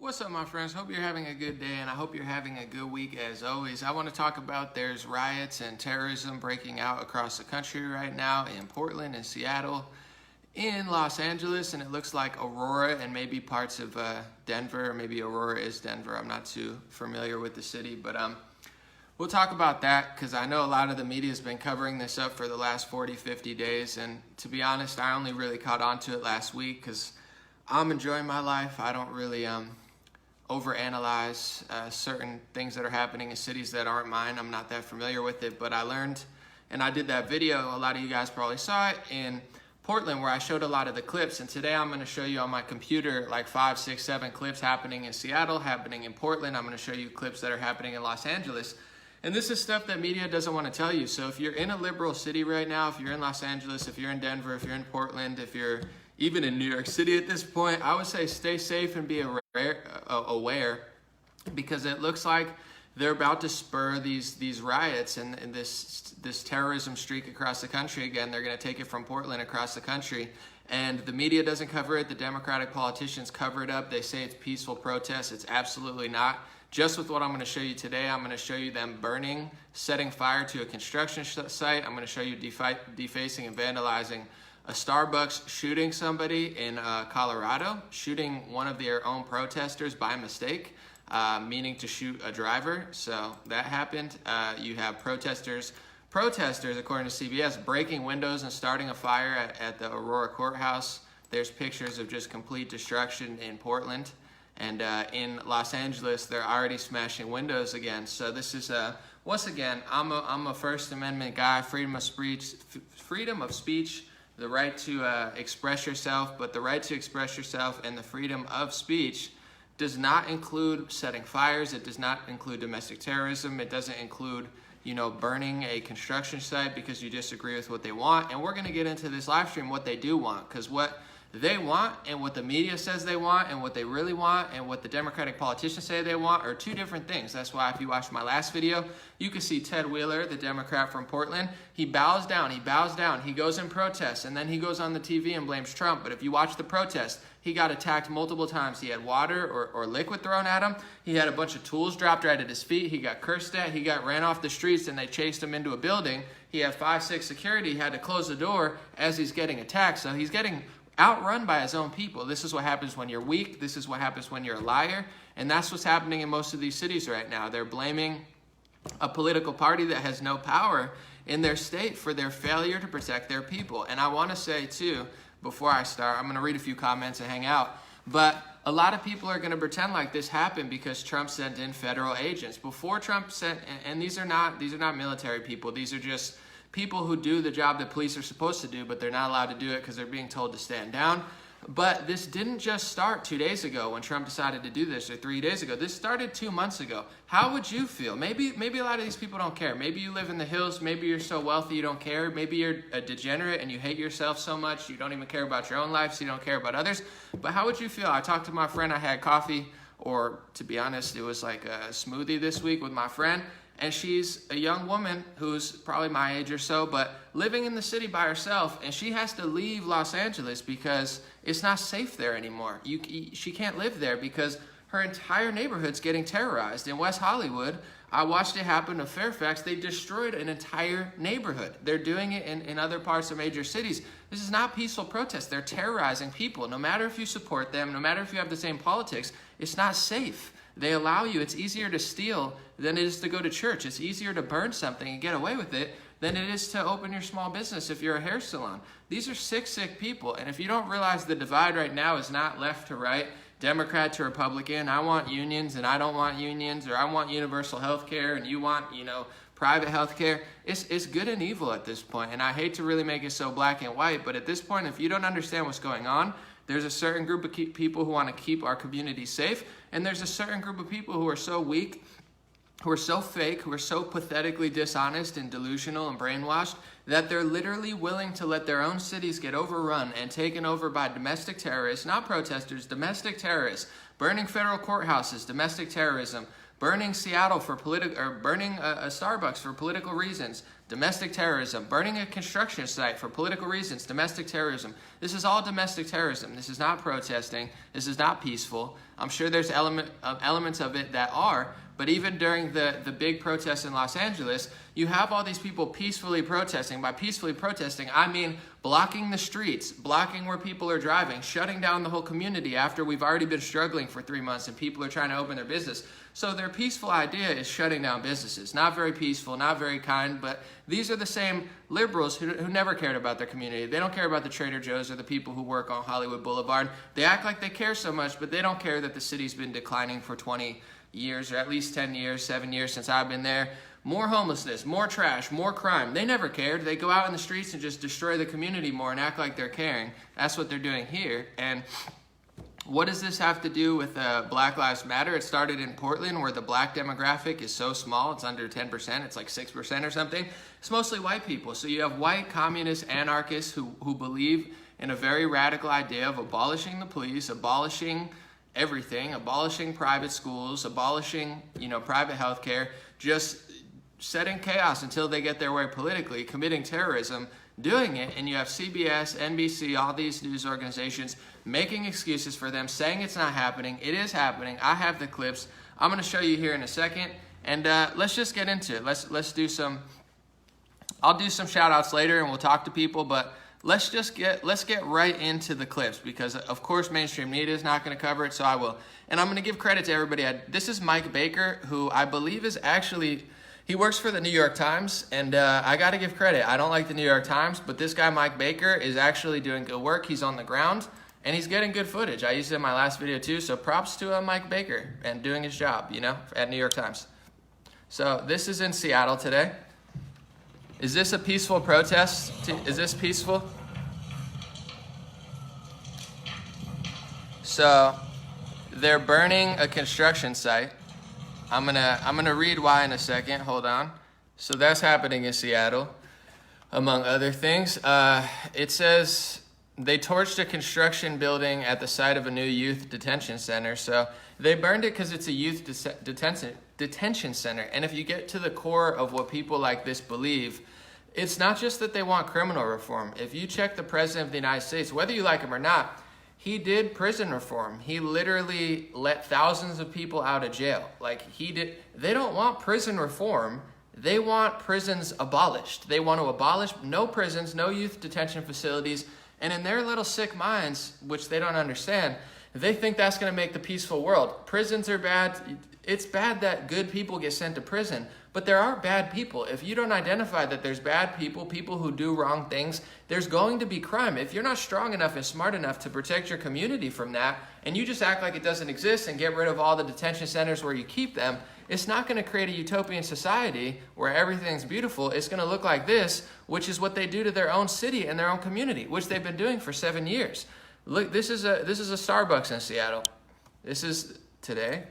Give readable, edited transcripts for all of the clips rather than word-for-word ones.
What's up, my friends? Hope you're having a good day, and I hope you're having a good week as always. I want to talk about there's riots and terrorism breaking out across the country right now in Portland and Seattle, in Los Angeles, and it looks like Aurora and maybe parts of Denver. Maybe Aurora is Denver. I'm not too familiar with the city, but we'll talk about that because I know a lot of the media has been covering this up for the last 40, 50 days, and to be honest, I only really caught on to it last week because I'm enjoying my life. I don't really overanalyze certain things that are happening in cities that aren't mine. I'm not that familiar with it, but I learned, and I did that video, a lot of you guys probably saw it, in Portland where I showed a lot of the clips, and today I'm going to show you on my computer like 5, 6, 7 clips happening in Seattle, happening in Portland. I'm going to show you clips that are happening in Los Angeles, and this is stuff that media doesn't want to tell you. So if you're in a liberal city right now, if you're in Los Angeles, if you're in Denver, if you're in Portland, if you're even in New York City at this point, I would say stay safe and be aware, because it looks like they're about to spur these riots and this terrorism streak across the country again. They're going to take it from Portland across the country, and the media doesn't cover it. The Democratic politicians cover it up. They say it's peaceful protests. It's absolutely not. Just with what I'm going to show you today, I'm going to show you them burning, setting fire to a construction site. I'm going to show you defacing and vandalizing a Starbucks, shooting somebody in Colorado, shooting one of their own protesters by mistake, meaning to shoot a driver. So that happened. You have protesters, according to CBS, breaking windows and starting a fire at the Aurora courthouse. There's pictures of just complete destruction in Portland. And in Los Angeles, they're already smashing windows again. So this is, once again, I'm a First Amendment guy, freedom of speech, the right to express yourself, but the right to express yourself and the freedom of speech does not include setting fires. It does not include domestic terrorism. It doesn't include, burning a construction site because you disagree with what they want. And we're going to get into this live stream what they do want, because what they want and what the media says they want and what they really want and what the Democratic politicians say they want are two different things. That's why if you watched my last video, you can see Ted Wheeler, the Democrat from Portland, he bows down, he goes in protest, and then he goes on the TV and blames Trump. But if you watch the protest, he got attacked multiple times. He had water or liquid thrown at him. He had a bunch of tools dropped right at his feet. He got cursed at. He got ran off the streets and they chased him into a building. He had 5, 6 security. He had to close the door as he's getting attacked. So he's getting outrun by his own people. This is what happens when you're weak. This is what happens when you're a liar. And that's what's happening in most of these cities right now. They're blaming a political party that has no power in their state for their failure to protect their people. And I want to say too, before I start, I'm going to read a few comments and hang out, but a lot of people are going to pretend like this happened because Trump sent in federal agents. Before Trump sent, and these are not military people. These are just people who do the job that police are supposed to do, but they're not allowed to do it because they're being told to stand down. But this didn't just start 2 days ago when Trump decided to do this, or 3 days ago. This started 2 months ago. How would you feel? Maybe a lot of these people don't care. Maybe you live in the hills. Maybe you're so wealthy you don't care. Maybe you're a degenerate and you hate yourself so much you don't even care about your own life, so you don't care about others. But how would you feel? I talked to my friend. I had coffee, or to be honest, it was like a smoothie this week with my friend. And she's a young woman who's probably my age or so, but living in the city by herself, and she has to leave Los Angeles because it's not safe there anymore. She can't live there because her entire neighborhood's getting terrorized. In West Hollywood, I watched it happen to Fairfax. They destroyed an entire neighborhood. They're doing it in other parts of major cities. This is not peaceful protest. They're terrorizing people. No matter if you support them, no matter if you have the same politics, it's not safe. They allow you, it's easier to steal than it is to go to church. It's easier to burn something and get away with it than it is to open your small business if you're a hair salon. These are sick people. And if you don't realize the divide right now is not left to right, Democrat to Republican, I want unions and I don't want unions, or I want universal health care and you want, private health care. It's good and evil at this point. And I hate to really make it so black and white, but at this point, if you don't understand what's going on, there's a certain group of people who want to keep our community safe, and there's a certain group of people who are so weak, who are so fake, who are so pathetically dishonest and delusional and brainwashed that they're literally willing to let their own cities get overrun and taken over by domestic terrorists, not protesters, domestic terrorists, burning federal courthouses, domestic terrorism, burning Seattle for burning a Starbucks for political reasons, Domestic terrorism, burning a construction site for political reasons, domestic terrorism. This is all domestic terrorism. This is not protesting. This is not peaceful. I'm sure there's elements of it that are, but even during the big protests in Los Angeles, you have all these people peacefully protesting. By peacefully protesting, I mean blocking the streets, blocking where people are driving, shutting down the whole community after we've already been struggling for 3 months and people are trying to open their business. So their peaceful idea is shutting down businesses. Not very peaceful, not very kind, but these are the same liberals who never cared about their community. They don't care about the Trader Joe's or the people who work on Hollywood Boulevard. They act like they care so much, but they don't care that the city's been declining for 20 years, or at least 10 years, 7 years since I've been there. More homelessness, more trash, more crime. They never cared. They go out in the streets and just destroy the community more and act like they're caring. That's what they're doing here. And what does this have to do with Black Lives Matter? It started in Portland, where the black demographic is so small. It's under 10%. It's like 6% or something. It's mostly white people. So you have white communist anarchists who believe in a very radical idea of abolishing the police, abolishing everything, abolishing private schools, abolishing, private health care, just setting chaos until they get their way politically, committing terrorism, doing it. And you have CBS, NBC, all these news organizations making excuses for them, saying it's not happening. It is happening. I have the clips. I'm going to show you here in a second. And let's just get into it. Let's do some, I'll do some shout outs later and we'll talk to people, but let's get right into the clips, because of course mainstream media is not going to cover it, so I will. And I'm going to give credit to everybody. This is Mike Baker, who I believe is actually, he works for the New York Times, and I got to give credit. I don't like the New York Times, but this guy Mike Baker is actually doing good work. He's on the ground and he's getting good footage. I used it in my last video too, so props to Mike Baker and doing his job, at New York Times. So this is in Seattle today. Is this a peaceful protest? Is this peaceful? So they're burning a construction site. I'm gonna read why in a second. Hold on. So that's happening in Seattle, among other things. It says they torched a construction building at the site of a new youth detention center. So they burned it because it's a youth detention center. And if you get to the core of what people like this believe, it's not just that they want criminal reform. If you check the president of the United States, whether you like him or not, he did prison reform. He literally let thousands of people out of jail. They don't want prison reform. They want prisons abolished. They want to abolish no prisons, no youth detention facilities. And in their little sick minds, which they don't understand, they think that's going to make the peaceful world. Prisons are bad. It's bad that good people get sent to prison, but there are bad people. If you don't identify that there's bad people, people who do wrong things, there's going to be crime. If you're not strong enough and smart enough to protect your community from that, and you just act like it doesn't exist and get rid of all the detention centers where you keep them, it's not going to create a utopian society where everything's beautiful. It's going to look like this, which is what they do to their own city and their own community, which they've been doing for 7 years. Look, this is a Starbucks in Seattle. This is today.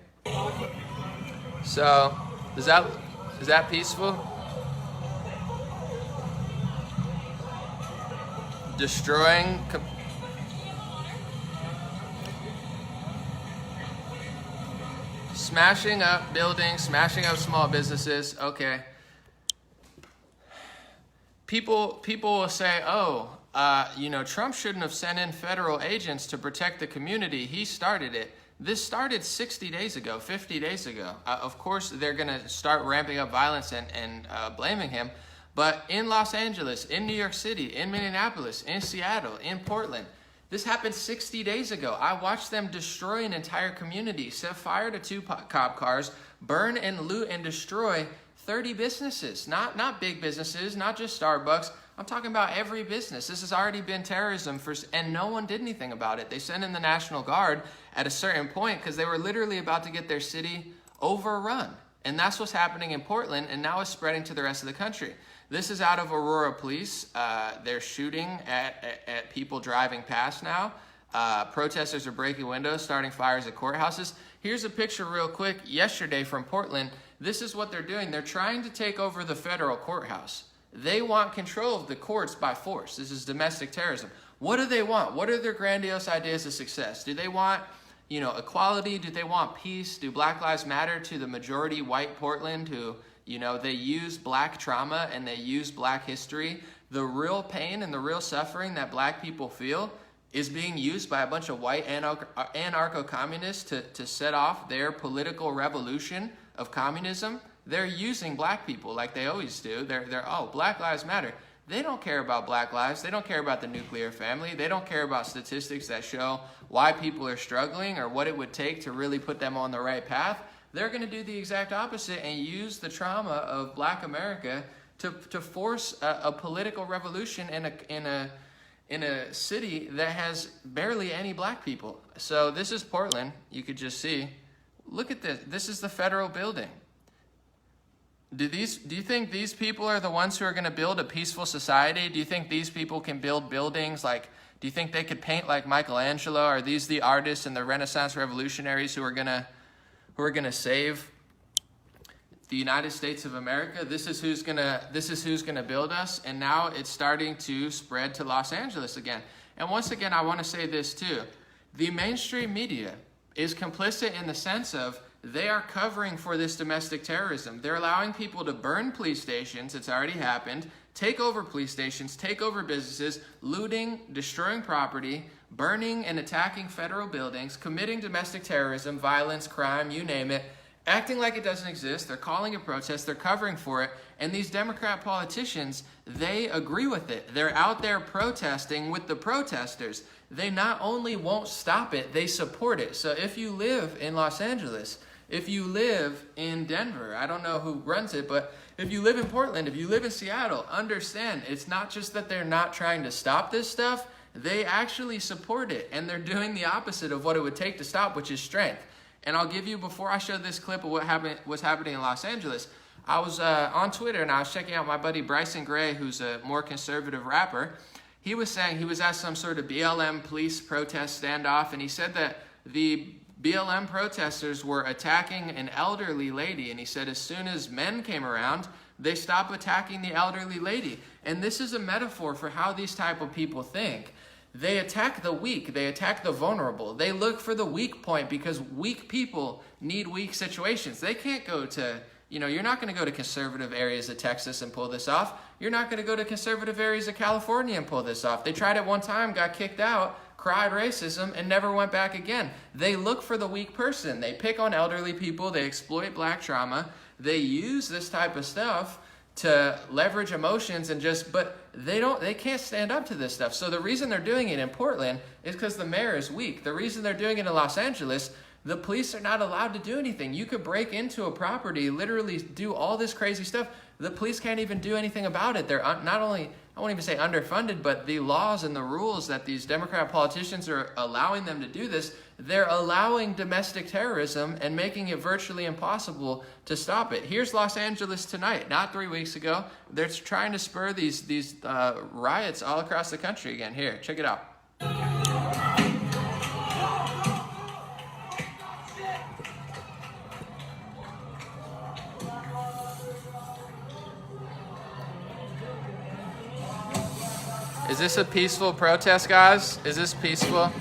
So, is that peaceful? Destroying smashing up buildings, smashing up small businesses. Okay. People will say, Trump shouldn't have sent in federal agents to protect the community. He started it. This started 60 days ago, 50 days ago. Of course, they're going to start ramping up violence and blaming him. But in Los Angeles, in New York City, in Minneapolis, in Seattle, in Portland, this happened 60 days ago. I watched them destroy an entire community, set fire to 2 cop cars, burn and loot and destroy 30 businesses. Not big businesses, not just Starbucks. I'm talking about every business. This has already been terrorism, and no one did anything about it. They sent in the National Guard at a certain point because they were literally about to get their city overrun. And that's what's happening in Portland, and now it's spreading to the rest of the country. This is out of Aurora Police. They're shooting at people driving past now. Protesters are breaking windows, starting fires at courthouses. Here's a picture real quick yesterday from Portland. This is what they're doing. They're trying to take over the federal courthouse. They want control of the courts by force. This is domestic terrorism. What do they want? What are their grandiose ideas of success? Do they want, equality? Do they want peace? Do Black Lives Matter to the majority white Portland who You know, they use black trauma and they use black history. The real pain and the real suffering that black people feel is being used by a bunch of white anarcho-communists to set off their political revolution of communism. They're using black people like they always do. They're oh, Black Lives Matter. They don't care about black lives. They don't care about the nuclear family. They don't care about statistics that show why people are struggling or what it would take to really put them on the right path. They're going to do the exact opposite and use the trauma of black America to force a political revolution in a city that has barely any black people. So this is Portland. You could just see. Look at this. This is the federal building. Do you think these people are the ones who are going to build a peaceful society? Do you think these people can build buildings like, do you think they could paint like Michelangelo? Are these the artists and the Renaissance revolutionaries who are going to save the United States of America? This is who's going to build us. And now it's starting to spread to Los Angeles again. And once again, I want to say this too. The mainstream media is complicit in the sense of they are covering for this domestic terrorism. They're allowing people to burn police stations. It's already happened. Take over police stations, take over businesses, looting, destroying property, burning and attacking federal buildings, committing domestic terrorism, violence, crime, you name it, acting like it doesn't exist. They're calling it protest. They're covering for it. And these Democrat politicians, they agree with it. They're out there protesting with the protesters. They not only won't stop it, they support it. So if you live in Los Angeles, if you live in Denver, I don't know who runs it, but if you live in Portland, if you live in Seattle, understand it's not just that they're not trying to stop this stuff, they actually support it, and they're doing the opposite of what it would take to stop, which is strength. And I'll give you, before I show this clip of what's happening in Los Angeles, I was on Twitter and I was checking out my buddy Bryson Gray, who's a more conservative rapper. He was saying he was at some sort of BLM police protest standoff, and he said that the BLM protesters were attacking an elderly lady, and he said as soon as men came around, they stopped attacking the elderly lady. And this is a metaphor for how these type of people think. They attack the weak, they attack the vulnerable. They look for the weak point because weak people need weak situations. They can't go to, you're not going to go to conservative areas of Texas and pull this off. You're not going to go to conservative areas of California and pull this off. They tried it one time, got kicked out, cried racism, and never went back again. They look for the weak person. They pick on elderly people. They exploit black trauma. They use this type of stuff to leverage emotions but they can't stand up to this stuff. So the reason they're doing it in Portland is because the mayor is weak. The reason they're doing it in Los Angeles, the police are not allowed to do anything. You could break into a property, literally do all this crazy stuff. The police can't even do anything about it. They're not only, I won't even say underfunded, but the laws and the rules that these Democrat politicians are allowing them to do this, they're allowing domestic terrorism and making it virtually impossible to stop it. Here's Los Angeles tonight, not 3 weeks ago. They're trying to spur these riots all across the country again. Here, check it out. Is this a peaceful protest, guys? Is this peaceful?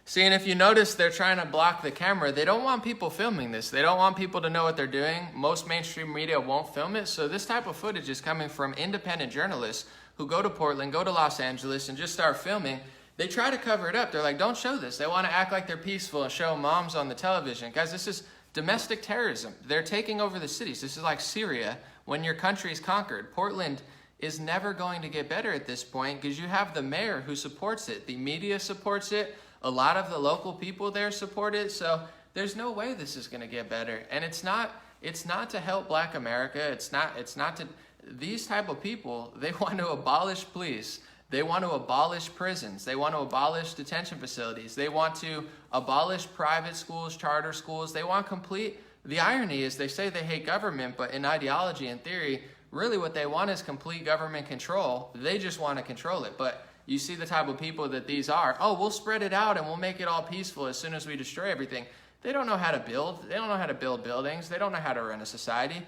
See, and if you notice, they're trying to block the camera. They don't want people filming this. They don't want people to know what they're doing. Most mainstream media won't film it. So this type of footage is coming from independent journalists who go to Portland, go to Los Angeles, and just start filming. They try to cover it up. They're like, don't show this. They want to act like they're peaceful and show moms on the television. Guys, this is domestic terrorism. They're taking over the cities. This is like Syria when your country's conquered. Portland is never going to get better at this point because you have the mayor who supports it. The media supports it. A lot of the local people there support it, so there's no way this is going to get better. And it's not to help Black America. It's not to. These type of people, they want to abolish police. They want to abolish prisons. They want to abolish detention facilities. They want to abolish private schools, charter schools. They want complete. The irony is they say they hate government, but in ideology and theory, really what they want is complete government control. They just want to control it. But you see the type of people that these are. Oh, we'll spread it out and we'll make it all peaceful as soon as we destroy everything. They don't know how to build. They don't know how to build buildings. They don't know how to run a society.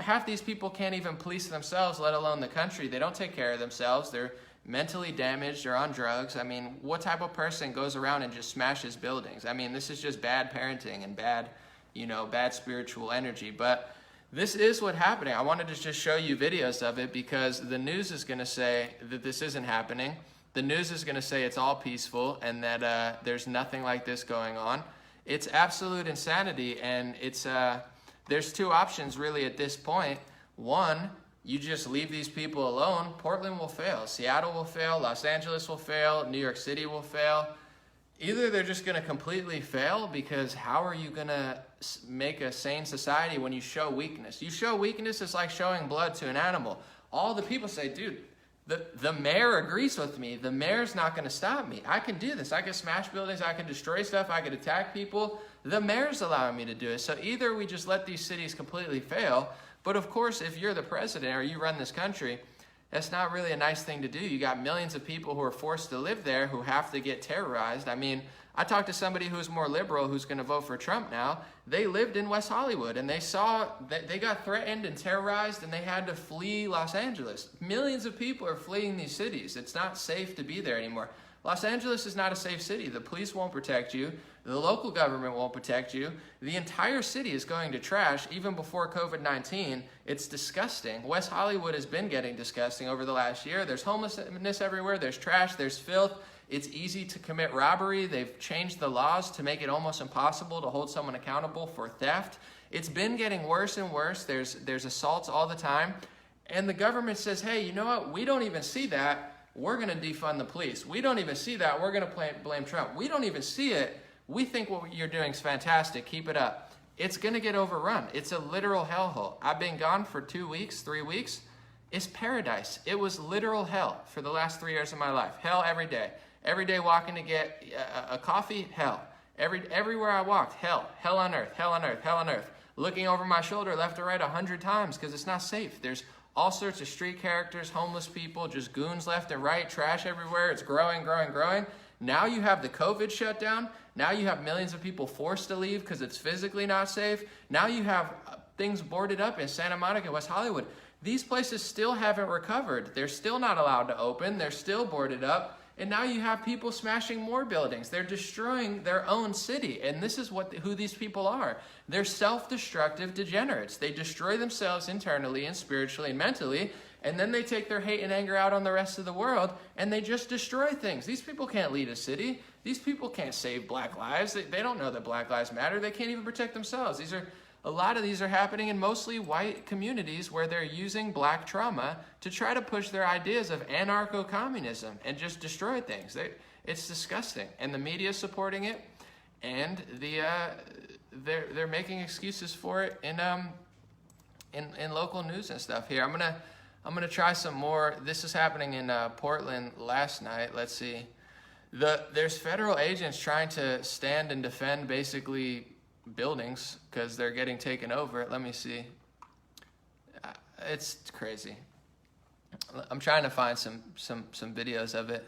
Half these people can't even police themselves, let alone the country. They don't take care of themselves. They're mentally damaged. They're on drugs. I mean, what type of person goes around and just smashes buildings? I mean, this is just bad parenting and bad, bad spiritual energy. But this is what's happening. I wanted to just show you videos of it because the news is going to say that this isn't happening. The news is going to say it's all peaceful and that there's nothing like this going on. It's absolute insanity, and there's two options really at this point. One, you just leave these people alone. Portland will fail. Seattle will fail. Los Angeles will fail. New York City will fail. Either they're just going to completely fail, because how are you going to make a sane society when you show weakness? You show weakness, it's like showing blood to an animal. All the people say, dude, the mayor agrees with me. The mayor's not going to stop me. I can do this. I can smash buildings. I can destroy stuff. I can attack people. The mayor's allowing me to do it. So either we just let these cities completely fail, but of course, if you're the president or you run this country, that's not really a nice thing to do. You got millions of people who are forced to live there who have to get terrorized. I mean, I talked to somebody who's more liberal who's going to vote for Trump now. They lived in West Hollywood and they saw that they got threatened and terrorized and they had to flee Los Angeles. Millions of people are fleeing these cities. It's not safe to be there anymore. Los Angeles is not a safe city. The police won't protect you. The local government won't protect you. The entire city is going to trash even before COVID-19. It's disgusting. West Hollywood has been getting disgusting over the last year. There's homelessness everywhere. There's trash. There's filth. It's easy to commit robbery. They've changed the laws to make it almost impossible to hold someone accountable for theft. It's been getting worse and worse. There's assaults all the time. And the government says, hey, you know what? We don't even see that. We're going to defund the police. We don't even see that. We're going to blame Trump. We don't even see it. We think what you're doing is fantastic. Keep it up. It's going to get overrun. It's a literal hellhole. I've been gone for 2 weeks, 3 weeks. It's paradise. It was literal hell for the last 3 years of my life. Hell every day. Every day walking to get a coffee, hell. Everywhere I walked, hell. Hell on earth, hell on earth, hell on earth. Looking over my shoulder left or right 100 times because it's not safe. There's all sorts of street characters, homeless people, just goons left and right, trash everywhere. It's growing, growing, growing. Now you have the COVID shutdown. Now you have millions of people forced to leave because it's physically not safe. Now you have things boarded up in Santa Monica, West Hollywood. These places still haven't recovered. They're still not allowed to open. They're still boarded up. And now you have people smashing more buildings. They're destroying their own city. And this is who these people are. They're self-destructive degenerates. They destroy themselves internally and spiritually and mentally. And then they take their hate and anger out on the rest of the world. And they just destroy things. These people can't lead a city. These people can't save black lives. They don't know that black lives matter. They can't even protect themselves. A lot of these are happening in mostly white communities where they're using black trauma to try to push their ideas of anarcho-communism and just destroy things. It's disgusting. And the media is supporting it, and they're making excuses for it in local news and stuff. Here, I'm gonna try some more. This is happening in Portland last night. Let's see. There's federal agents trying to stand and defend basically buildings because they're getting taken over. Let me see. It's crazy. I'm trying to find some videos of it.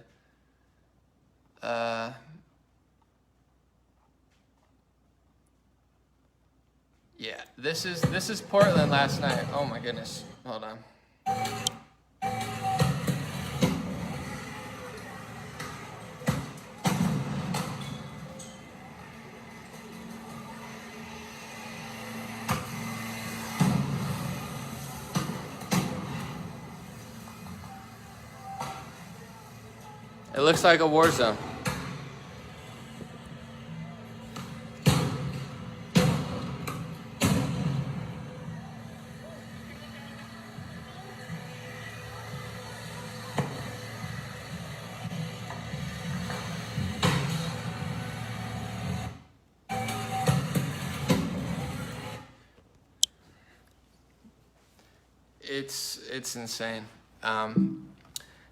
Yeah, this is Portland last night. Oh my goodness. Hold on. It looks like a war zone. It's insane.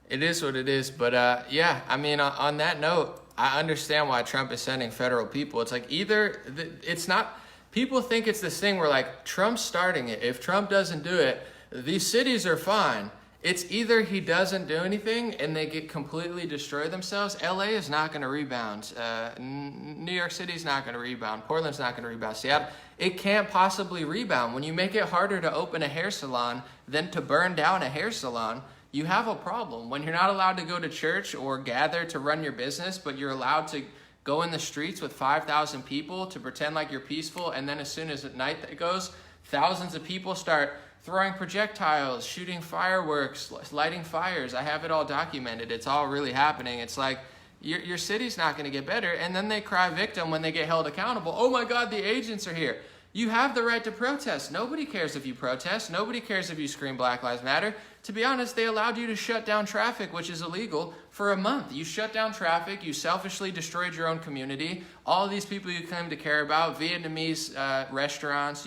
It is what it is, but yeah, I mean, on that note, I understand why Trump is sending federal people. It's like it's not, people think it's this thing where like Trump's starting it. If Trump doesn't do it, these cities are fine. It's either he doesn't do anything and they get completely destroy themselves. LA is not going to rebound. New York City is not going to rebound. Portland's not going to rebound. Seattle, it can't possibly rebound. When you make it harder to open a hair salon than to burn down a hair salon, you have a problem. When you're not allowed to go to church or gather to run your business, but you're allowed to go in the streets with 5,000 people to pretend like you're peaceful, and then as soon as at night goes, thousands of people start throwing projectiles, shooting fireworks, lighting fires. I have it all documented. It's all really happening. It's like your city's not going to get better. And then they cry victim when they get held accountable. Oh my God, the agents are here. You have the right to protest. Nobody cares if you protest. Nobody cares if you scream Black Lives Matter. To be honest, they allowed you to shut down traffic, which is illegal, for a month. You shut down traffic. You selfishly destroyed your own community. All these people you claim to care about, Vietnamese restaurants,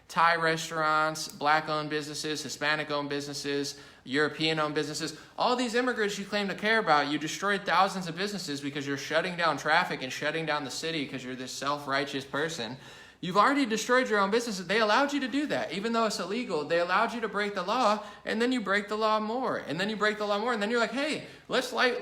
Thai restaurants, Black-owned businesses, Hispanic-owned businesses, European-owned businesses, all these immigrants you claim to care about, you destroyed thousands of businesses because you're shutting down traffic and shutting down the city because you're this self-righteous person. You've already destroyed your own businesses. They allowed you to do that. Even though it's illegal, they allowed you to break the law, and then you break the law more, and then you break the law more, and then you're like, hey, let's light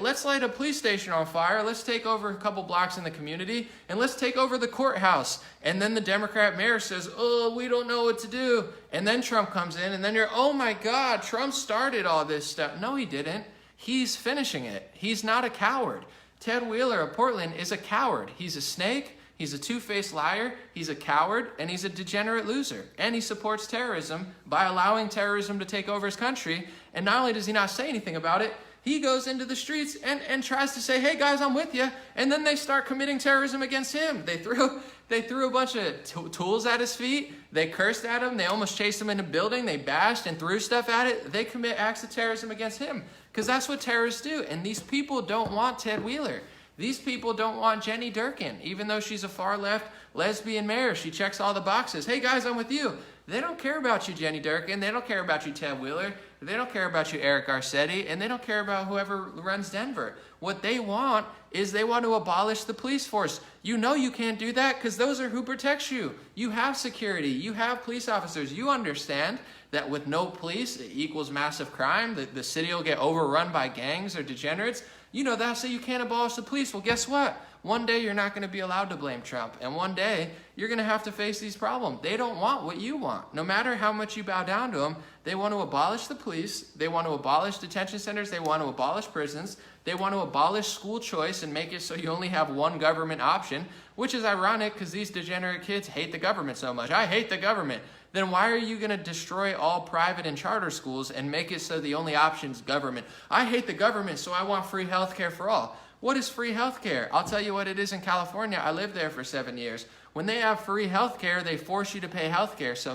a police station on fire. Let's take over a couple blocks in the community, and let's take over the courthouse. And then the Democrat mayor says, oh, we don't know what to do. And then Trump comes in, and then you're, oh my God, Trump started all this stuff. No, he didn't. He's finishing it. He's not a coward. Ted Wheeler of Portland is a coward. He's a snake. He's a two-faced liar, he's a coward, and he's a degenerate loser. And he supports terrorism by allowing terrorism to take over his country. And not only does he not say anything about it, he goes into the streets and tries to say, hey guys, I'm with you. And then they start committing terrorism against him. They threw a bunch of tools at his feet. They cursed at him. They almost chased him in a building. They bashed and threw stuff at it. They commit acts of terrorism against him because that's what terrorists do. And these people don't want Ted Wheeler. These people don't want Jenny Durkin, even though she's a far-left lesbian mayor. She checks all the boxes. Hey, guys, I'm with you. They don't care about you, Jenny Durkin. They don't care about you, Ted Wheeler. They don't care about you, Eric Garcetti. And they don't care about whoever runs Denver. What they want is they want to abolish the police force. You know you can't do that because those are who protects you. You have security. You have police officers. You understand that with no police, it equals massive crime. The city will get overrun by gangs or degenerates. You know that, so you can't abolish the police. Well, guess what? One day you're not going to be allowed to blame Trump. And one day you're going to have to face these problems. They don't want what you want. No matter how much you bow down to them, they want to abolish the police. They want to abolish detention centers. They want to abolish prisons. They want to abolish school choice and make it so you only have one government option, which is ironic because these degenerate kids hate the government so much. I hate the government. Then why are you going to destroy all private and charter schools and make it so the only option is government? I hate the government, so I want free health care for all. What is free health care? I'll tell you what it is in California. I lived there for 7 years. When they have free health care, they force you to pay health care. So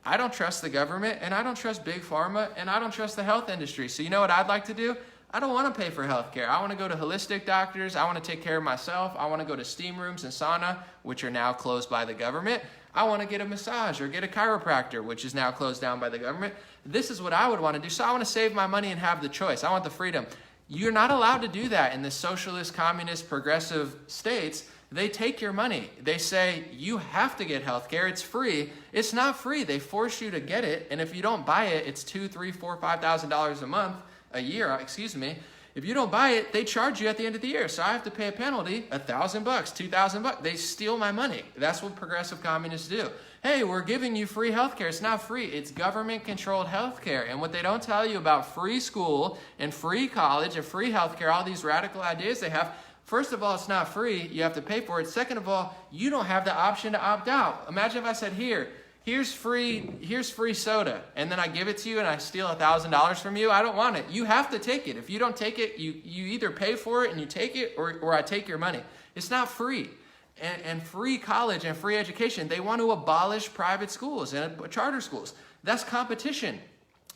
I don't trust the government, and I don't trust big pharma, and I don't trust the health industry. So you know what I'd like to do? I don't want to pay for health care. I want to go to holistic doctors. I want to take care of myself. I want to go to steam rooms and sauna, which are now closed by the government. I want to get a massage or get a chiropractor, which is now closed down by the government. This is what I would want to do. So I want to save my money and have the choice. I want the freedom. You're not allowed to do that in the socialist, communist, progressive states. They take your money. They say, you have to get health care. It's free. It's not free. They force you to get it. And if you don't buy it, it's $2,000, $3,000, $4,000, $5,000 a year, excuse me. If you don't buy it, they charge you at the end of the year. So I have to pay a penalty, $1,000, $2,000. They steal my money. That's what progressive communists do. Hey, we're giving you free healthcare. It's not free. It's government-controlled healthcare. And what they don't tell you about free school and free college and free healthcare, all these radical ideas they have, first of all, it's not free. You have to pay for it. Second of all, you don't have the option to opt out. Imagine if I said, here's free soda, and then I give it to you and I steal $1,000 from you. I don't want it. You have to take it. If you don't take it, you either pay for it and you take it, or I take your money. It's not free. And free college and free education, they want to abolish private schools and charter schools. That's competition.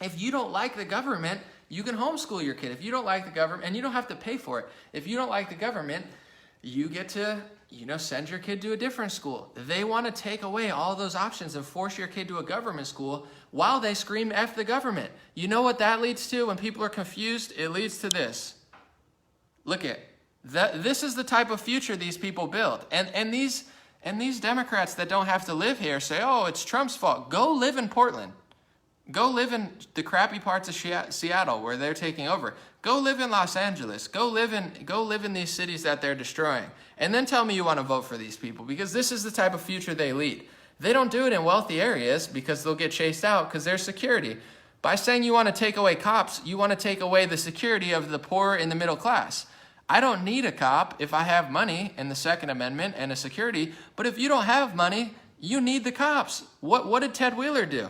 If you don't like the government, you can homeschool your kid. If you don't like the government, and you don't have to pay for it. If you don't like the government, you get to send your kid to a different school. They want to take away all those options and force your kid to a government school while they scream F the government. You know what that leads to when people are confused? It leads to this. Look at this is the type of future these people build. And these Democrats that don't have to live here say, oh, it's Trump's fault. Go live in Portland. Go live in the crappy parts of Seattle where they're taking over. Go live in Los Angeles. Go live in these cities that they're destroying. And then tell me you want to vote for these people, because this is the type of future they lead. They don't do it in wealthy areas because they'll get chased out because there's security. By saying you want to take away cops, you want to take away the security of the poor and the middle class. I don't need a cop if I have money in the Second Amendment and a security, but if you don't have money, you need the cops. What did Ted Wheeler do?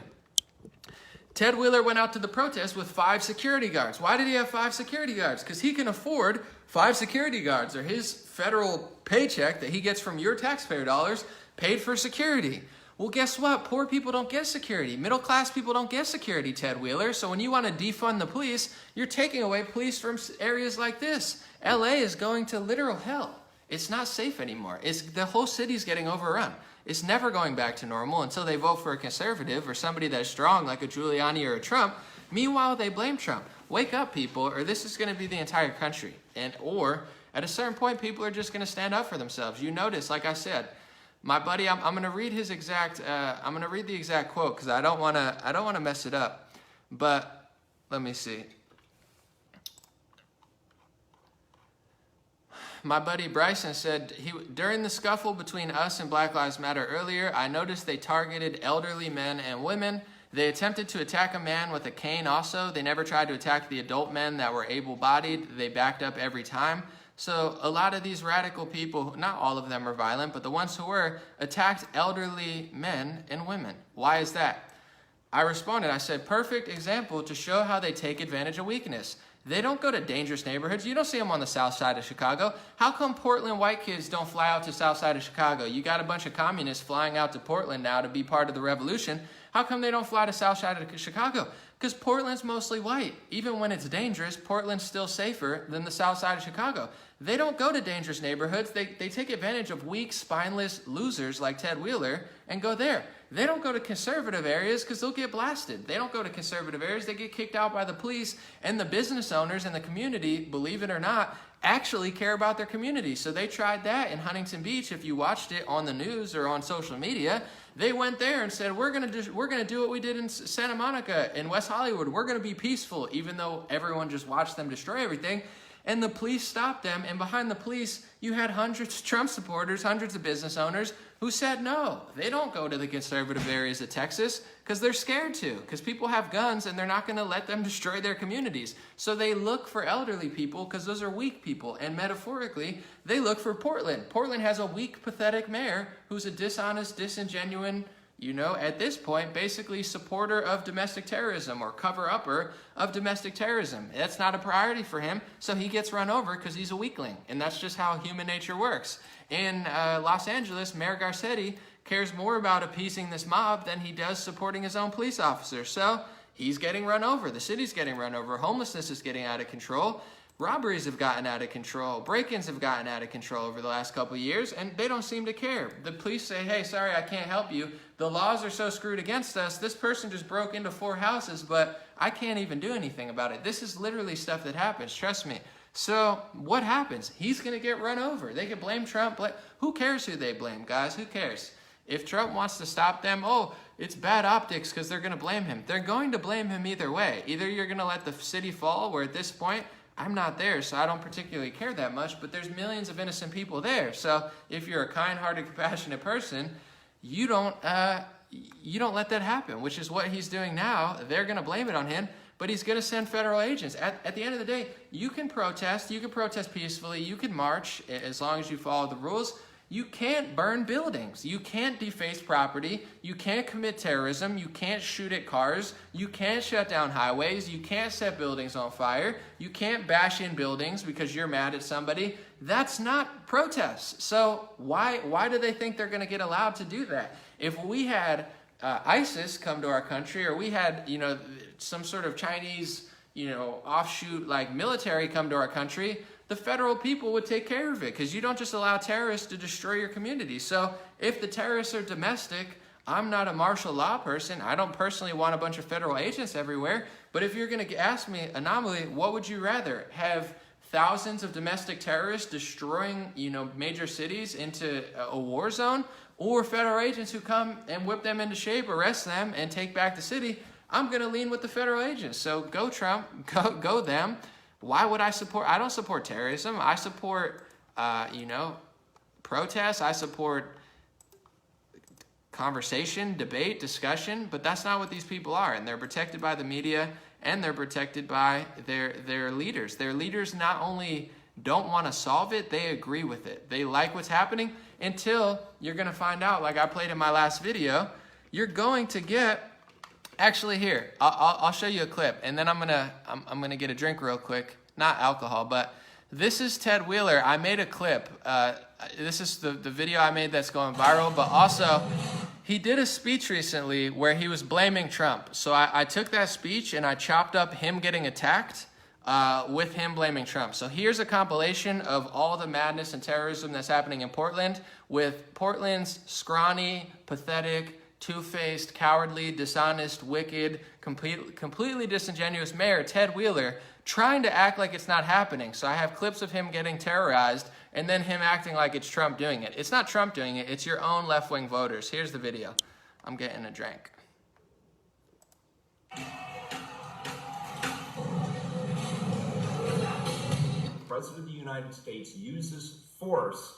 Ted Wheeler went out to the protest with 5 security guards. Why did he have 5 security guards? Because he can afford 5 security guards, or his federal paycheck that he gets from your taxpayer dollars paid for security. Well, guess what? Poor people don't get security. Middle class people don't get security, Ted Wheeler. So when you want to defund the police, you're taking away police from areas like this. LA is going to literal hell. It's not safe anymore. The whole city's getting overrun. It's never going back to normal until they vote for a conservative or somebody that's strong like a Giuliani or a Trump. Meanwhile, they blame Trump. Wake up, people, or this is going to be the entire country. Or at a certain point, people are just going to stand up for themselves. You notice, like I said, my buddy, I'm going to read his exact. I'm going to read the exact quote because I don't want to mess it up. But let me see. My buddy Bryson said, during the scuffle between us and Black Lives Matter earlier, I noticed they targeted elderly men and women. They attempted to attack a man with a cane also. They never tried to attack the adult men that were able-bodied. They backed up every time. So a lot of these radical people, not all of them are violent, but the ones who were, attacked elderly men and women. Why is that? I responded, I said, perfect example to show how they take advantage of weakness. They don't go to dangerous neighborhoods. You don't see them on the south side of Chicago. How come Portland white kids don't fly out to south side of Chicago? You got a bunch of communists flying out to Portland now to be part of the revolution. How come they don't fly to south side of Chicago? Because Portland's mostly white. Even when it's dangerous, Portland's still safer than the south side of Chicago. They don't go to dangerous neighborhoods. They take advantage of weak, spineless losers like Ted Wheeler and go there. They don't go to conservative areas because they'll get blasted. They don't go to conservative areas. They get kicked out by the police, and the business owners in the community, believe it or not, actually care about their community. So they tried that in Huntington Beach. If you watched it on the news or on social media, they went there and said, we're gonna do what we did in Santa Monica and West Hollywood. We're gonna be peaceful, even though everyone just watched them destroy everything. And the police stopped them, and behind the police, you had hundreds of Trump supporters, hundreds of business owners who said no. They don't go to the conservative areas of Texas because they're scared to, because people have guns and they're not going to let them destroy their communities. So they look for elderly people because those are weak people, and metaphorically, they look for Portland. Portland has a weak, pathetic mayor who's a dishonest, disingenuous, at this point, basically supporter of domestic terrorism or cover-upper of domestic terrorism. That's not a priority for him, so he gets run over because he's a weakling. And that's just how human nature works. In Los Angeles, Mayor Garcetti cares more about appeasing this mob than he does supporting his own police officers. So he's getting run over. The city's getting run over. Homelessness is getting out of control. Robberies have gotten out of control. Break-ins have gotten out of control over the last couple of years, and they don't seem to care. The police say, hey, sorry, I can't help you. The laws are so screwed against us. This person just broke into 4 houses, but I can't even do anything about it. This is literally stuff that happens, trust me. So what happens? He's going to get run over. They can blame Trump. Who cares who they blame, guys? Who cares? If Trump wants to stop them, it's bad optics because they're going to blame him. They're going to blame him either way. Either you're going to let the city fall, where at this point, I'm not there, so I don't particularly care that much, but there's millions of innocent people there. So if you're a kind-hearted, compassionate person, you don't let that happen, which is what he's doing now. They're going to blame it on him, but he's going to send federal agents. At the end of the day, you can protest peacefully, you can march as long as you follow the rules. You can't burn buildings. You can't deface property. You can't commit terrorism. You can't shoot at cars. You can't shut down highways. You can't set buildings on fire. You can't bash in buildings because you're mad at somebody. That's not protest. So why do they think they're going to get allowed to do that? If we had ISIS come to our country, or we had some sort of Chinese offshoot like military come to our country, the federal people would take care of it, because you don't just allow terrorists to destroy your community. So if the terrorists are domestic, I'm not a martial law person. I don't personally want a bunch of federal agents everywhere. But if you're going to ask me, Anomaly, what would you rather? Have thousands of domestic terrorists destroying, major cities into a war zone, or federal agents who come and whip them into shape, arrest them, and take back the city? I'm going to lean with the federal agents. So go Trump, go them. Why would I support? I don't support terrorism. I support, protests. I support conversation, debate, discussion, but that's not what these people are. And they're protected by the media, and they're protected by their leaders. Their leaders not only don't want to solve it, they agree with it. They like what's happening until you're going to find out, like I played in my last video, you're going to get, actually here, I'll show you a clip, and then I'm gonna get a drink real quick. Not alcohol, but this is Ted Wheeler. I made a clip. This is the video I made that's going viral, but also he did a speech recently where he was blaming Trump. So I took that speech and I chopped up him getting attacked with him blaming Trump. So here's a compilation of all the madness and terrorism that's happening in Portland, with Portland's scrawny, pathetic, two-faced, cowardly, dishonest, wicked, completely disingenuous mayor, Ted Wheeler, trying to act like it's not happening. So I have clips of him getting terrorized and then him acting like it's Trump doing it. It's not Trump doing it. It's your own left-wing voters. Here's the video. I'm getting a drink. The President of the United States uses force.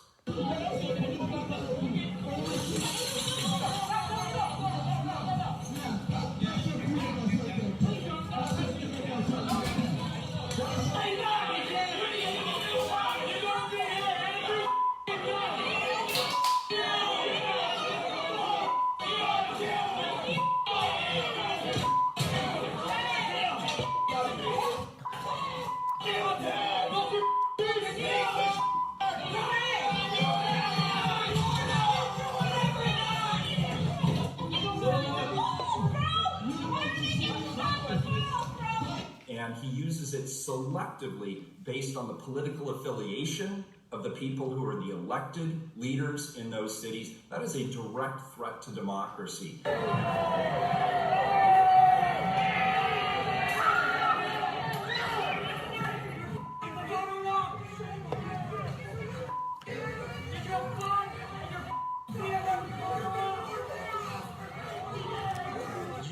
And he uses it selectively based on the political affiliation of the people who are the elected leaders in those cities. That is a direct threat to democracy.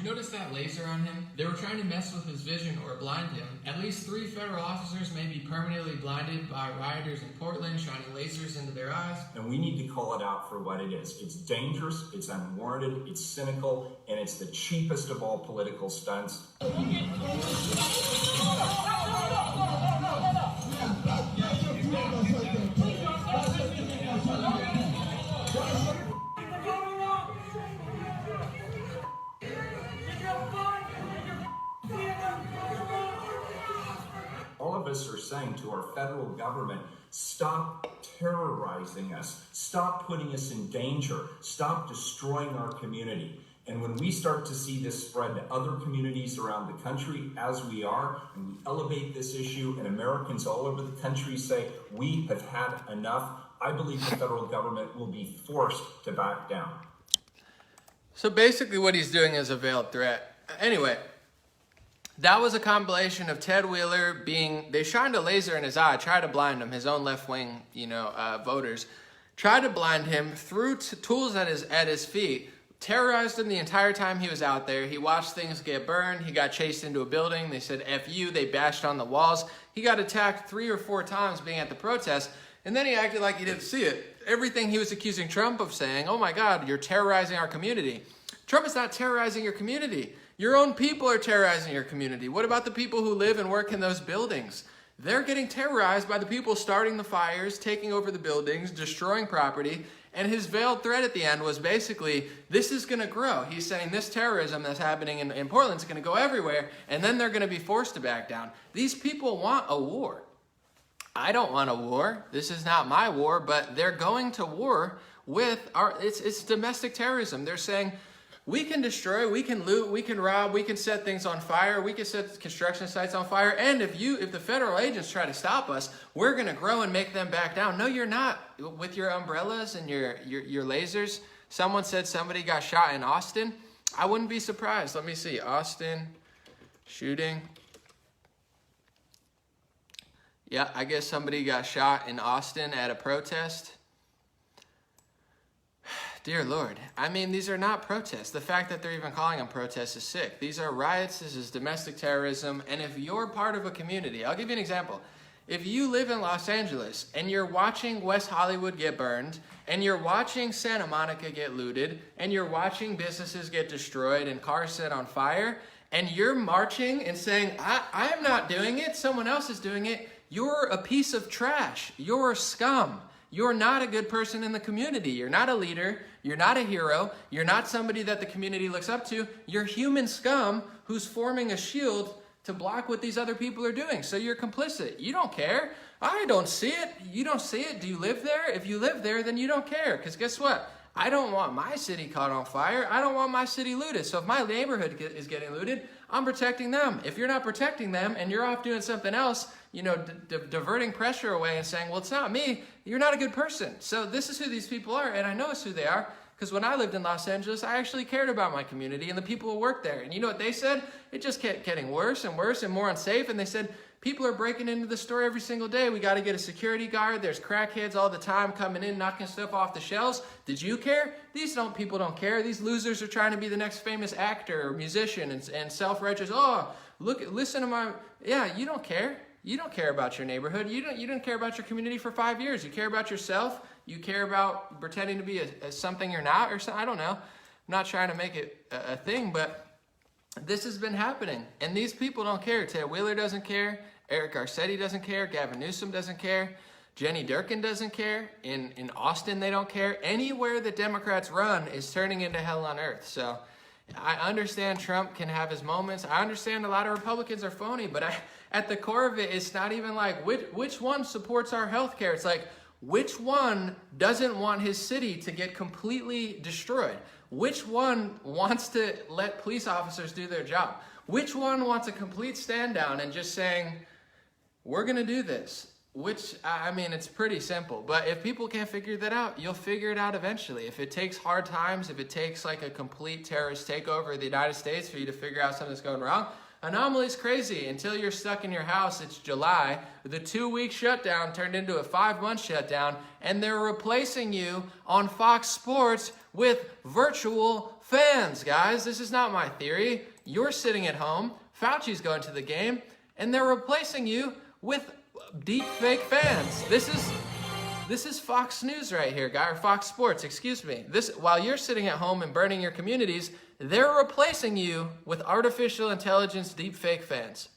Notice that laser on him? They were trying to mess with his vision or blind him. At least 3 federal officers may be permanently blinded by rioters in Portland, shining lasers into their eyes. And we need to call it out for what it is. It's dangerous, it's unwarranted, it's cynical, and it's the cheapest of all political stunts. All of us are saying to our federal government, stop terrorizing us, stop putting us in danger, stop destroying our community. And when we start to see this spread to other communities around the country, as we are, and we elevate this issue, and Americans all over the country say, we have had enough, I believe the federal government will be forced to back down. So basically what he's doing is a veiled threat. Anyway, that was a compilation of Ted Wheeler they shined a laser in his eye, tried to blind him, his own left-wing, voters, tried to blind him through tools at his feet, terrorized him the entire time he was out there. He watched things get burned. He got chased into a building. They said, F you. They bashed on the walls. He got attacked 3 or 4 times being at the protest, and then he acted like he didn't see it. Everything he was accusing Trump of saying, oh my God, you're terrorizing our community. Trump is not terrorizing your community. Your own people are terrorizing your community. What about the people who live and work in those buildings? They're getting terrorized by the people starting the fires, taking over the buildings, destroying property. And his veiled threat at the end was basically, this is going to grow. He's saying this terrorism that's happening in Portland is going to go everywhere, and then they're going to be forced to back down. These people want a war. I don't want a war. This is not my war, but they're going to war with it's domestic terrorism. They're saying, we can destroy, we can loot, we can rob, we can set things on fire, we can set construction sites on fire, and if the federal agents try to stop us, we're going to grow and make them back down. No, you're not. With your umbrellas and your lasers. Someone said somebody got shot in Austin. I wouldn't be surprised. Let me see. Austin shooting. Yeah, I guess somebody got shot in Austin at a protest. Dear Lord. I mean, these are not protests. The fact that they're even calling them protests is sick. These are riots. This is domestic terrorism. And if you're part of a community, I'll give you an example. If you live in Los Angeles and you're watching West Hollywood get burned, and you're watching Santa Monica get looted, and you're watching businesses get destroyed and cars set on fire, and you're marching and saying, I am not doing it, someone else is doing it, you're a piece of trash. You're scum. You're not a good person in the community. You're not a leader. You're not a hero. You're not somebody that the community looks up to. You're human scum who's forming a shield to block what these other people are doing. So you're complicit. You don't care. I don't see it. You don't see it. Do you live there? If you live there, then you don't care. Because guess what? I don't want my city caught on fire. I don't want my city looted. So if my neighborhood is getting looted, I'm protecting them. If you're not protecting them and you're off doing something else, diverting pressure away and saying, well, it's not me, you're not a good person. So this is who these people are, and I know it's who they are, because when I lived in Los Angeles, I actually cared about my community and the people who worked there. And you know what they said? It just kept getting worse and worse and more unsafe, and they said, people are breaking into the store every single day. We got to get a security guard. There's crackheads all the time coming in, knocking stuff off the shelves. Did you care? People don't care. These losers are trying to be the next famous actor or musician and self-righteous. Oh, listen to my... Yeah, you don't care. You don't care about your neighborhood. You don't care about your community for 5 years. You care about yourself. You care about pretending to be a something you're not, or something. I don't know. I'm not trying to make it a thing, but this has been happening. And these people don't care. Ted Wheeler doesn't care. Eric Garcetti doesn't care. Gavin Newsom doesn't care. Jenny Durkin doesn't care. In Austin, they don't care. Anywhere the Democrats run is turning into hell on earth. So I understand Trump can have his moments. I understand a lot of Republicans are phony, but at the core of it, it's not even like which one supports our health care. It's like, which one doesn't want his city to get completely destroyed? Which one wants to let police officers do their job? Which one wants a complete stand down and just saying, we're going to do this? Which, I mean, it's pretty simple. But if people can't figure that out, you'll figure it out eventually. If it takes hard times, if it takes like a complete terrorist takeover of the United States for you to figure out something's going wrong, anomaly's crazy. Until you're stuck in your house, it's July. The 2-week shutdown turned into a 5-month shutdown, and they're replacing you on Fox Sports with virtual fans, guys. This is not my theory. You're sitting at home. Fauci's going to the game, and they're replacing you with deep fake fans. This is Fox News right here, guy, or Fox Sports, excuse me. While you're sitting at home and burning your communities, they're replacing you with artificial intelligence deep fake fans.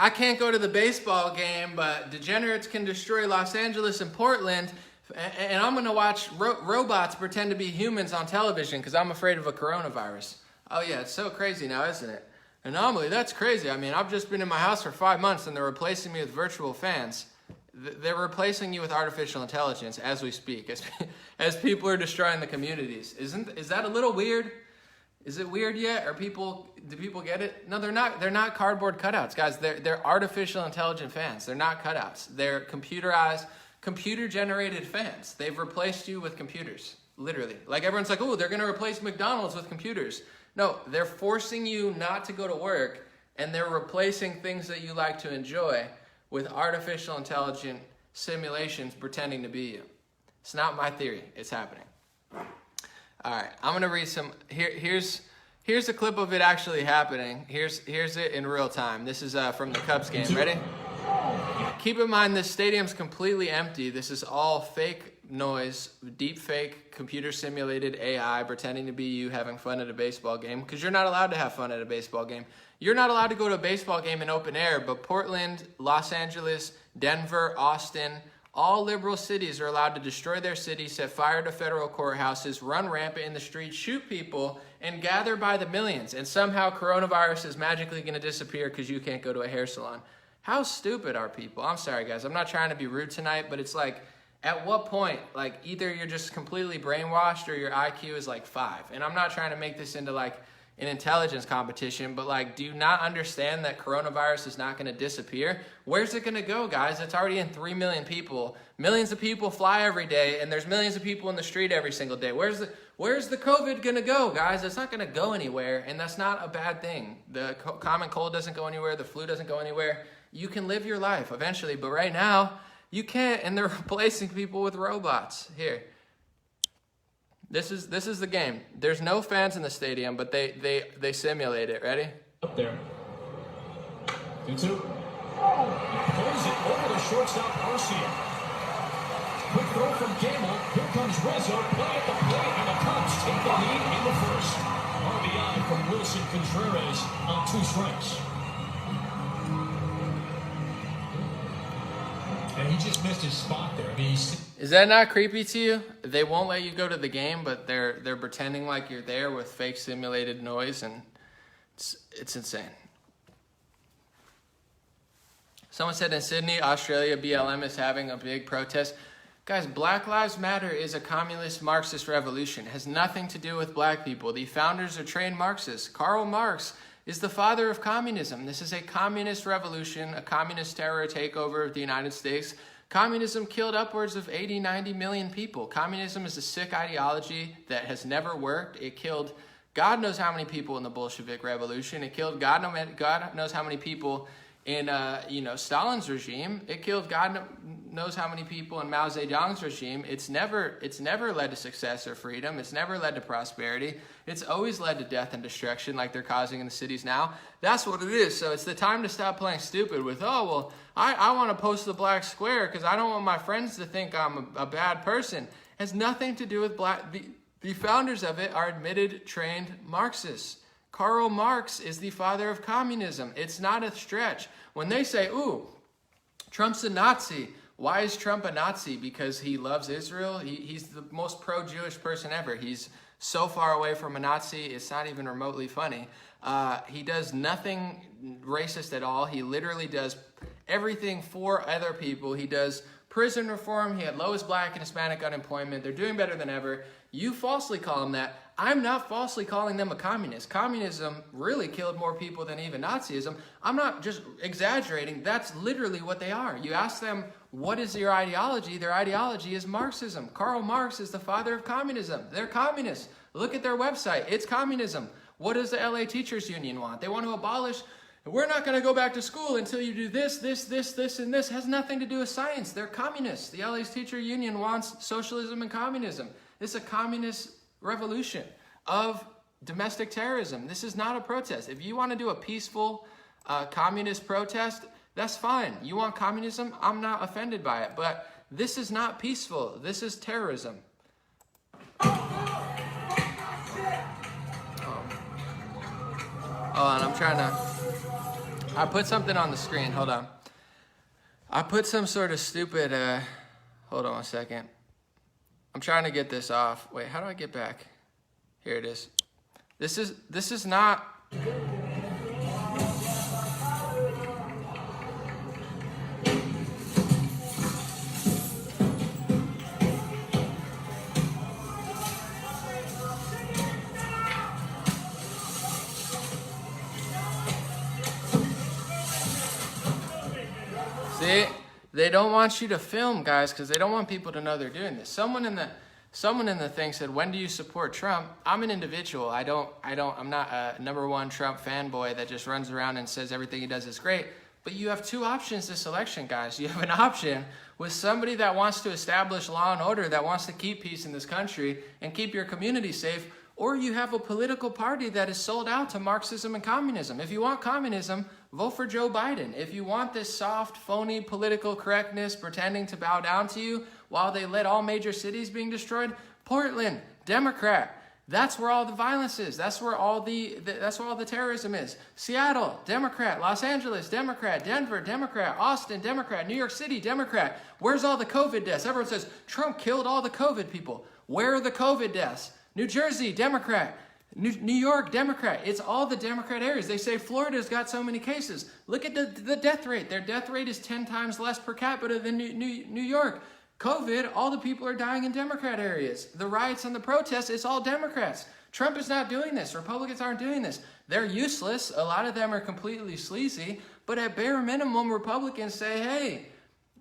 I can't go to the baseball game, but degenerates can destroy Los Angeles and Portland, and I'm going to watch robots pretend to be humans on television because I'm afraid of a coronavirus. Oh yeah, it's so crazy now, isn't it? Anomaly, that's crazy. I mean, I've just been in my house for 5 months and they're replacing me with virtual fans. They're replacing you with artificial intelligence as we speak, as people are destroying the communities. Is that a little weird? Is it weird yet? Do people get it? No, they're not. They're not cardboard cutouts, guys. They're artificial intelligent fans. They're not cutouts. They're computerized, computer-generated fans. They've replaced you with computers, literally. Like everyone's like, oh, they're going to replace McDonald's with computers. No, they're forcing you not to go to work, and they're replacing things that you like to enjoy with artificial intelligent simulations pretending to be you. It's not my theory. It's happening. All right, I'm gonna read some. Here's a clip of it actually happening. Here's it in real time. This is from the Cubs game. Ready? Keep in mind this stadium's completely empty. This is all fake noise, deep fake, computer simulated AI pretending to be you having fun at a baseball game, because you're not allowed to have fun at a baseball game. You're not allowed to go to a baseball game in open air, but Portland, Los Angeles, Denver, Austin, All liberal cities are allowed to destroy their cities, set fire to federal courthouses, run rampant in the streets, shoot people, and gather by the millions. And somehow coronavirus is magically going to disappear because you can't go to a hair salon. How stupid are people? I'm sorry, guys. I'm not trying to be rude tonight, but it's like, at what point, like, either you're just completely brainwashed or your IQ is like 5. And I'm not trying to make this into like an intelligence competition, but like, do you not understand that coronavirus is not going to disappear? Where's it going to go, guys? It's already in 3 million people. Millions of people fly every day, and there's millions of people in the street every single day. Where's the COVID going to go, guys? It's not going to go anywhere, and that's not a bad thing. The common cold doesn't go anywhere. The flu doesn't go anywhere. You can live your life eventually, but right now, you can't, and they're replacing people with robots. Here. This is the game. There's no fans in the stadium, but they simulate it. Ready? Up there. 2-2. Pulls it over the shortstop, Arcia. Quick throw from Gamble. Here comes Rizzo. Play at the plate, and the Cubs take the lead in the first. RBI from Wilson Contreras on 2 strikes. And he just missed his spot there. I mean, is that not creepy to you? They won't let you go to the game, but they're pretending like you're there with fake simulated noise, and it's insane. Someone said in Sydney, Australia, BLM is having a big protest. Guys, Black Lives Matter is a communist Marxist revolution. It has nothing to do with black people. The founders are trained Marxists. Karl Marx is the father of communism. This is a communist revolution, a communist terror takeover of the United States. Communism killed upwards of 80, 90 million people. Communism is a sick ideology that has never worked. It killed God knows how many people in the Bolshevik Revolution. It killed God knows how many people in Stalin's regime. It killed God knows how many people in Mao Zedong's regime. It's never led to success or freedom. It's never led to prosperity. It's always led to death and destruction like they're causing in the cities now. That's what it is. So it's the time to stop playing stupid with, oh, well, I want to post the black square because I don't want my friends to think I'm a bad person. It has nothing to do with black. The founders of it are admitted trained Marxists. Karl Marx is the father of communism. It's not a stretch. When they say, ooh, Trump's a Nazi. Why is Trump a Nazi? Because he loves Israel? He's the most pro-Jewish person ever. He's so far away from a Nazi, it's not even remotely funny. He does nothing racist at all. He literally does everything for other people. He does prison reform. He had lowest black and Hispanic unemployment. They're doing better than ever. You falsely call him that. I'm not falsely calling them a communist. Communism really killed more people than even Nazism. I'm not just exaggerating. That's literally what they are. You ask them, what is your ideology? Their ideology is Marxism. Karl Marx is the father of communism. They're communists. Look at their website. It's communism. What does the LA Teachers Union want? They want to abolish. We're not going to go back to school until you do this, and this. It has nothing to do with science. They're communists. The LA Teacher Union wants socialism and communism. It's a communist revolution of domestic terrorism. This is not a protest. If you want to do a peaceful communist protest, that's fine. You want communism? I'm not offended by it. But this is not peaceful. This is terrorism. Hold on, I'm trying to... I put something on the screen. Hold on. I put some sort of stupid... hold on a second. I'm trying to get this off. Wait, how do I get back? Here it is. This is not... See, they don't want you to film, guys, because they don't want people to know they're doing this. Someone in the thing said, "When do you support Trump?" I'm an individual. I'm not a #1 Trump fanboy that just runs around and says everything he does is great. But you have two options this election, guys. You have an option with somebody that wants to establish law and order, that wants to keep peace in this country and keep your community safe, or you have a political party that is sold out to Marxism and communism. If you want communism, vote for Joe Biden. If you want this soft, phony political correctness pretending to bow down to you while they let all major cities being destroyed, Portland, Democrat. That's where all the violence is. That's where all the terrorism is. Seattle, Democrat. Los Angeles, Democrat. Denver, Democrat. Austin, Democrat. New York City, Democrat. Where's all the COVID deaths? Everyone says, Trump killed all the COVID people. Where are the COVID deaths? New Jersey, Democrat. New York, Democrat. It's all the Democrat areas. They say Florida's got so many cases. Look at the death rate. Their death rate is 10 times less per capita than New York. COVID, all the people are dying in Democrat areas. The riots and the protests, it's all Democrats. Trump is not doing this. Republicans aren't doing this. They're useless. A lot of them are completely sleazy. But at bare minimum, Republicans say, hey,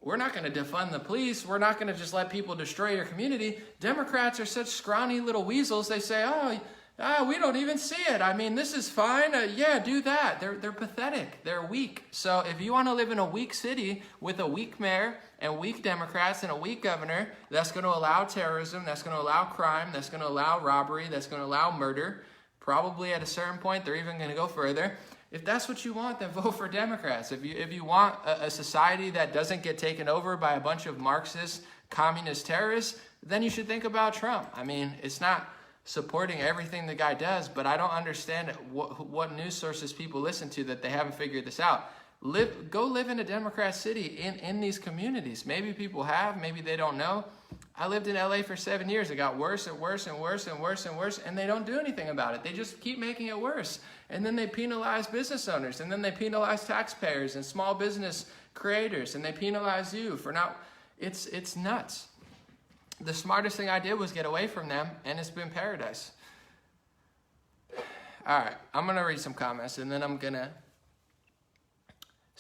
we're not going to defund the police. We're not going to just let people destroy your community. Democrats are such scrawny little weasels. They say, we don't even see it. I mean, this is fine. Yeah, do that. They're pathetic. They're weak. So if you want to live in a weak city with a weak mayor and weak Democrats and a weak governor, that's going to allow terrorism, that's going to allow crime, that's going to allow robbery, that's going to allow murder. Probably at a certain point, they're even going to go further. If that's what you want, then vote for Democrats. If you want a society that doesn't get taken over by a bunch of Marxist, communist terrorists, then you should think about Trump. I mean, it's not supporting everything the guy does, but I don't understand what news sources people listen to that they haven't figured this out. Go live in a Democrat city in these communities. Maybe people have, maybe they don't know. I lived in LA for 7 years. It got worse and worse and worse and worse and worse, and they don't do anything about it. They just keep making it worse. And then they penalize business owners, and then they penalize taxpayers and small business creators, and they penalize you for not, it's nuts. The smartest thing I did was get away from them, and it's been paradise. All right, I'm going to read some comments, and then I'm going to...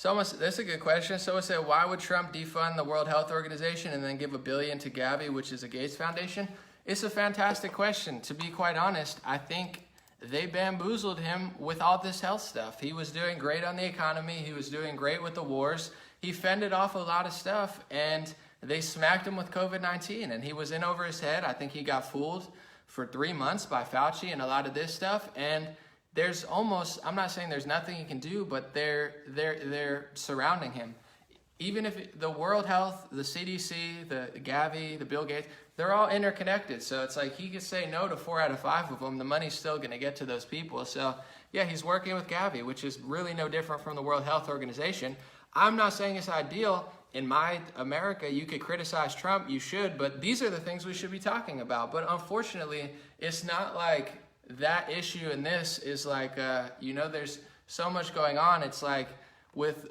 That's a good question. Someone said, why would Trump defund the World Health Organization and then give $1 billion to Gavi, which is a Gates Foundation? It's a fantastic question. To be quite honest, I think they bamboozled him with all this health stuff. He was doing great on the economy. He was doing great with the wars. He fended off a lot of stuff, and they smacked him with COVID-19, and he was in over his head. I think he got fooled for 3 months by Fauci and a lot of this stuff, and there's almost, I'm not saying there's nothing he can do, but they're surrounding him. Even if the World Health, the CDC, the Gavi, the Bill Gates, they're all interconnected. So it's like he could say no to 4 out of 5 of them. The money's still going to get to those people. So yeah, he's working with Gavi, which is really no different from the World Health Organization. I'm not saying it's ideal. In my America, you could criticize Trump, you should, but these are the things we should be talking about. But unfortunately, it's not like that issue and this is like, there's so much going on. It's like with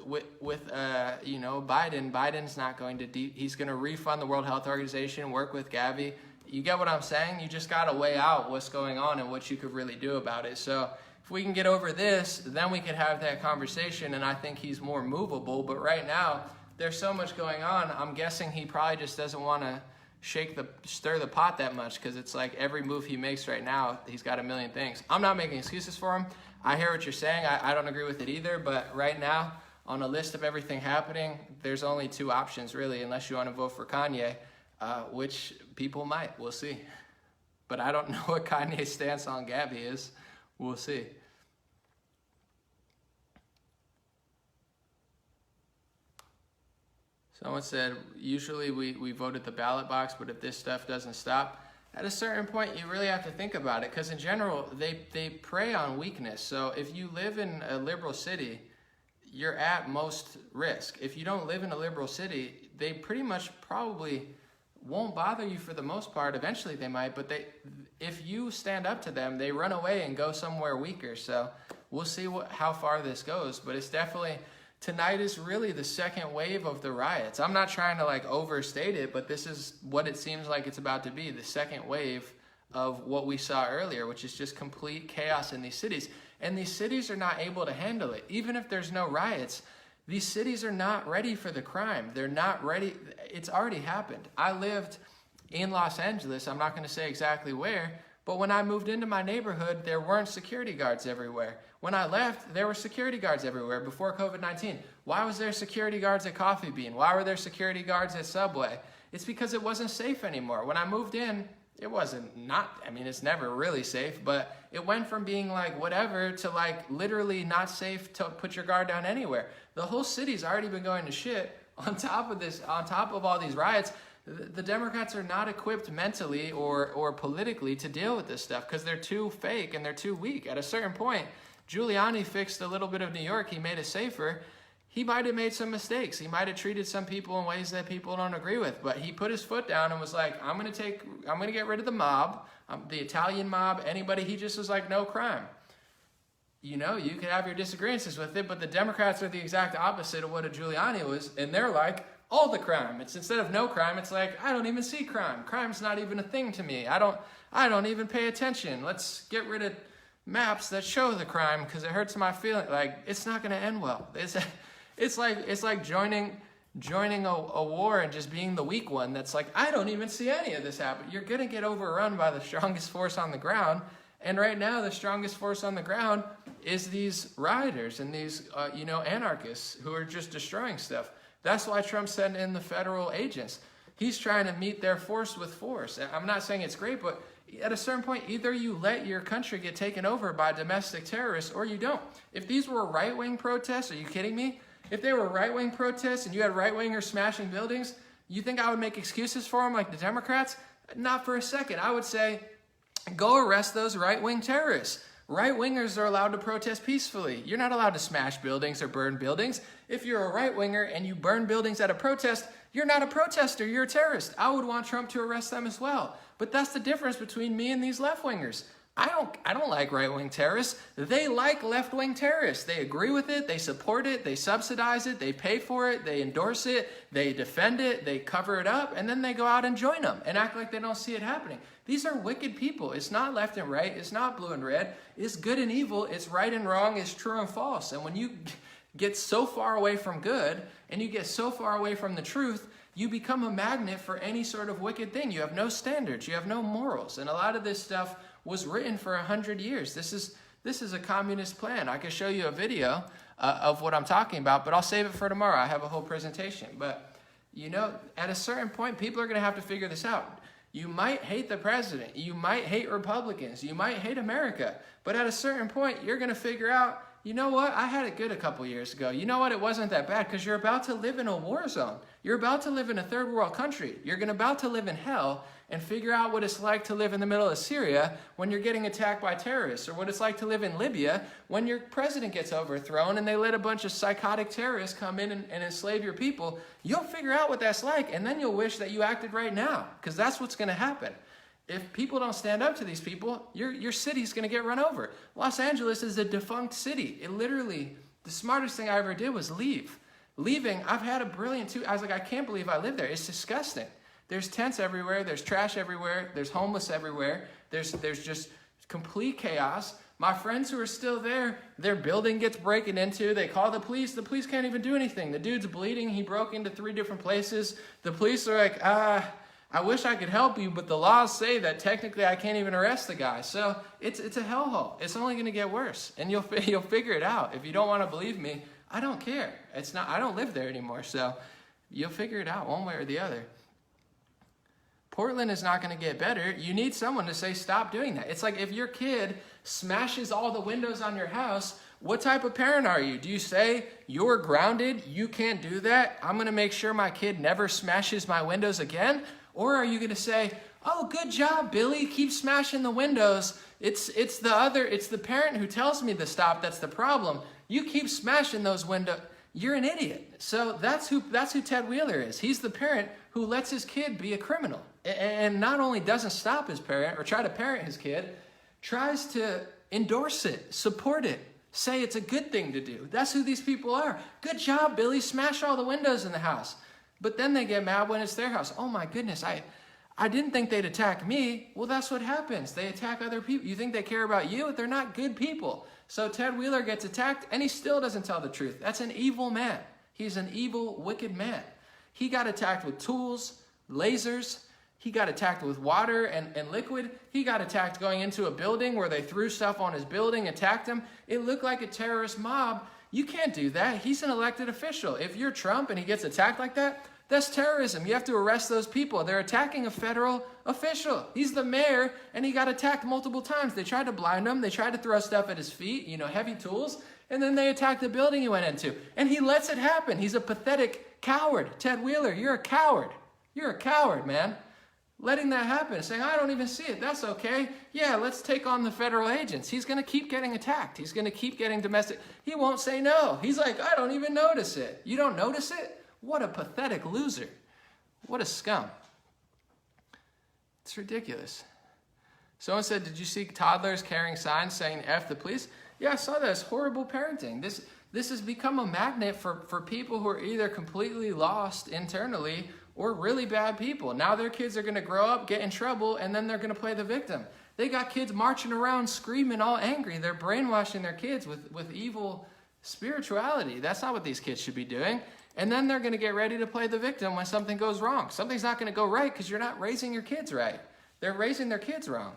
Biden's not going to, he's going to refund the World Health Organization, work with Gavi. You get what I'm saying? You just got to weigh out what's going on and what you could really do about it. So if we can get over this, then we could have that conversation, and I think he's more movable. But right now, there's so much going on. I'm guessing he probably just doesn't want to stir the pot that much, because it's like every move he makes right now, he's got a million things. I'm not making excuses for him. I hear what you're saying. I don't agree with it either, but right now, on a list of everything happening, there's only 2 options really, unless you want to vote for Kanye, which people might. We'll see. But I don't know what Kanye's stance on Gavi is. We'll see. Someone said, usually we vote at the ballot box, but if this stuff doesn't stop, at a certain point, you really have to think about it, because in general, they prey on weakness. So if you live in a liberal city, you're at most risk. If you don't live in a liberal city, they pretty much probably won't bother you for the most part. Eventually they might, but if you stand up to them, they run away and go somewhere weaker. So we'll see how far this goes, but it's definitely... Tonight is really the second wave of the riots. I'm not trying to overstate it, but this is what it seems like it's about to be, the second wave of what we saw earlier, which is just complete chaos in these cities. And these cities are not able to handle it. Even if there's no riots, these cities are not ready for the crime. They're not ready. It's already happened. I lived in Los Angeles. I'm not going to say exactly where, but when I moved into my neighborhood, there weren't security guards everywhere. When I left, there were security guards everywhere before COVID-19. Why was there security guards at Coffee Bean? Why were there security guards at Subway? It's because it wasn't safe anymore. When I moved in, it wasn't it's never really safe, but it went from being whatever to literally not safe to put your guard down anywhere. The whole city's already been going to shit on top of all these riots. The Democrats are not equipped mentally or politically to deal with this stuff because they're too fake and they're too weak. At a certain point, Giuliani fixed a little bit of New York. He made it safer. He might have made some mistakes. He might have treated some people in ways that people don't agree with, but he put his foot down and was like, I'm going to get rid of the mob, the Italian mob, anybody. He just was like, no crime. You know, you can have your disagreements with it, but the Democrats are the exact opposite of what a Giuliani was, and they're like, all the crime. It's instead of no crime, it's like, I don't even see crime. Crime's not even a thing to me. I don't even pay attention. Let's get rid of maps that show the crime because it hurts my feeling. Like, it's not going to end well. It's like joining a war and just being the weak one that's like, I don't even see any of this happen. You're going to get overrun by the strongest force on the ground. And right now, the strongest force on the ground is these rioters and these, anarchists who are just destroying stuff. That's why Trump sent in the federal agents. He's trying to meet their force with force. I'm not saying it's great, but at a certain point, either you let your country get taken over by domestic terrorists or you don't. If these were right-wing protests, are you kidding me? If they were right-wing protests and you had right-wingers smashing buildings, you think I would make excuses for them like the Democrats? Not for a second. I would say, go arrest those right-wing terrorists. Right-wingers are allowed to protest peacefully. You're not allowed to smash buildings or burn buildings. If you're a right-winger and you burn buildings at a protest, you're not a protester, you're a terrorist. I would want Trump to arrest them as well. But that's the difference between me and these left-wingers. I don't like right-wing terrorists. They like left-wing terrorists. They agree with it, they support it, they subsidize it, they pay for it, they endorse it, they defend it, they cover it up, and then they go out and join them and act like they don't see it happening. These are wicked people. It's not left and right. It's not blue and red. It's good and evil. It's right and wrong. It's true and false. And when you get so far away from good and you get so far away from the truth, you become a magnet for any sort of wicked thing. You have no standards. You have no morals. And a lot of this stuff was written for 100 years. This is a communist plan. I could show you a video of what I'm talking about, but I'll save it for tomorrow. I have a whole presentation. But, at a certain point, people are going to have to figure this out. You might hate the president. You might hate Republicans. You might hate America. But at a certain point, you're going to figure out, you know what? I had it good a couple years ago. You know what? It wasn't that bad because you're about to live in a war zone. You're about to live in a third world country. You're about to live in hell and figure out what it's like to live in the middle of Syria when you're getting attacked by terrorists, or what it's like to live in Libya when your president gets overthrown and they let a bunch of psychotic terrorists come in and enslave your people. You'll figure out what that's like, and then you'll wish that you acted right now, because that's what's going to happen. If people don't stand up to these people, your city's going to get run over. Los Angeles is a defunct city. It literally, the smartest thing I ever did was leave. Leaving, I've had a brilliant I was like, I can't believe I live there. It's disgusting. There's tents everywhere. There's trash everywhere. There's homeless everywhere. There's just complete chaos. My friends who are still there, their building gets broken into. They call the police. The police can't even do anything. The dude's bleeding. He broke into 3 different places. The police are like, I wish I could help you, but the laws say that technically I can't even arrest the guy. So it's a hellhole. It's only going to get worse, and you'll figure it out. If you don't want to believe me, I don't care. I don't live there anymore, so you'll figure it out one way or the other. Portland is not going to get better. You need someone to say, stop doing that. It's like if your kid smashes all the windows on your house, what type of parent are you? Do you say, you're grounded, you can't do that, I'm going to make sure my kid never smashes my windows again? Or are you going to say, oh, good job, Billy, keep smashing the windows. It's the parent who tells me to stop that's the problem. You keep smashing those windows. You're an idiot. So that's who Ted Wheeler is. He's the parent who lets his kid be a criminal. And not only doesn't stop his parent or try to parent his kid, tries to endorse it, support it, say it's a good thing to do. That's who these people are. Good job, Billy, smash all the windows in the house. But then they get mad when it's their house. Oh my goodness, I didn't think they'd attack me. Well, that's what happens. They attack other people. You think they care about you? They're not good people. So Ted Wheeler gets attacked and he still doesn't tell the truth. That's an evil man. He's an evil, wicked man. He got attacked with tools, lasers. He got attacked with water and liquid. He got attacked going into a building where they threw stuff on his building, attacked him. It looked like a terrorist mob. You can't do that. He's an elected official. If you're Trump and he gets attacked like that, that's terrorism. You have to arrest those people. They're attacking a federal official. He's the mayor, and he got attacked multiple times. They tried to blind him. They tried to throw stuff at his feet, heavy tools, and then they attacked the building he went into. And he lets it happen. He's a pathetic coward. Ted Wheeler, you're a coward. You're a coward, man. Letting that happen, saying, I don't even see it, that's okay. Yeah, let's take on the federal agents. He's going to keep getting attacked. He's going to keep getting domestic. He won't say no. He's like, I don't even notice it. You don't notice it? What a pathetic loser. What a scum. It's ridiculous. Someone said, did you see toddlers carrying signs saying F the police? Yeah, I saw that. It's horrible parenting. This has become a magnet for people who are either completely lost internally or really bad people. Now their kids are going to grow up, get in trouble, and then they're going to play the victim. They got kids marching around screaming all angry. They're brainwashing their kids with evil spirituality. That's not what these kids should be doing. And then they're going to get ready to play the victim when something goes wrong. Something's not going to go right because you're not raising your kids right. They're raising their kids wrong.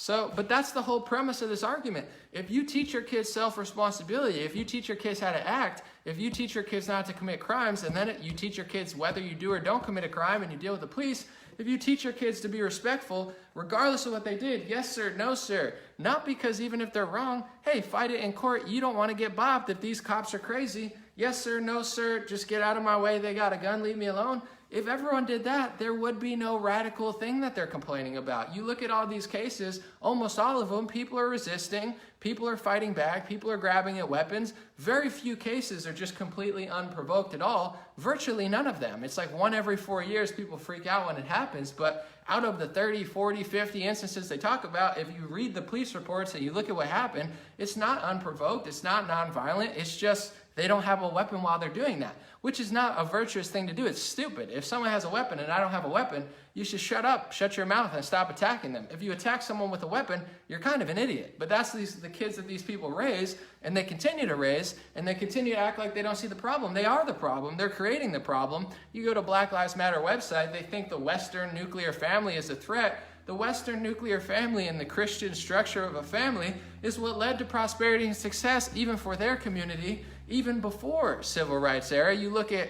But that's the whole premise of this argument. If you teach your kids self-responsibility, if you teach your kids how to act, if you teach your kids not to commit crimes, and then you teach your kids whether you do or don't commit a crime and you deal with the police, if you teach your kids to be respectful, regardless of what they did, yes sir, no sir, not because even if they're wrong, hey, fight it in court, you don't want to get bopped if these cops are crazy, yes sir, no sir, just get out of my way, they got a gun, leave me alone. If everyone did that, there would be no radical thing that they're complaining about. You look at all these cases, almost all of them, people are resisting, people are fighting back, people are grabbing at weapons. Very few cases are just completely unprovoked at all. Virtually none of them. It's like 1 every 4 years people freak out when it happens, but out of the 30, 40, 50 instances they talk about, if you read the police reports and you look at what happened, it's not unprovoked, it's not nonviolent, it's just they don't have a weapon while they're doing that, which is not a virtuous thing to do. It's stupid. If someone has a weapon and I don't have a weapon, you should shut up, shut your mouth, and stop attacking them. If you attack someone with a weapon, you're kind of an idiot. But that's the kids that these people raise, and they continue to raise, and they continue to act like they don't see the problem. They are the problem. They're creating the problem. You go to Black Lives Matter website, they think the Western nuclear family is a threat. The Western nuclear family and the Christian structure of a family is what led to prosperity and success even for their community, even before civil rights era. You look at,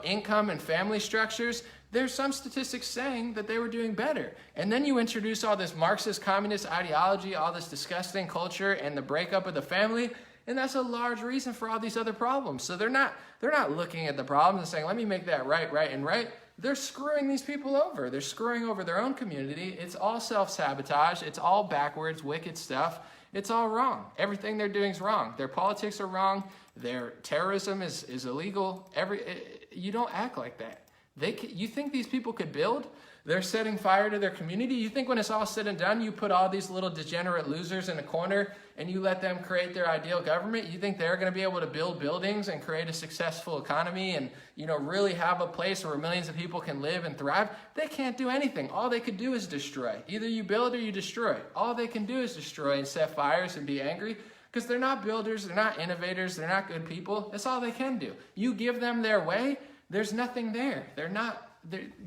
income and family structures, there's some statistics saying that they were doing better. And then you introduce all this Marxist communist ideology, all this disgusting culture and the breakup of the family, and that's a large reason for all these other problems. So they're not looking at the problems and saying, let me make that right, and right. They're screwing these people over. They're screwing over their own community. It's all self-sabotage. It's all backwards, wicked stuff. It's all wrong. Everything they're doing is wrong. Their politics are wrong. Their terrorism is illegal. You don't act like that. You think these people could build? They're setting fire to their community. You think when it's all said and done, you put all these little degenerate losers in a corner and you let them create their ideal government? You think they're going to be able to build buildings and create a successful economy and, really have a place where millions of people can live and thrive? They can't do anything. All they could do is destroy. Either you build or you destroy. All they can do is destroy and set fires and be angry because they're not builders, they're not innovators, they're not good people. That's all they can do. You give them their way, there's nothing there.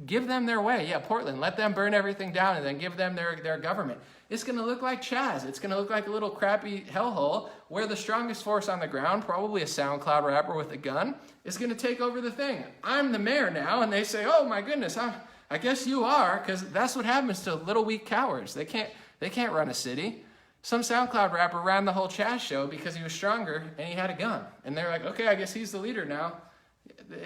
Give them their way. Yeah, Portland, let them burn everything down and then give them their government. It's going to look like Chaz. It's going to look like a little crappy hellhole where the strongest force on the ground, probably a SoundCloud rapper with a gun, is going to take over the thing. I'm the mayor now, and they say, oh my goodness, I guess you are, because that's what happens to little weak cowards. They can't run a city. Some SoundCloud rapper ran the whole Chaz show because he was stronger and he had a gun. And they're like, okay, I guess he's the leader now.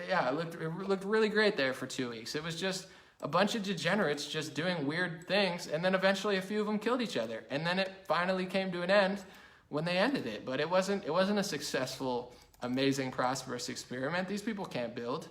Yeah, it looked really great there for 2 weeks. It was just a bunch of degenerates just doing weird things, and then eventually a few of them killed each other. And then it finally came to an end when they ended it. But it wasn't a successful, amazing, prosperous experiment. These people can't build.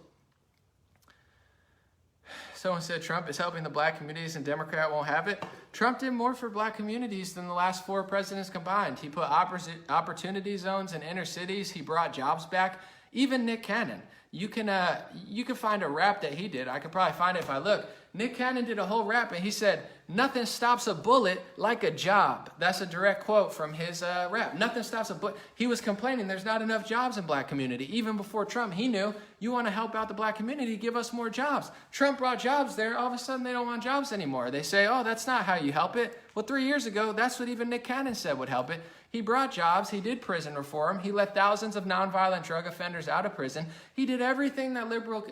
Someone said Trump is helping the black communities and Democrat won't have it. Trump did more for black communities than the last 4 presidents combined. He put opportunity zones in inner cities. He brought jobs back. Even Nick Cannon. You can find a rap that he did. I could probably find it if I look. Nick Cannon did a whole rap and he said, nothing stops a bullet like a job. That's a direct quote from his rap. Nothing stops a bullet. He was complaining there's not enough jobs in black community. Even before Trump, he knew you want to help out the black community, give us more jobs. Trump brought jobs there. All of a sudden they don't want jobs anymore. They say, oh, that's not how you help it. Well, 3 years ago, that's what even Nick Cannon said would help it. He brought jobs. He did prison reform. He let thousands of nonviolent drug offenders out of prison. He did everything that liberal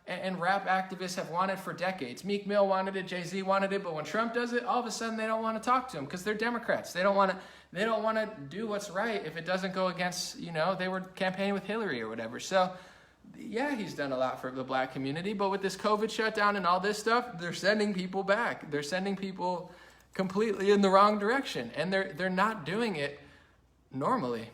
and rap activists have wanted for decades. Meek Mill wanted it, Jay-Z wanted it, but when Trump does it, all of a sudden they don't want to talk to him because they're Democrats. They don't want to do what's right if it doesn't go against, they were campaigning with Hillary or whatever. So yeah, he's done a lot for the black community, but with this COVID shutdown and all this stuff, they're sending people back. They're sending people completely in the wrong direction, and they're not doing it normally.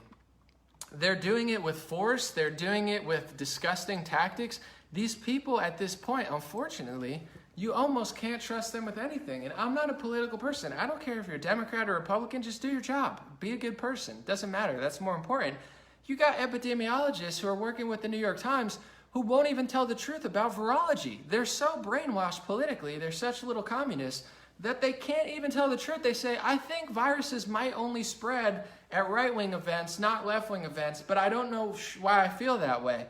They're doing it with force. They're doing it with disgusting tactics. These people at this point, unfortunately, you almost can't trust them with anything. And I'm not a political person. I don't care if you're a Democrat or Republican. Just do your job. Be a good person. Doesn't matter. That's more important. You got epidemiologists who are working with the New York Times who won't even tell the truth about virology. They're so brainwashed politically. They're such little communists that they can't even tell the truth. They say, I think viruses might only spread at right-wing events, not left-wing events, but I don't know why I feel that way.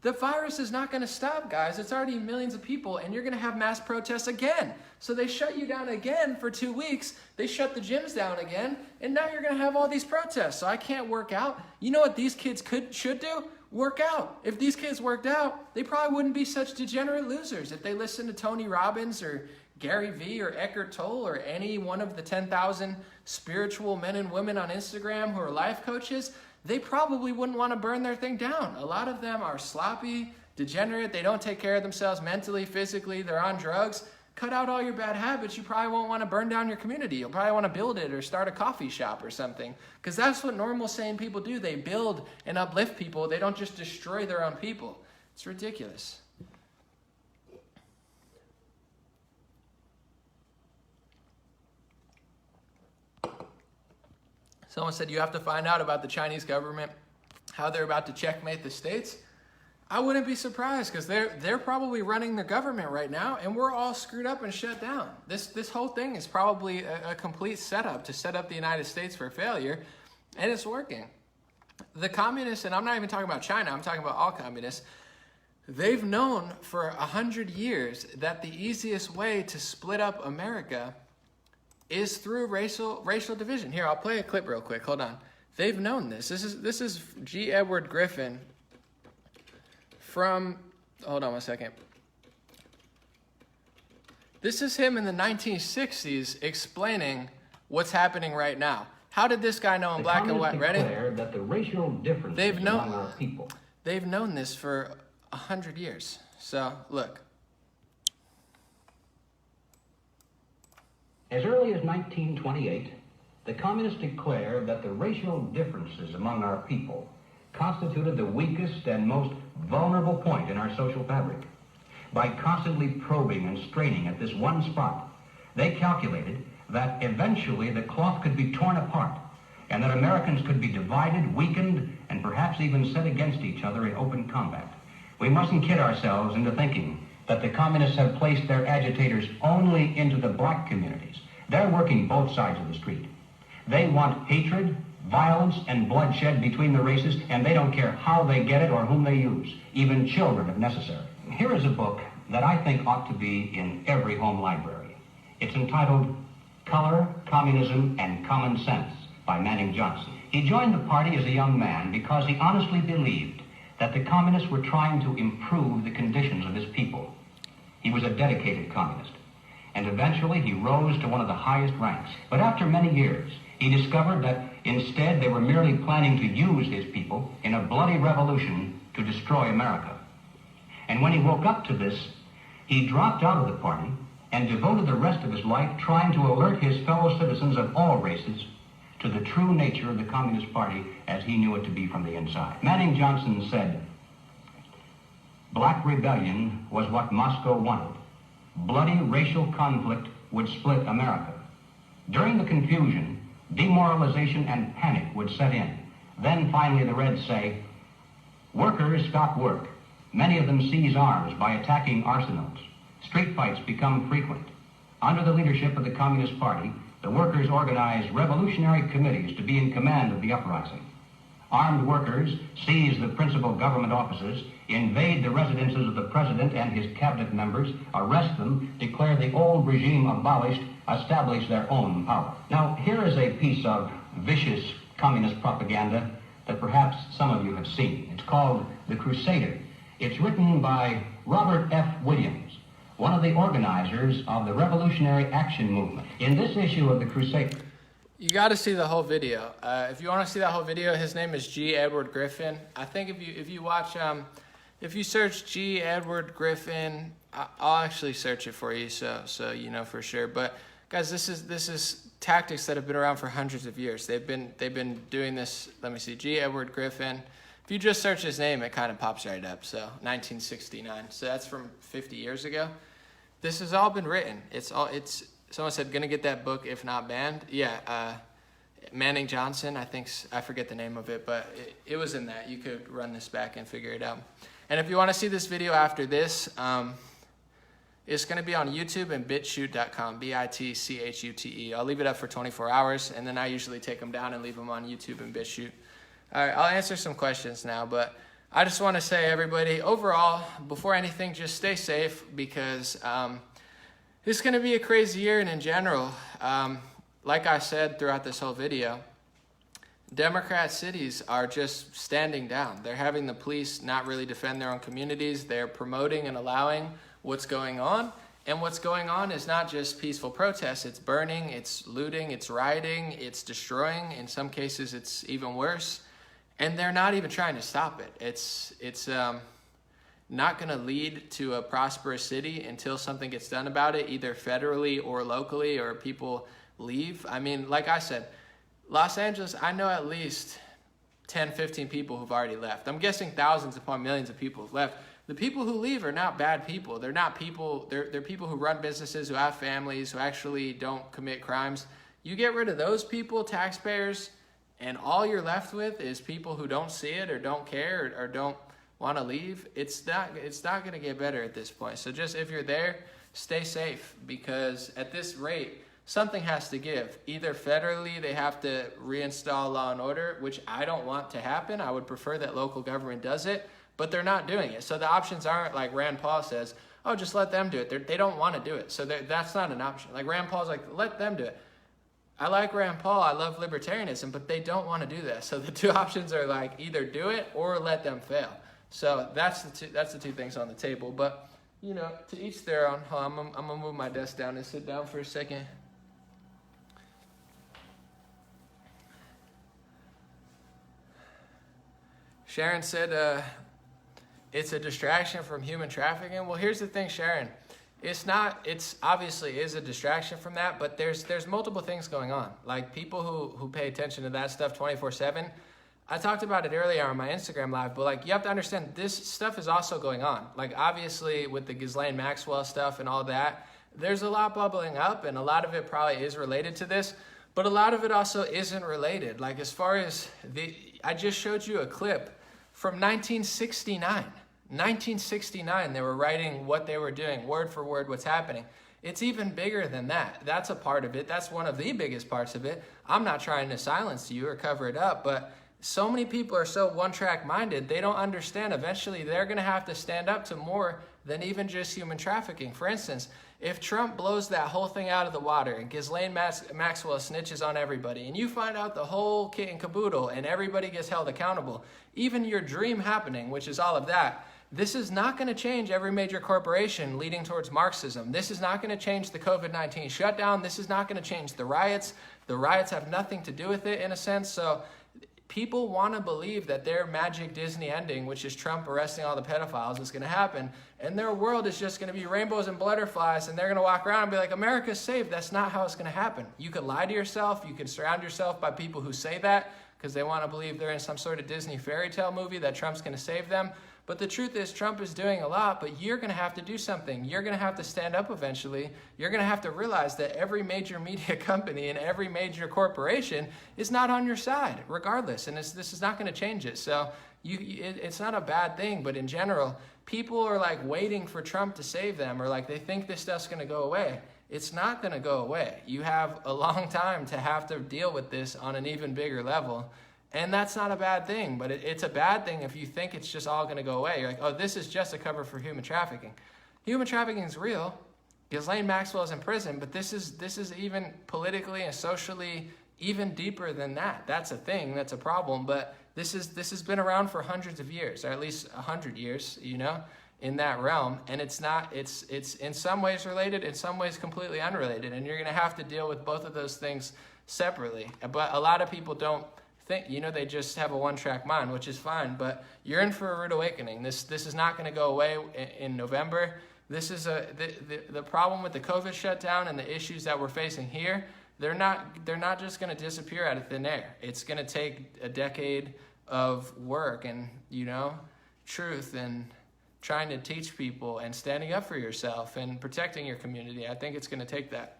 The virus is not going to stop, guys. It's already millions of people, and you're going to have mass protests again. So they shut you down again for 2 weeks. They shut the gyms down again, and now you're going to have all these protests. So I can't work out. You know what these kids should do? Work out. If these kids worked out, they probably wouldn't be such degenerate losers. If they listened to Tony Robbins or Gary Vee or Eckhart Tolle or any one of the 10,000 spiritual men and women on Instagram who are life coaches, they probably wouldn't want to burn their thing down. A lot of them are sloppy, degenerate. They don't take care of themselves mentally, physically. They're on drugs. Cut out all your bad habits. You probably won't want to burn down your community. You'll probably want to build it or start a coffee shop or something, because that's what normal, sane people do. They build and uplift people. They don't just destroy their own people. It's ridiculous. Someone said you have to find out about the Chinese government, how they're about to checkmate the states. I wouldn't be surprised, because they're probably running the government right now, and we're all screwed up and shut down. This whole thing is probably a complete setup to set up the United States for failure, and it's working. The communists, and I'm not even talking about China, I'm talking about all communists, they've known for 100 years that the easiest way to split up America is through racial division. Here, I'll play a clip real quick. Hold on. They've known this. This is G. Edward Griffin from, hold on one second. This is him in the 1960s explaining what's happening right now. How did this guy know in black and white? Ready? That the racial differences among our people. They've known this for 100 years. So, look. As early as 1928, the communists declared that the racial differences among our people constituted the weakest and most vulnerable point in our social fabric. By constantly probing and straining at this one spot, they calculated that eventually the cloth could be torn apart and that Americans could be divided, weakened, and perhaps even set against each other in open combat. We mustn't kid ourselves into thinking that the communists have placed their agitators only into the black communities. They're working both sides of the street. They want hatred, violence, and bloodshed between the races, and they don't care how they get it or whom they use, even children if necessary. Here is a book that I think ought to be in every home library. It's entitled Color, Communism, and Common Sense by Manning Johnson. He joined the party as a young man because he honestly believed that the communists were trying to improve the conditions of his people. He was a dedicated communist, and eventually he rose to one of the highest ranks. But after many years, he discovered that instead they were merely planning to use his people in a bloody revolution to destroy America. And when he woke up to this, he dropped out of the party and devoted the rest of his life trying to alert his fellow citizens of all races to the true nature of the Communist Party as he knew it to be from the inside. Manning Johnson said, "Black rebellion was what Moscow wanted. Bloody racial conflict would split America. During the confusion, demoralization and panic would set in. Then finally the Reds say, workers stop work. Many of them seize arms by attacking arsenals. Street fights become frequent. Under the leadership of the Communist Party, the workers organize revolutionary committees to be in command of the uprising. Armed workers seize the principal government offices, invade the residences of the president and his cabinet members, arrest them, declare the old regime abolished, establish their own power." Now, here is a piece of vicious communist propaganda that perhaps some of you have seen. It's called The Crusader. It's written by Robert F. Williams, one of the organizers of the Revolutionary Action Movement. In this issue of The Crusader, You got to see the whole video. If you want to see that whole video, his name is G. Edward Griffin. I think if you watch if you search G. Edward Griffin, I'll actually search it for you so you know for sure. But guys, this is tactics that have been around for hundreds of years. They've been doing this. Let me see, G. Edward Griffin. If you just search his name, it kind of pops right up. So 1969. So that's from 50 years ago. This has all been written. It's someone said gonna get that book if not banned. Yeah, Manning Johnson, I forget the name of it, but it was in that. You could run this back and figure it out. And if you want to see this video after this, it's going to be on YouTube and bitchute.com, bitchute. I'll leave it up for 24 hours, and then I usually take them down and leave them on YouTube and BitChute. All right, I'll answer some questions now, but I just want to say, everybody, overall, before anything, just stay safe, because this is going to be a crazy year, and in general, like I said throughout this whole video, Democrat cities are just standing down. They're having the police not really defend their own communities. They're promoting and allowing what's going on. And what's going on is not just peaceful protests. It's burning, it's looting, it's rioting, it's destroying. In some cases, it's even worse. And they're not even trying to stop it. It's not going to lead to a prosperous city until something gets done about it, either federally or locally, or people leave. I mean, like I said, Los Angeles, I know at least 10, 15 people who've already left. I'm guessing thousands upon millions of people have left. The people who leave are not bad people. They're not people, they're people who run businesses, who have families, who actually don't commit crimes. You get rid of those people, taxpayers, and all you're left with is people who don't see it or don't care or don't want to leave. It's not going to get better at this point. So just, if you're there, stay safe, because at this rate, something has to give. Either federally, they have to reinstall law and order, which I don't want to happen. I would prefer that local government does it, but they're not doing it. So the options aren't like Rand Paul says, oh, just let them do it. They don't want to do it. So that's not an option. Like Rand Paul's like, let them do it. I like Rand Paul. I love libertarianism, but they don't want to do that. So the two options are like either do it or let them fail. So that's the two things on the table. But, you know, to each their own. I'm going to move my desk down and sit down for a second. Sharon said, it's a distraction from human trafficking. Well, here's the thing, Sharon. It's obviously is a distraction from that, but there's multiple things going on. Like people who pay attention to that stuff 24/7. I talked about it earlier on my Instagram live, but like you have to understand this stuff is also going on. Like obviously with the Ghislaine Maxwell stuff and all that, there's a lot bubbling up, and a lot of it probably is related to this, but a lot of it also isn't related. Like as far as I just showed you a clip from 1969. 1969, they were writing what they were doing, word for word, what's happening. It's even bigger than that. That's a part of it. That's one of the biggest parts of it. I'm not trying to silence you or cover it up, but so many people are so one-track minded, they don't understand. Eventually, they're going to have to stand up to more than even just human trafficking. For instance, if Trump blows that whole thing out of the water and Ghislaine Maxwell snitches on everybody, and you find out the whole kit and caboodle and everybody gets held accountable, even your dream happening, which is all of that, this is not going to change every major corporation leading towards Marxism. This is not going to change the COVID-19 shutdown. This is not going to change the riots. The riots have nothing to do with it in a sense. So people want to believe that their magic Disney ending, which is Trump arresting all the pedophiles, is going to happen. And their world is just going to be rainbows and butterflies, and they're going to walk around and be like, America's safe. That's not how it's going to happen. You could lie to yourself. You could surround yourself by people who say that because they want to believe they're in some sort of Disney fairy tale movie that Trump's going to save them. But the truth is Trump is doing a lot, but you're going to have to do something. You're going to have to stand up eventually. You're going to have to realize that every major media company and every major corporation is not on your side, regardless. And this is not going to change it. So it's not a bad thing, but in general, people are like waiting for Trump to save them, or like they think this stuff's going to go away. It's not going to go away. You have a long time to have to deal with this on an even bigger level. And that's not a bad thing, but it's a bad thing if you think it's just all going to go away. You're like, oh, this is just a cover for human trafficking. Human trafficking is real. Ghislaine Maxwell is in prison, but this is even politically and socially even deeper than that. That's a thing. That's a problem. But this has been around for hundreds of years, or at least 100 years, you know, in that realm. And it's in some ways related, in some ways completely unrelated. And you're going to have to deal with both of those things separately. But a lot of people don't think, they just have a one-track mind, which is fine, but you're in for a rude awakening. This is not going to go away in November. This is the problem with the COVID shutdown and the issues that we're facing here. They're not just going to disappear out of thin air. It's going to take a decade of work and, truth and trying to teach people and standing up for yourself and protecting your community. I think it's going to take that.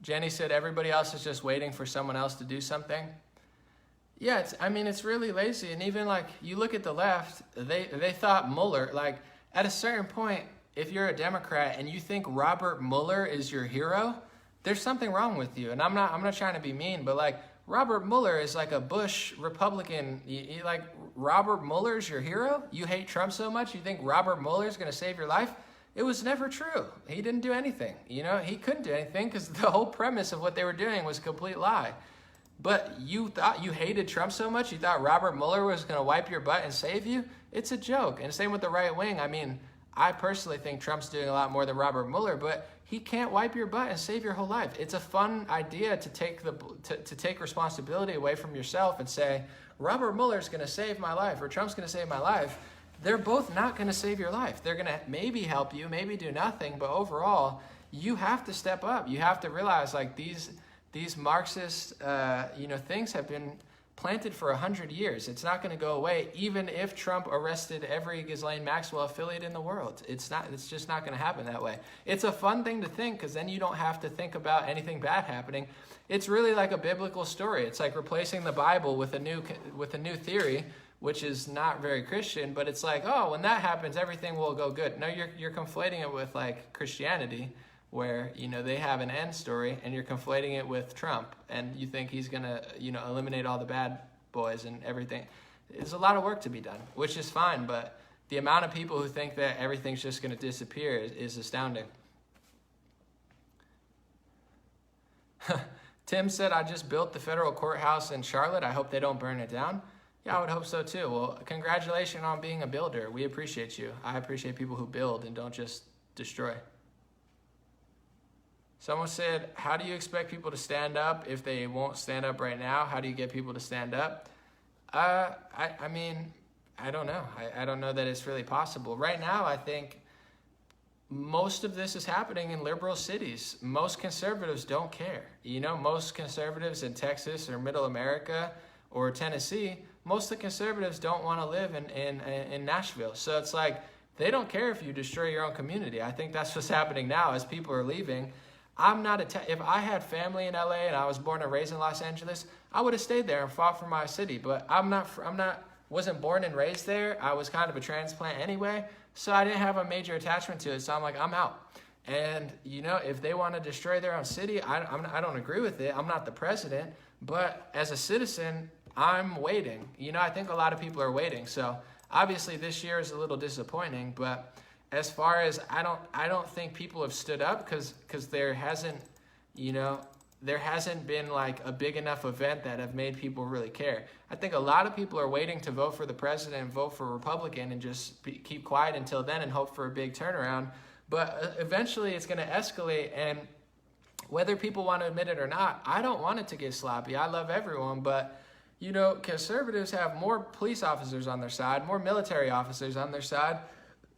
Jenny said everybody else is just waiting for someone else to do something. Yeah, it's really lazy. And even like you look at the left, they thought Mueller, like at a certain point, if you're a Democrat and you think Robert Mueller is your hero, there's something wrong with you. And I'm not trying to be mean, but like Robert Mueller is like a Bush Republican. You like Robert Mueller's your hero? You hate Trump so much you think Robert Mueller is going to save your life? It was never true. He didn't do anything. He couldn't do anything because the whole premise of what they were doing was a complete lie. But you thought you hated Trump so much, you thought Robert Mueller was going to wipe your butt and save you? It's a joke. And same with the right wing. I personally think Trump's doing a lot more than Robert Mueller, but he can't wipe your butt and save your whole life. It's a fun idea to take responsibility away from yourself and say, Robert Mueller's going to save my life or Trump's going to save my life. They're both not going to save your life. They're going to maybe help you, maybe do nothing, but overall, you have to step up. You have to realize like these Marxist things have been planted for 100 years. It's not going to go away, even if Trump arrested every Ghislaine Maxwell affiliate in the world. It's just not going to happen that way. It's a fun thing to think because then you don't have to think about anything bad happening. It's really like a biblical story. It's like replacing the Bible with a new theory, which is not very Christian, but it's like, oh, when that happens, everything will go good. No, you're conflating it with like Christianity, where, they have an end story, and you're conflating it with Trump, and you think he's going to, eliminate all the bad boys and everything. There's a lot of work to be done, which is fine, but the amount of people who think that everything's just going to disappear is astounding. Tim said, I just built the federal courthouse in Charlotte. I hope they don't burn it down. Yeah, I would hope so too. Well, congratulations on being a builder. We appreciate you. I appreciate people who build and don't just destroy. Someone said, how do you expect people to stand up if they won't stand up right now? How do you get people to stand up? I don't know. I don't know that it's really possible. Right now, I think most of this is happening in liberal cities. Most conservatives don't care. Most conservatives in Texas or Middle America or Tennessee, most of the conservatives don't want to live in Nashville. So it's like, they don't care if you destroy your own community. I think that's what's happening now as people are leaving. If I had family in LA and I was born and raised in Los Angeles, I would have stayed there and fought for my city. But wasn't born and raised there. I was kind of a transplant anyway, so I didn't have a major attachment to it. So I'm like, I'm out. And if they want to destroy their own city, I don't agree with it. I'm not the president, but as a citizen, I'm waiting. I think a lot of people are waiting. So obviously this year is a little disappointing, but as far as I don't think people have stood up because there hasn't been like a big enough event that have made people really care. I think a lot of people are waiting to vote for the president and vote for Republican and just keep quiet until then and hope for a big turnaround. But eventually it's going to escalate, and whether people want to admit it or not, I don't want it to get sloppy. I love everyone, but conservatives have more police officers on their side, more military officers on their side,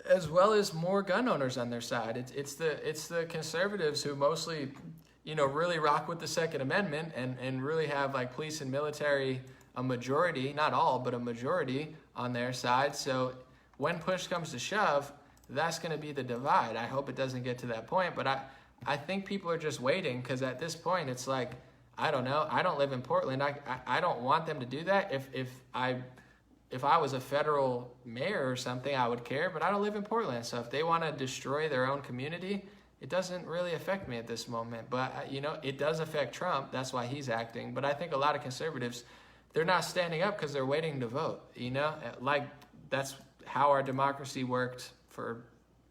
as well as more gun owners on their side. It's the conservatives who mostly, really rock with the Second Amendment and really have like police and military, a majority, not all, but a majority on their side. So when push comes to shove, that's going to be the divide. I hope it doesn't get to that point, but I think people are just waiting because at this point it's like, I don't know. I don't live in Portland. I don't want them to do that. If I was a federal mayor or something, I would care, but I don't live in Portland. So if they want to destroy their own community, it doesn't really affect me at this moment. But, it does affect Trump. That's why he's acting. But I think a lot of conservatives, they're not standing up because they're waiting to vote, Like, that's how our democracy worked for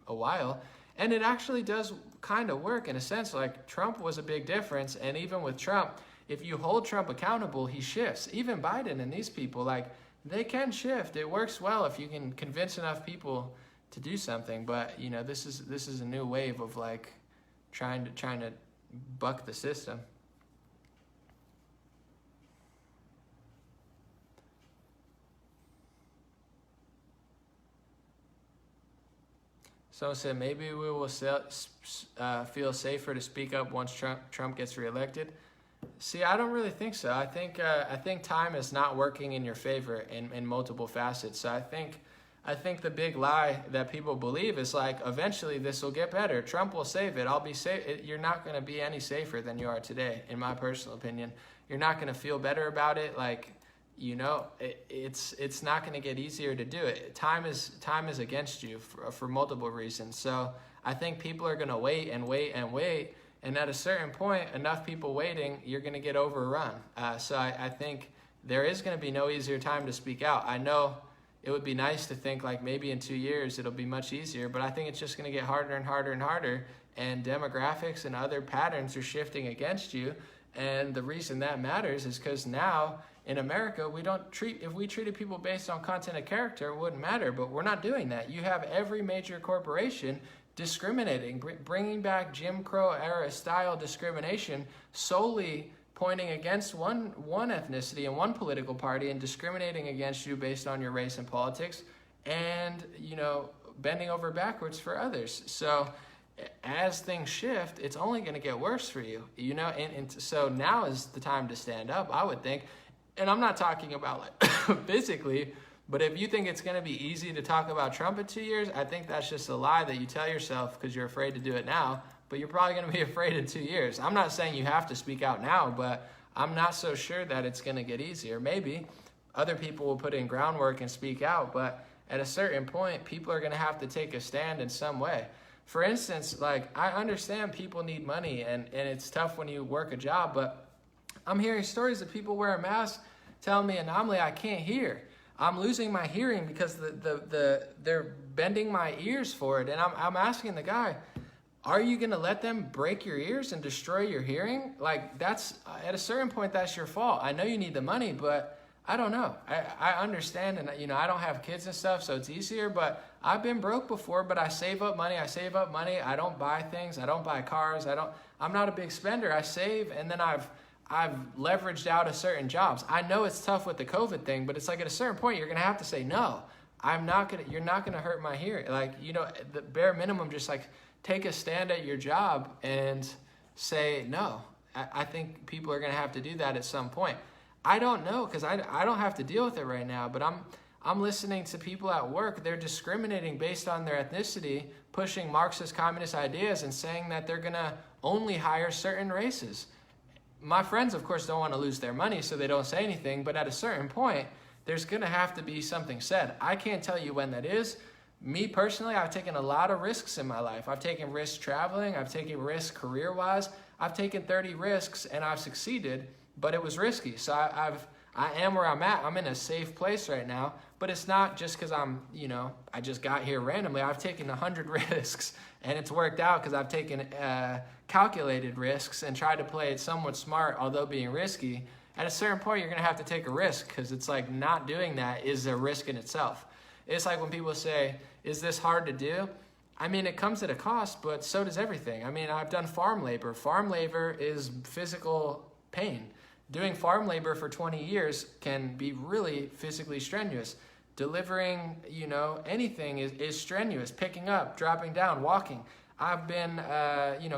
a while. And it actually does kind of work in a sense. Like, Trump was a big difference. And even with Trump, if you hold Trump accountable, he shifts. Even Biden and these people, like, They can shift. It works well if you can convince enough people to do something. But you know, this is a new wave of like trying to buck the system. Someone said maybe we will feel safer to speak up once Trump gets reelected. See, I don't really think so. I think time is not working in your favor in multiple facets. So I think the big lie that people believe is like, eventually this will get better. Trump will save it. I'll be safe. You're not going to be any safer than you are today, in my personal opinion. You're not going to feel better about it. Like, you know, it's not going to get easier to do it. Time is against you for multiple reasons. So I think people are going to wait and wait and wait. And at a certain point, enough people waiting, you're going to get overrun. So I think there is going to be no easier time to speak out. I know it would be nice to think like maybe in 2 years it'll be much easier, but I think it's just going to get harder and harder and harder. And demographics and other patterns are shifting against you. And the reason that matters is because now in America, if we treated people based on content of character, it wouldn't matter, but we're not doing that. You have every major corporation discriminating, bringing back Jim Crow era style discrimination, solely pointing against one ethnicity and one political party and discriminating against you based on your race and politics, and, you know, bending over backwards for others. So as things shift, it's only going to get worse for you, you know, and so now is the time to stand up, I would think. And I'm not talking about like physically, but if you think it's going to be easy to talk about Trump in 2 years, I think that's just a lie that you tell yourself because you're afraid to do it now, but you're probably going to be afraid in 2 years. I'm not saying you have to speak out now, but I'm not so sure that it's going to get easier. Maybe other people will put in groundwork and speak out, but at a certain point, people are going to have to take a stand in some way. For instance, like, I understand people need money and it's tough when you work a job, but I'm hearing stories of people wearing masks telling me, anomaly, I can't hear. I'm losing my hearing because they're bending my ears for it. And I'm asking the guy, are you going to let them break your ears and destroy your hearing? Like, that's, at a certain point, that's your fault. I know you need the money, but I don't know. I understand, and, you know, I don't have kids and stuff, so it's easier, but I've been broke before, but I save up money. I don't buy things. I don't buy cars. I'm not a big spender. I save, and then I've leveraged out of certain jobs. I know it's tough with the COVID thing, but it's like at a certain point, you're going to have to say, no, you're not going to hurt my hearing. Like, you know, the bare minimum, just like take a stand at your job and say, no. I think people are going to have to do that at some point. I don't know, because I don't have to deal with it right now, but I'm listening to people at work. They're discriminating based on their ethnicity, pushing Marxist communist ideas and saying that they're going to only hire certain races. My friends, of course, don't want to lose their money, so they don't say anything. But at a certain point, there's going to have to be something said. I can't tell you when that is. Me personally, I've taken a lot of risks in my life. I've taken risks traveling. I've taken risks career-wise. I've taken 30 risks, and I've succeeded, but it was risky. So I am where I'm at. I'm in a safe place right now. But it's not just because I just got here randomly. I've taken 100 risks, and it's worked out because I've taken calculated risks and tried to play it somewhat smart, although being risky. At a certain point, you're going to have to take a risk because it's like not doing that is a risk in itself. It's like when people say, is this hard to do? I mean, it comes at a cost, but so does everything. I mean, I've done farm labor. Farm labor is physical pain. Doing farm labor for 20 years can be really physically strenuous. Delivering, anything is strenuous. Picking up, dropping down, walking. I've been,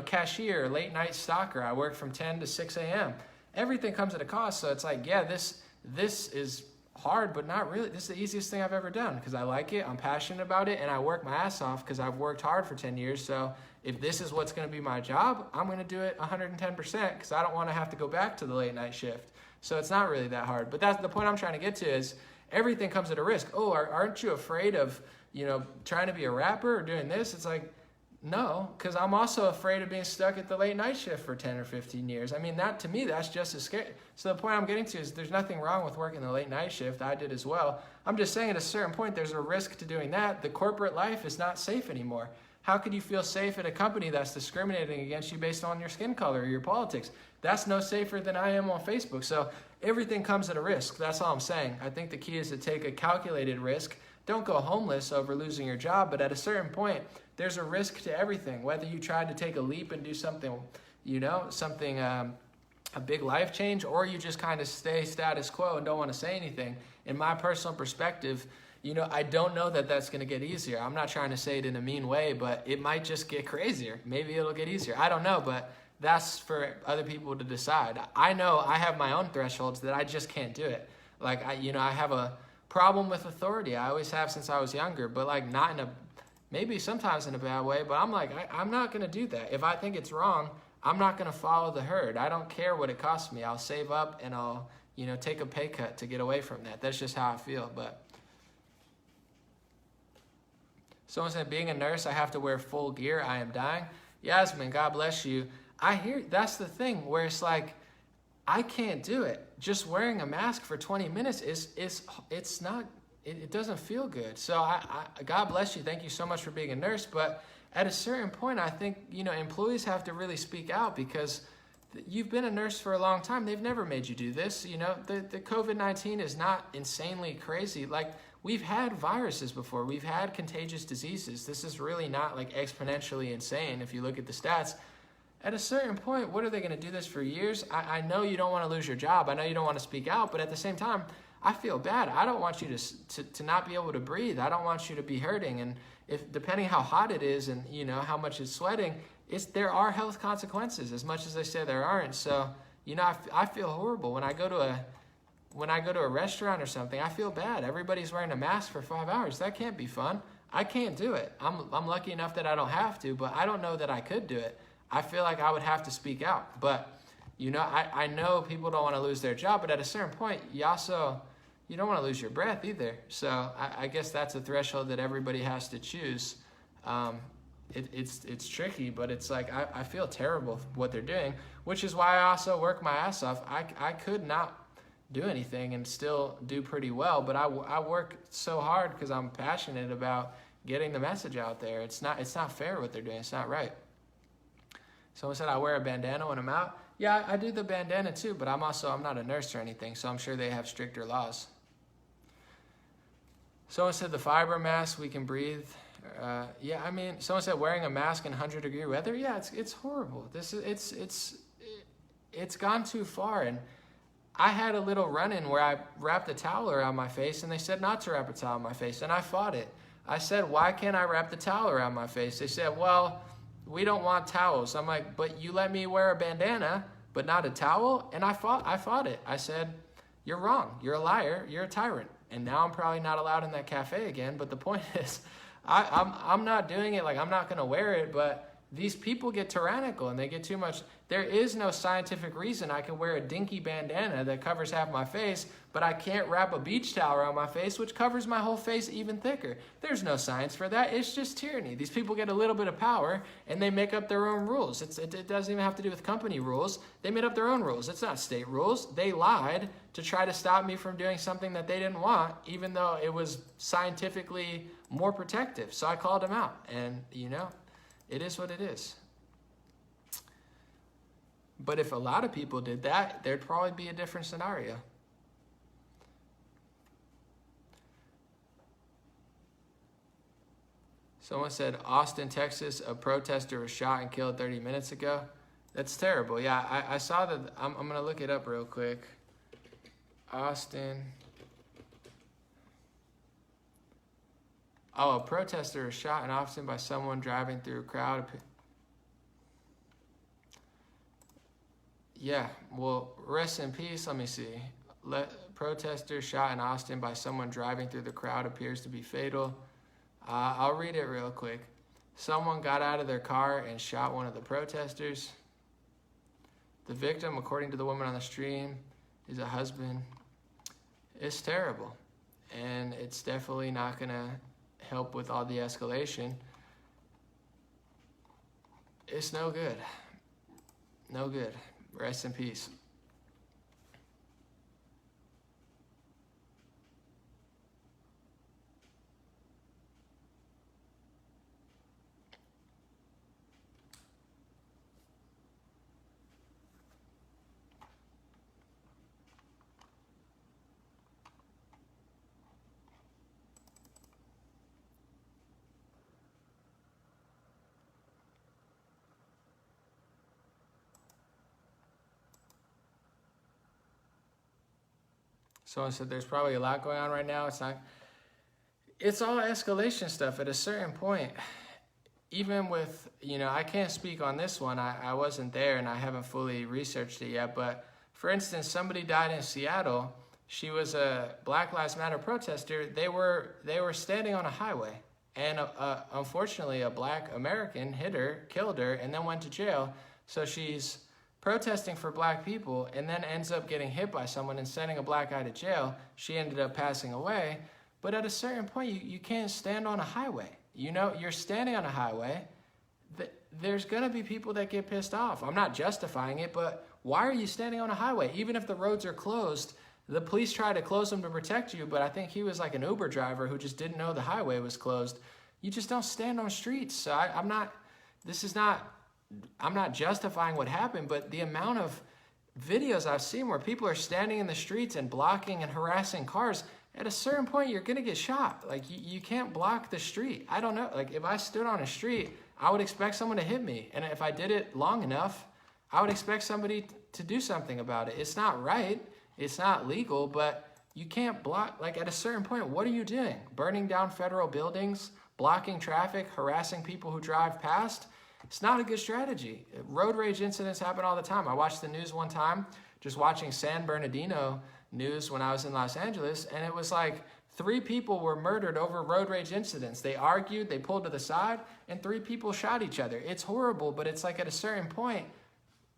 cashier, late night stalker. I work from 10 to 6 a.m. Everything comes at a cost. So it's like, yeah, this is hard, but not really. This is the easiest thing I've ever done because I like it. I'm passionate about it, and I work my ass off because I've worked hard for 10 years. So if this is what's going to be my job, I'm going to do it 110% because I don't want to have to go back to the late night shift. So it's not really that hard. But that's the point I'm trying to get to is everything comes at a risk. Oh, aren't you afraid of, trying to be a rapper or doing this? It's like, no, because I'm also afraid of being stuck at the late night shift for 10 or 15 years. I mean, to me, that's just as scary. So the point I'm getting to is there's nothing wrong with working the late night shift. I did as well. I'm just saying at a certain point, there's a risk to doing that. The corporate life is not safe anymore. How could you feel safe at a company that's discriminating against you based on your skin color or your politics? That's no safer than I am on Facebook. So everything comes at a risk. That's all I'm saying. I think the key is to take a calculated risk. Don't go homeless over losing your job, but at a certain point, there's a risk to everything. Whether you try to take a leap and do something, a big life change, or you just kind of stay status quo and don't want to say anything. In my personal perspective, I don't know that that's going to get easier. I'm not trying to say it in a mean way, but it might just get crazier. Maybe it'll get easier. I don't know, but that's for other people to decide. I know I have my own thresholds that I just can't do it. Like, I have a problem with authority. I always have since I was younger, but like not in maybe sometimes in a bad way, but I'm like, I'm not going to do that. If I think it's wrong, I'm not going to follow the herd. I don't care what it costs me. I'll save up and I'll, take a pay cut to get away from that. That's just how I feel. But someone said, being a nurse, I have to wear full gear. I am dying. Yasmin, God bless you. I hear that's the thing where it's like, I can't do it. Just wearing a mask for 20 minutes it doesn't feel good. So God bless you. Thank you so much for being a nurse. But at a certain point, I think, employees have to really speak out, because you've been a nurse for a long time. They've never made you do this. The COVID-19 is not insanely crazy. Like, we've had viruses before. We've had contagious diseases. This is really not like exponentially insane if you look at the stats. At a certain point, what are they going to do this for years? I know you don't want to lose your job. I know you don't want to speak out, but at the same time, I feel bad. I don't want you to not be able to breathe. I don't want you to be hurting. And if depending how hot it is and how much it's sweating, there are health consequences as much as they say there aren't. So I feel horrible when I go to a restaurant or something. I feel bad. Everybody's wearing a mask for 5 hours. That can't be fun. I can't do it. I'm lucky enough that I don't have to, but I don't know that I could do it. I feel like I would have to speak out. But I know people don't want to lose their job, but at a certain point, you don't want to lose your breath either. So I guess that's a threshold that everybody has to choose. It's tricky, but it's like I feel terrible for what they're doing, which is why I also work my ass off. I could not do anything and still do pretty well, but I work so hard because I'm passionate about getting the message out there. It's not fair what they're doing. It's not right. Someone said I wear a bandana when I'm out. Yeah, I do the bandana too, but I'm not a nurse or anything, so I'm sure they have stricter laws. Someone said the fiber mask, we can breathe. Yeah, I mean, someone said wearing a mask in 100-degree weather. Yeah, it's horrible. It's gone too far. And I had a little run-in where I wrapped a towel around my face, and they said not to wrap a towel around my face, and I fought it. I said, why can't I wrap the towel around my face? They said, well, we don't want towels. I'm like, but you let me wear a bandana, but not a towel? And I fought it. I said, you're wrong. You're a liar. You're a tyrant. And now I'm probably not allowed in that cafe again. But the point is, I'm not doing it. Like, I'm not going to wear it. But these people get tyrannical and they get too much. There is no scientific reason I can wear a dinky bandana that covers half my face, but I can't wrap a beach towel around my face, which covers my whole face even thicker. There's no science for that. It's just tyranny. These people get a little bit of power and they make up their own rules. It doesn't even have to do with company rules. They made up their own rules. It's not state rules. They lied to try to stop me from doing something that they didn't want, even though it was scientifically more protective. So I called them out, and it is what it is. But if a lot of people did that, there'd probably be a different scenario. Someone said, Austin, Texas, a protester was shot and killed 30 minutes ago. That's terrible. Yeah, I saw that. I'm going to look it up real quick. Austin. Oh, a protester was shot in Austin by someone driving through a crowd. Yeah, well, rest in peace. Let me see. Protester shot in Austin by someone driving through the crowd appears to be fatal. I'll read it real quick. Someone got out of their car and shot one of the protesters. The victim, according to the woman on the stream, is a husband. It's terrible. And it's definitely not going to help with all the escalation. It's no good. No good. Rest in peace. Someone said there's probably a lot going on right now. It's all escalation stuff at a certain point. Even with, I can't speak on this one. I wasn't there and I haven't fully researched it yet. But for instance, somebody died in Seattle. She was a Black Lives Matter protester. They were standing on a highway. And unfortunately, a Black American hit her, killed her, and then went to jail. So she's protesting for Black people and then ends up getting hit by someone and sending a Black guy to jail. She ended up passing away. But at a certain point, you can't stand on a highway. You're standing on a highway. There's going to be people that get pissed off. I'm not justifying it, but why are you standing on a highway? Even if the roads are closed, the police try to close them to protect you, but I think he was like an Uber driver who just didn't know the highway was closed. You just don't stand on streets. So I'm not justifying what happened, but the amount of videos I've seen where people are standing in the streets and blocking and harassing cars, at a certain point, you're going to get shot. Like, you can't block the street. I don't know. Like, if I stood on a street, I would expect someone to hit me. And if I did it long enough, I would expect somebody to do something about it. It's not right. It's not legal, but you can't block. Like, at a certain point, what are you doing? Burning down federal buildings, blocking traffic, harassing people who drive past? It's not a good strategy. Road rage incidents happen all the time. I watched the news one time, just watching San Bernardino news when I was in Los Angeles, and it was like 3 people were murdered over road rage incidents. They argued, they pulled to the side, and 3 people shot each other. It's horrible, but it's like at a certain point,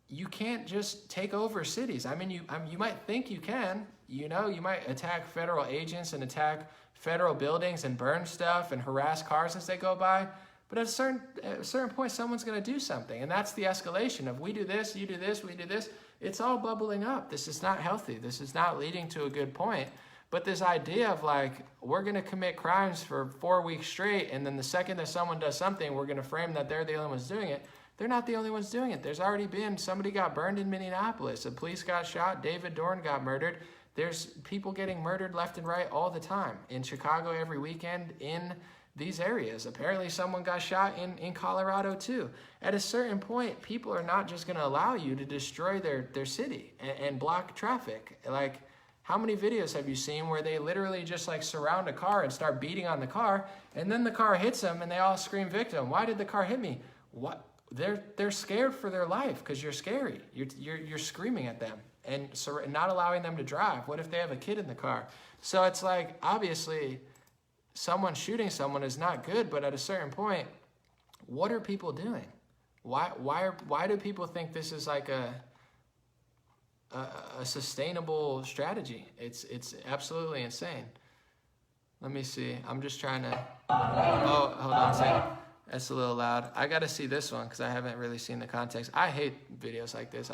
you can't just take over cities. I mean, you might think you can. You might attack federal agents and attack federal buildings and burn stuff and harass cars as they go by. But at a certain point, someone's going to do something. And that's the escalation of we do this, you do this, we do this. It's all bubbling up. This is not healthy. This is not leading to a good point. But this idea of like, we're going to commit crimes for 4 weeks straight, and then the second that someone does something, we're going to frame that they're the only ones doing it. They're not the only ones doing it. There's already been, somebody got burned in Minneapolis. A police got shot. David Dorn got murdered. There's people getting murdered left and right all the time. In Chicago every weekend, in these areas. Apparently someone got shot in Colorado too. At a certain point, people are not just going to allow you to destroy their city and block traffic. Like, how many videos have you seen where they literally just like surround a car and start beating on the car, and then the car hits them and they all scream victim? Why did the car hit me? What? They're scared for their life because you're scary. You're screaming at them and not allowing them to drive. What if they have a kid in the car? So it's like, obviously, someone shooting someone is not good, but at a certain point, what are people doing? Why do people think this is like a sustainable strategy? It's absolutely insane. Let me see. I'm just trying to. Oh, hold on a second. That's a little loud. I got to see this one because I haven't really seen the context. I hate videos like this.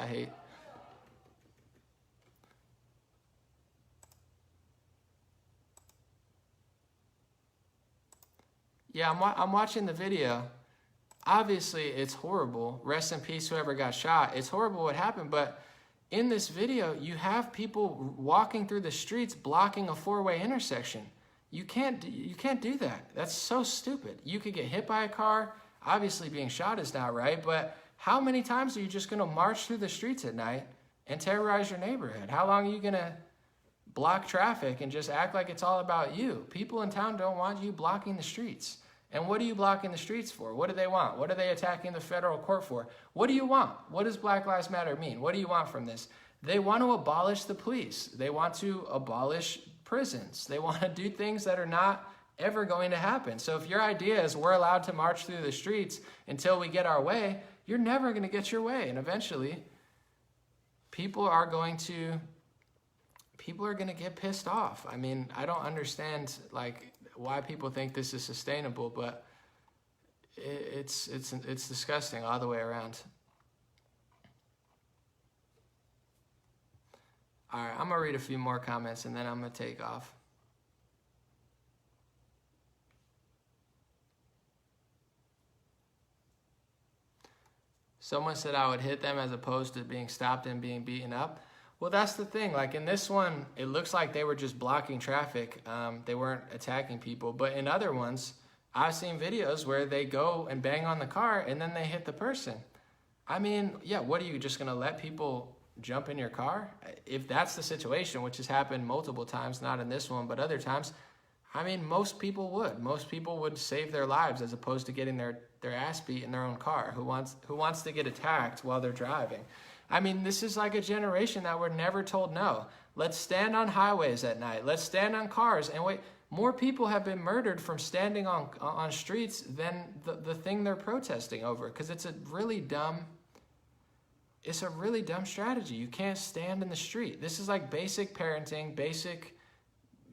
Yeah, I'm watching the video. Obviously, it's horrible. Rest in peace, whoever got shot. It's horrible what happened, but in this video, you have people walking through the streets blocking a 4-way intersection. You can't do that. That's so stupid. You could get hit by a car. Obviously, being shot is not right, but how many times are you just going to march through the streets at night and terrorize your neighborhood? How long are you going to block traffic and just act like it's all about you? People in town don't want you blocking the streets. And what are you blocking the streets for? What do they want? What are they attacking the federal court for? What do you want? What does Black Lives Matter mean? What do you want from this? They want to abolish the police. They want to abolish prisons. They want to do things that are not ever going to happen. So if your idea is we're allowed to march through the streets until we get our way, you're never going to get your way. And eventually, people are going to get pissed off. I mean, I don't understand like why people think this is sustainable, but it's disgusting all the way around. All right, I'm going to read a few more comments and then I'm going to take off. Someone said I would hit them as opposed to being stopped and being beaten up. Well, that's the thing. Like in this one, it looks like they were just blocking traffic. They weren't attacking people. But in other ones, I've seen videos where they go and bang on the car and then they hit the person. I mean, yeah, what are you just going to let people jump in your car? If that's the situation, which has happened multiple times, not in this one, but other times, I mean, most people would. Most people would save their lives as opposed to getting their ass beat in their own car. Who wants to get attacked while they're driving? I mean, this is like a generation that we're never told no. Let's stand on highways at night. Let's stand on cars and wait. More people have been murdered from standing on streets than the thing they're protesting over, because it's a really dumb strategy. You can't stand in the street. This is like basic parenting, basic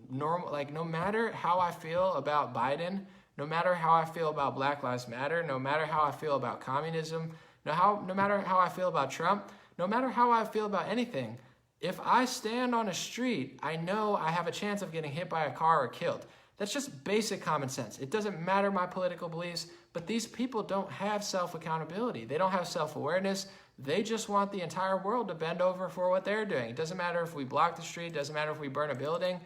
normal, like no matter how I feel about Biden, no matter how I feel about Black Lives Matter, no matter how I feel about communism, no matter how I feel about Trump, no matter how I feel about anything, if I stand on a street, I know I have a chance of getting hit by a car or killed. That's just basic common sense. It doesn't matter my political beliefs, but these people don't have self-accountability. They don't have self-awareness. They just want the entire world to bend over for what they're doing. It doesn't matter if we block the street. It doesn't matter if we burn a building.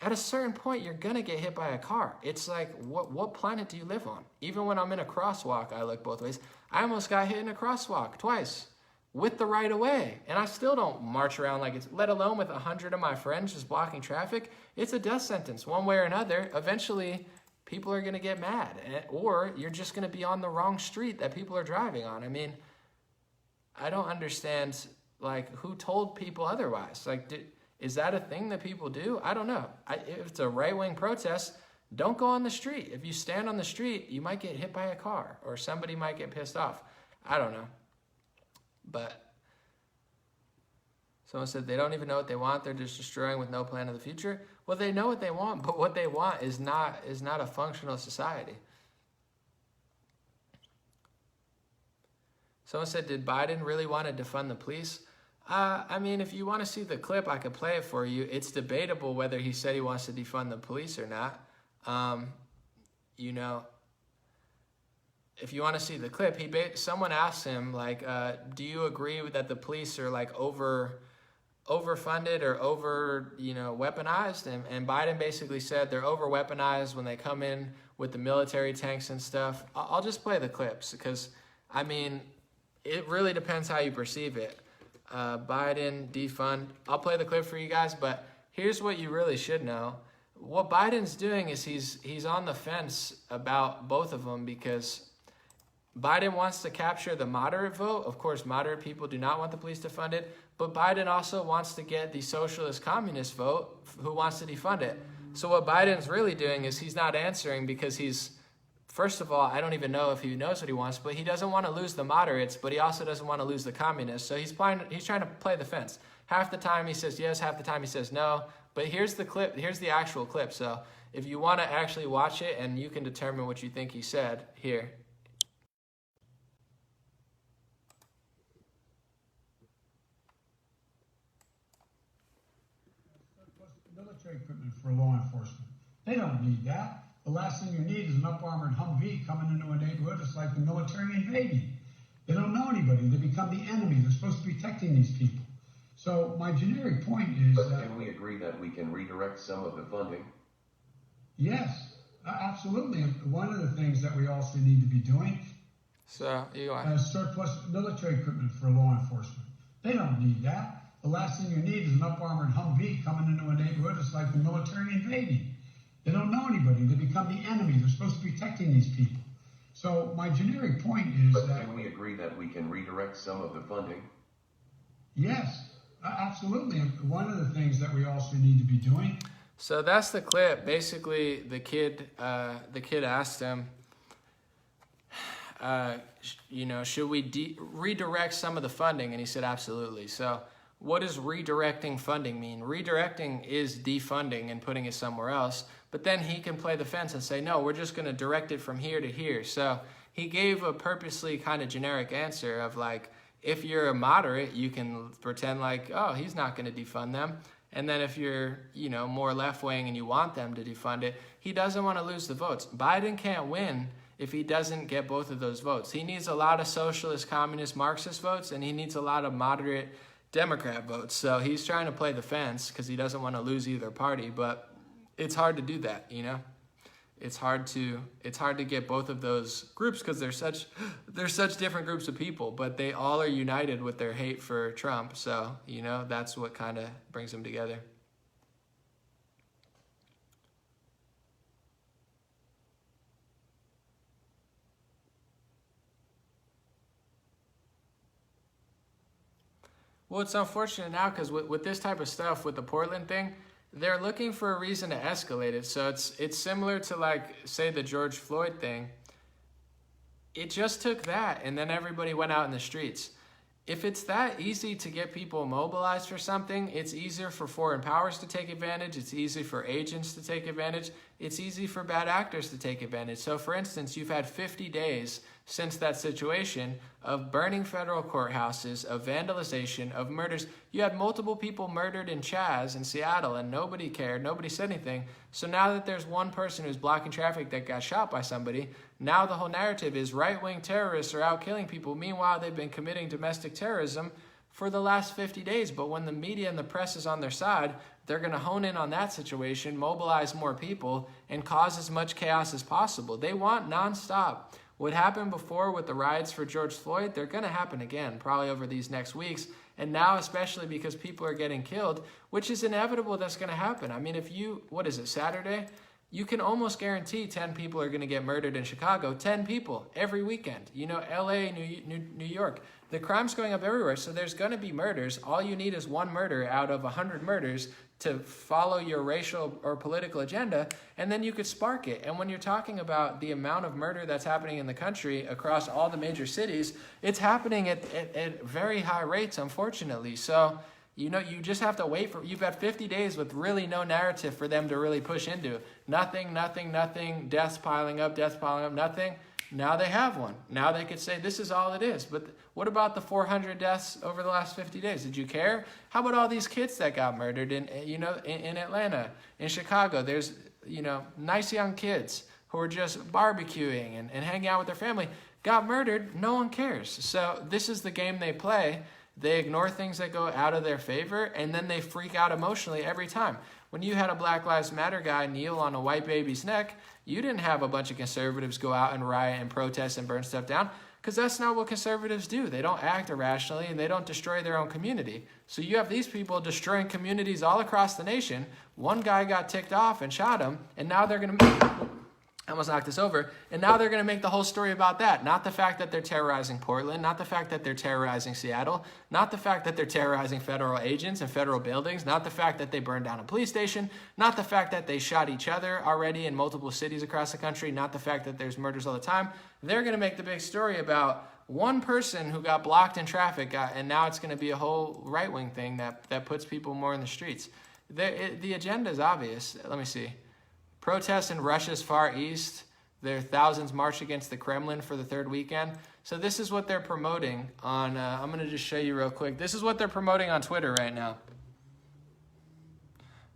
At a certain point, you're going to get hit by a car. It's like, what planet do you live on? Even when I'm in a crosswalk, I look both ways. I almost got hit in a crosswalk twice with the right of way. And I still don't march around like it's, let alone with 100 of my friends just blocking traffic. It's a death sentence one way or another. Eventually, people are going to get mad. Or you're just going to be on the wrong street that people are driving on. I mean, I don't understand, like, who told people otherwise? Like, is that a thing that people do? I don't know. If it's a right-wing protest, don't go on the street. If you stand on the street, you might get hit by a car or somebody might get pissed off. I don't know. But someone said they don't even know what they want. They're just destroying with no plan of the future. Well, they know what they want, but what they want is not a functional society. Someone said, did Biden really want to defund the police? I mean, if you want to see the clip, I could play it for you. It's debatable whether he said he wants to defund the police or not. You know, if you want to see the clip, someone asked him, like, do you agree that the police are like overfunded or weaponized? And Biden basically said they're over weaponized when they come in with the military tanks and stuff. I'll just play the clips because, I mean, it really depends how you perceive it. Biden defund. I'll play the clip for you guys, but here's what you really should know. What Biden's doing is he's on the fence about both of them because Biden wants to capture the moderate vote. Of course, moderate people do not want the police to fund it, but Biden also wants to get the socialist communist vote who wants to defund it. So what Biden's really doing is he's not answering because first of all, I don't even know if he knows what he wants, but he doesn't want to lose the moderates, but he also doesn't want to lose the communists. So he's trying to play the fence. Half the time he says yes, half the time he says no. But here's the clip. Here's the actual clip. So if you want to actually watch it and you can determine what you think he said, here. Military equipment for law enforcement. They don't need that. The last thing you need is an up-armored Humvee coming into a neighborhood. It's like the military invading. They don't know anybody. They become the enemy. They're supposed to be protecting these people. So my generic point is But can we agree that we can redirect some of the funding? Yes, absolutely. One of the things that we also need to be doing is surplus military equipment for law enforcement. They don't need that. The last thing you need is an up-armored Humvee coming into a neighborhood. It's like the military invading. They don't know anybody. They become the enemy. They're supposed to be protecting these people. So my generic point is that... Can we agree that we can redirect some of the funding? Yes, absolutely. One of the things that we also need to be doing... So that's the clip. Basically, the kid asked him, should we redirect some of the funding? And he said, absolutely. So what does redirecting funding mean? Redirecting is defunding and putting it somewhere else. But then he can play the fence and say, no, we're just going to direct it from here to here. So he gave a purposely kind of generic answer of like, if you're a moderate, you can pretend like, oh, he's not going to defund them. And then if you're, more left-wing and you want them to defund it, he doesn't want to lose the votes. Biden can't win if he doesn't get both of those votes. He needs a lot of socialist, communist, Marxist votes, and he needs a lot of moderate Democrat votes. So he's trying to play the fence because he doesn't want to lose either party, but it's hard to do that, it's hard to get both of those groups because they're such different groups of people, but they all are united with their hate for Trump. So, you know, that's what kind of brings them together. Well, it's unfortunate now because with this type of stuff, with the Portland thing, they're looking for a reason to escalate it. So it's similar to, like, say, the George Floyd thing. It just took that, and then everybody went out in the streets. If it's that easy to get people mobilized for something, it's easier for foreign powers to take advantage. It's easy for agents to take advantage. It's easy for bad actors to take advantage. So, for instance, you've had 50 days since that situation of burning federal courthouses, of vandalization, of murders. You had multiple people murdered in Chaz in Seattle, and nobody cared. Nobody said anything. So now that there's one person who's blocking traffic that got shot by somebody, now the whole narrative is right-wing terrorists are out killing people. Meanwhile, they've been committing domestic terrorism for the last 50 days. But when the media and the press is on their side, they're going to hone in on that situation, mobilize more people, and cause as much chaos as possible. They want nonstop. What happened before with the riots for George Floyd, they're going to happen again, probably over these next weeks. And now, especially because people are getting killed, which is inevitable that's going to happen. I mean, if you, what is it, Saturday? You can almost guarantee 10 people are going to get murdered in Chicago. 10 people every weekend. You know, LA, New York. The crime's going up everywhere, so there's going to be murders. All you need is one murder out of 100 murders to follow your racial or political agenda, and then you could spark it. And when you're talking about the amount of murder that's happening in the country across all the major cities, it's happening at very high rates, unfortunately. So, you know, you just have to wait for, you've had 50 days with really no narrative for them to really push into. Nothing, deaths piling up, nothing. Now they have one. Now they could say this is all it is. But what about the 400 deaths over the last 50 days? Did you care? How about all these kids that got murdered in Atlanta, in Chicago? There's, you know, nice young kids who are just barbecuing and hanging out with their family, got murdered. No one cares. So this is the game they play. They ignore things that go out of their favor, and then they freak out emotionally every time. When you had a Black Lives Matter guy kneel on a white baby's neck, you didn't have a bunch of conservatives go out and riot and protest and burn stuff down, because that's not what conservatives do. They don't act irrationally, and they don't destroy their own community. So you have these people destroying communities all across the nation. One guy got ticked off and shot him, and now they're going to... I almost knocked this over. And now they're going to make the whole story about that. Not the fact that they're terrorizing Portland, not the fact that they're terrorizing Seattle, not the fact that they're terrorizing federal agents and federal buildings, not the fact that they burned down a police station, not the fact that they shot each other already in multiple cities across the country, not the fact that there's murders all the time. They're going to make the big story about one person who got blocked in traffic, and now it's going to be a whole right-wing thing that puts people more in the streets. The agenda is obvious. Let me see. Protests in Russia's Far East. There are thousands march against the Kremlin for the third weekend. So this is what they're promoting on, I'm going to just show you real quick. This is what they're promoting on Twitter right now.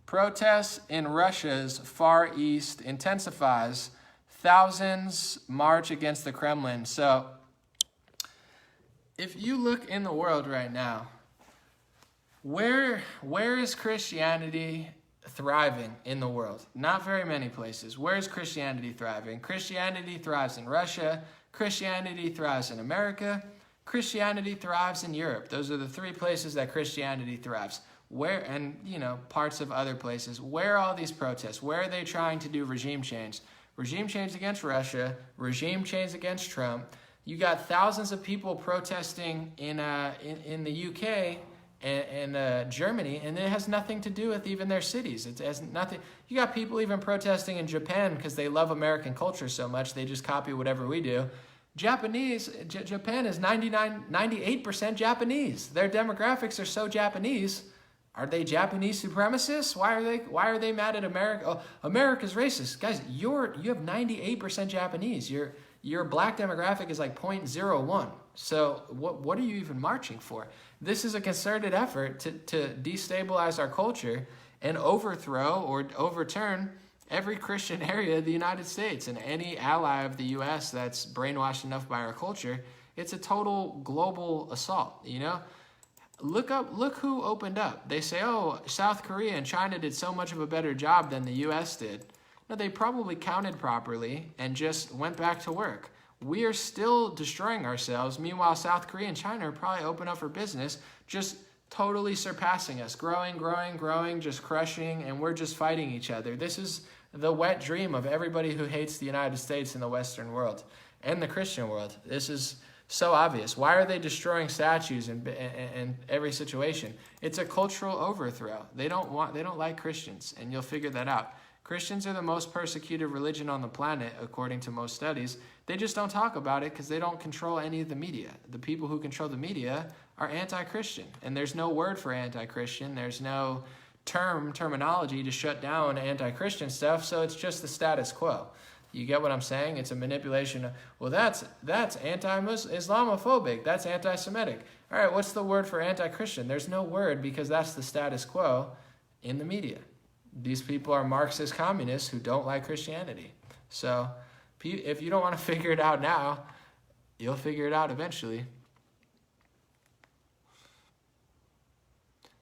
Protests in Russia's Far East intensifies. Thousands march against the Kremlin. So if you look in the world right now, where is Christianity thriving in the world? Not very many places. Where is Christianity thriving? Christianity thrives in Russia. Christianity thrives in America. Christianity thrives in Europe. Those are the three places that Christianity thrives. Where, and you know, parts of other places. Where are all these protests? Where are they trying to do regime change? Regime change against Russia. Regime change against Trump. You got thousands of people protesting in the UK and Germany, and it has nothing to do with even their cities. It has nothing. You got people even protesting in Japan because they love American culture so much they just copy whatever we do. Japan is 98% Japanese. Their demographics are so Japanese. Are they Japanese supremacists? Why are they mad at America? Oh, America's racist. Guys, you have 98% Japanese. Your black demographic is like 0.01. So what are you even marching for? This is a concerted effort to destabilize our culture and overthrow or overturn every Christian area of the United States and any ally of the U.S. that's brainwashed enough by our culture. It's a total global assault, you know? Look who opened up. They say, oh, South Korea and China did so much of a better job than the U.S. did. No, they probably counted properly and just went back to work. We are still destroying ourselves. Meanwhile, South Korea and China are probably open up for business, just totally surpassing us, growing, just crushing, and we're just fighting each other. This is the wet dream of everybody who hates the United States and the Western world and the Christian world. This is so obvious. Why are they destroying statues in every situation? It's a cultural overthrow. They don't like Christians, and you'll figure that out. Christians are the most persecuted religion on the planet, according to most studies. They just don't talk about it because they don't control any of the media. The people who control the media are anti-Christian, and there's no word for anti-Christian. There's no terminology to shut down anti-Christian stuff, so it's just the status quo. You get what I'm saying? It's a manipulation of, well, that's anti-Islamophobic, that's anti-Semitic. All right, what's the word for anti-Christian? There's no word because that's the status quo in the media. These people are Marxist communists who don't like Christianity. So if you don't want to figure it out now, you'll figure it out eventually.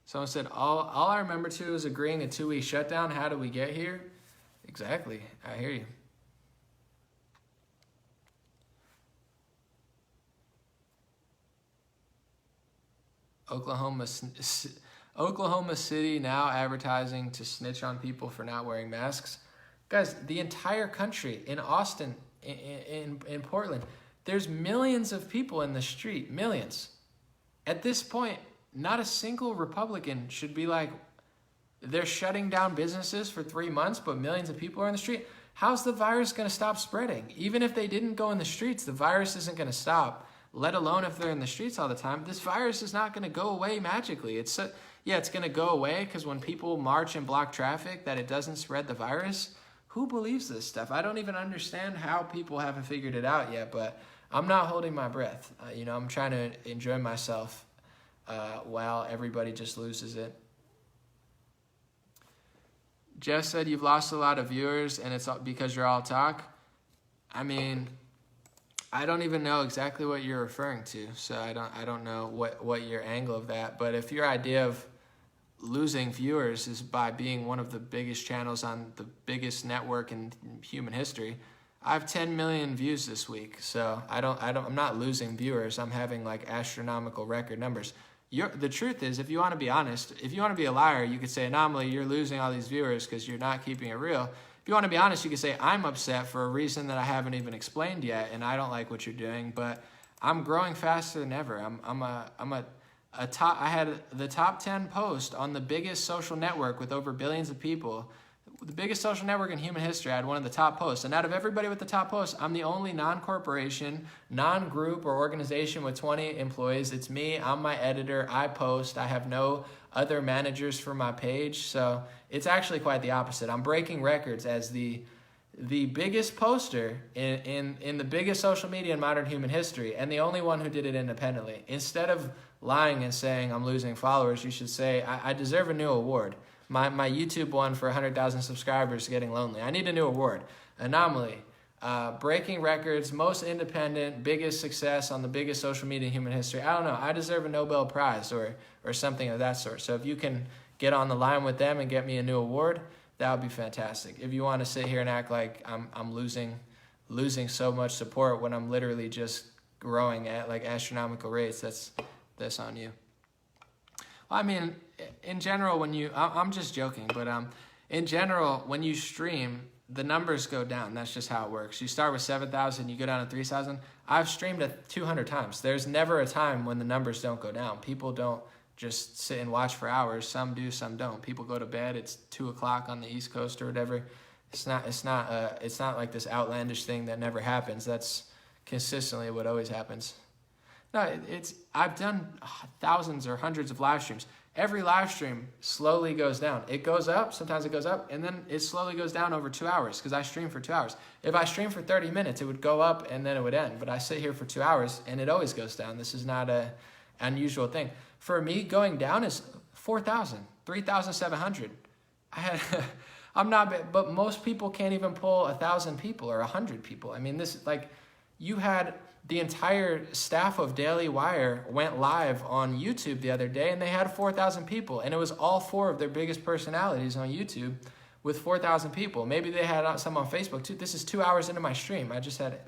Someone said, all I remember too is agreeing a 2-week shutdown. How do we get here? Exactly. I hear you. Oklahoma City now advertising to snitch on people for not wearing masks. Guys, the entire country, in Austin, in Portland, there's millions of people in the street, millions. At this point, not a single Republican should be like, they're shutting down businesses for 3 months, but millions of people are in the street. How's the virus going to stop spreading? Even if they didn't go in the streets, the virus isn't going to stop, let alone if they're in the streets all the time. This virus is not going to go away magically. It's going to go away because when people march and block traffic, that it doesn't spread the virus. Who believes this stuff? I don't even understand how people haven't figured it out yet, but I'm not holding my breath. I'm trying to enjoy myself while everybody just loses it. Jeff said you've lost a lot of viewers and it's because you're all talk. I mean, I don't even know exactly what you're referring to, so I don't know what your angle of that. But if your idea of losing viewers is by being one of the biggest channels on the biggest network in human history, I have 10 million views this week, so I'm not losing viewers. I'm having like astronomical record numbers. The truth is, if you want to be honest, if you want to be a liar, you could say, Anomaly, you're losing all these viewers because you're not keeping it real. If you want to be honest, you could say, I'm upset for a reason that I haven't even explained yet, and I don't like what you're doing, but I'm growing faster than ever. I had the top 10 post on the biggest social network with over billions of people. The biggest social network in human history, I had one of the top posts. And out of everybody with the top posts, I'm the only non-corporation, non-group or organization with 20 employees. It's me. I'm my editor. I post. I have no other managers for my page. So it's actually quite the opposite. I'm breaking records as the biggest poster in the biggest social media in modern human history, and the only one who did it independently. Instead of lying and saying I'm losing followers, you should say I deserve a new award. My YouTube one for 100,000 subscribers is getting lonely. I need a new award. Anomaly, breaking records, most independent, biggest success on the biggest social media in human history. I don't know. I deserve a Nobel Prize or something of that sort. So if you can get on the line with them and get me a new award, that would be fantastic. If you want to sit here and act like I'm losing so much support when I'm literally just growing at like astronomical rates, that's on you. Well, I mean, in general, I'm just joking, but in general, when you stream, the numbers go down. That's just how it works. You start with 7,000, you go down to 3,000. I've streamed it 200 times. There's never a time when the numbers don't go down. People don't just sit and watch for hours. Some do, some don't. People go to bed. It's 2:00 on the East Coast or whatever. It's not like this outlandish thing that never happens. That's consistently what always happens. No, I've done thousands or hundreds of live streams. Every live stream slowly goes down. It goes up, sometimes it goes up, and then it slowly goes down over 2 hours because I stream for 2 hours. If I stream for 30 minutes, it would go up and then it would end. But I sit here for 2 hours and it always goes down. This is not an unusual thing. For me, going down is 4,000, 3,700. I'm not, but most people can't even pull 1,000 people or 100 people. I mean, you had the entire staff of Daily Wire went live on YouTube the other day, and they had 4,000 people, and it was all 4 of their biggest personalities on YouTube with 4,000 people. Maybe they had some on Facebook too. This is 2 hours into my stream. I just had it.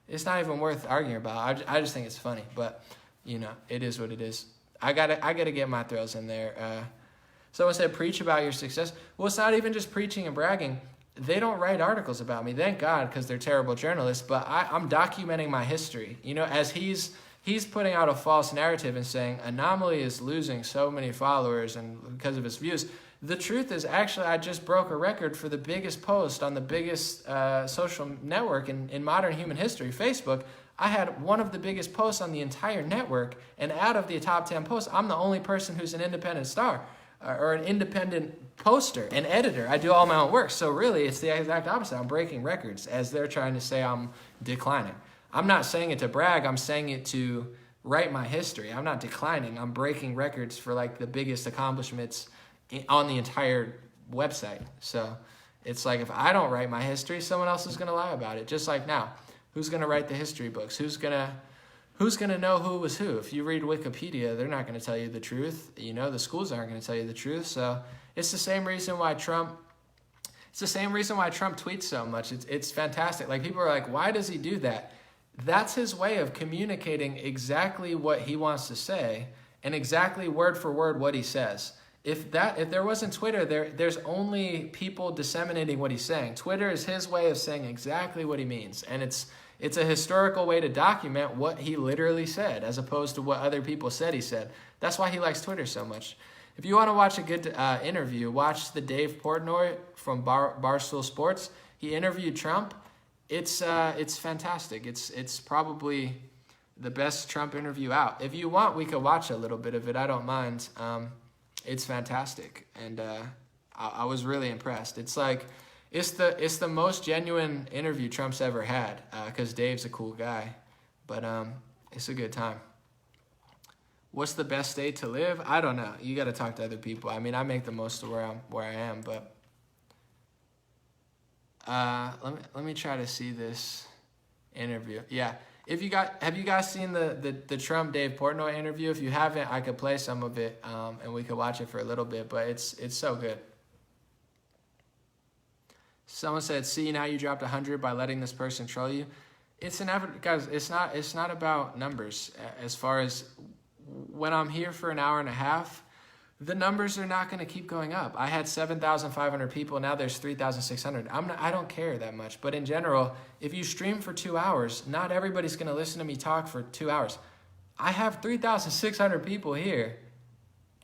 It's not even worth arguing about. I just think it's funny, but you know, it is what it is. I gotta get my thrills in there. Someone said, preach about your success. Well, it's not even just preaching and bragging. They don't write articles about me, thank God, because they're terrible journalists, but I'm documenting my history. You know, as he's putting out a false narrative and saying Anomaly is losing so many followers and because of his views. The truth is, actually, I just broke a record for the biggest post on the biggest social network in modern human history, Facebook. I had one of the biggest posts on the entire network, and out of the top 10 posts, I'm the only person who's an independent star or an independent poster, an editor. I do all my own work. So really, it's the exact opposite. I'm breaking records as they're trying to say I'm declining. I'm not saying it to brag. I'm saying it to write my history. I'm not declining. I'm breaking records for like the biggest accomplishments on the entire website. So it's like, if I don't write my history, someone else is going to lie about it. Just like now, who's going to write the history books? Who's going to know who was who? If you read Wikipedia, they're not going to tell you the truth. You know, the schools aren't going to tell you the truth. So it's the same reason why Trump tweets so much. It's fantastic. Like, people are like, why does he do that? That's his way of communicating exactly what he wants to say and exactly word for word what he says. If there wasn't Twitter, there's only people disseminating what he's saying. Twitter is his way of saying exactly what he means, and it's a historical way to document what he literally said, as opposed to what other people said he said. That's why he likes Twitter so much. If you want to watch a good interview, watch the Trump-Portnoy from Barstool Sports. He interviewed Trump. It's fantastic. It's probably the best Trump interview out. If you want, we could watch a little bit of it. I don't mind. It's fantastic, and I was really impressed. It's like it's the most genuine interview Trump's ever had, because Dave's a cool guy, but it's a good time. What's the best state to live? I don't know. You got to talk to other people. I mean, I make the most of where I am, but let me try to see this interview. Yeah. Have you guys seen the Trump Trump-Portnoy interview? If you haven't, I could play some of it, and we could watch it for a little bit, but it's so good. Someone said, see, now you dropped 100 by letting this person troll you. Guys, it's not about numbers. As far as when I'm here for an hour and a half, the numbers are not going to keep going up. I had 7,500 people. Now there's 3,600. I don't care that much. But in general, if you stream for 2 hours, not everybody's going to listen to me talk for 2 hours. I have 3,600 people here,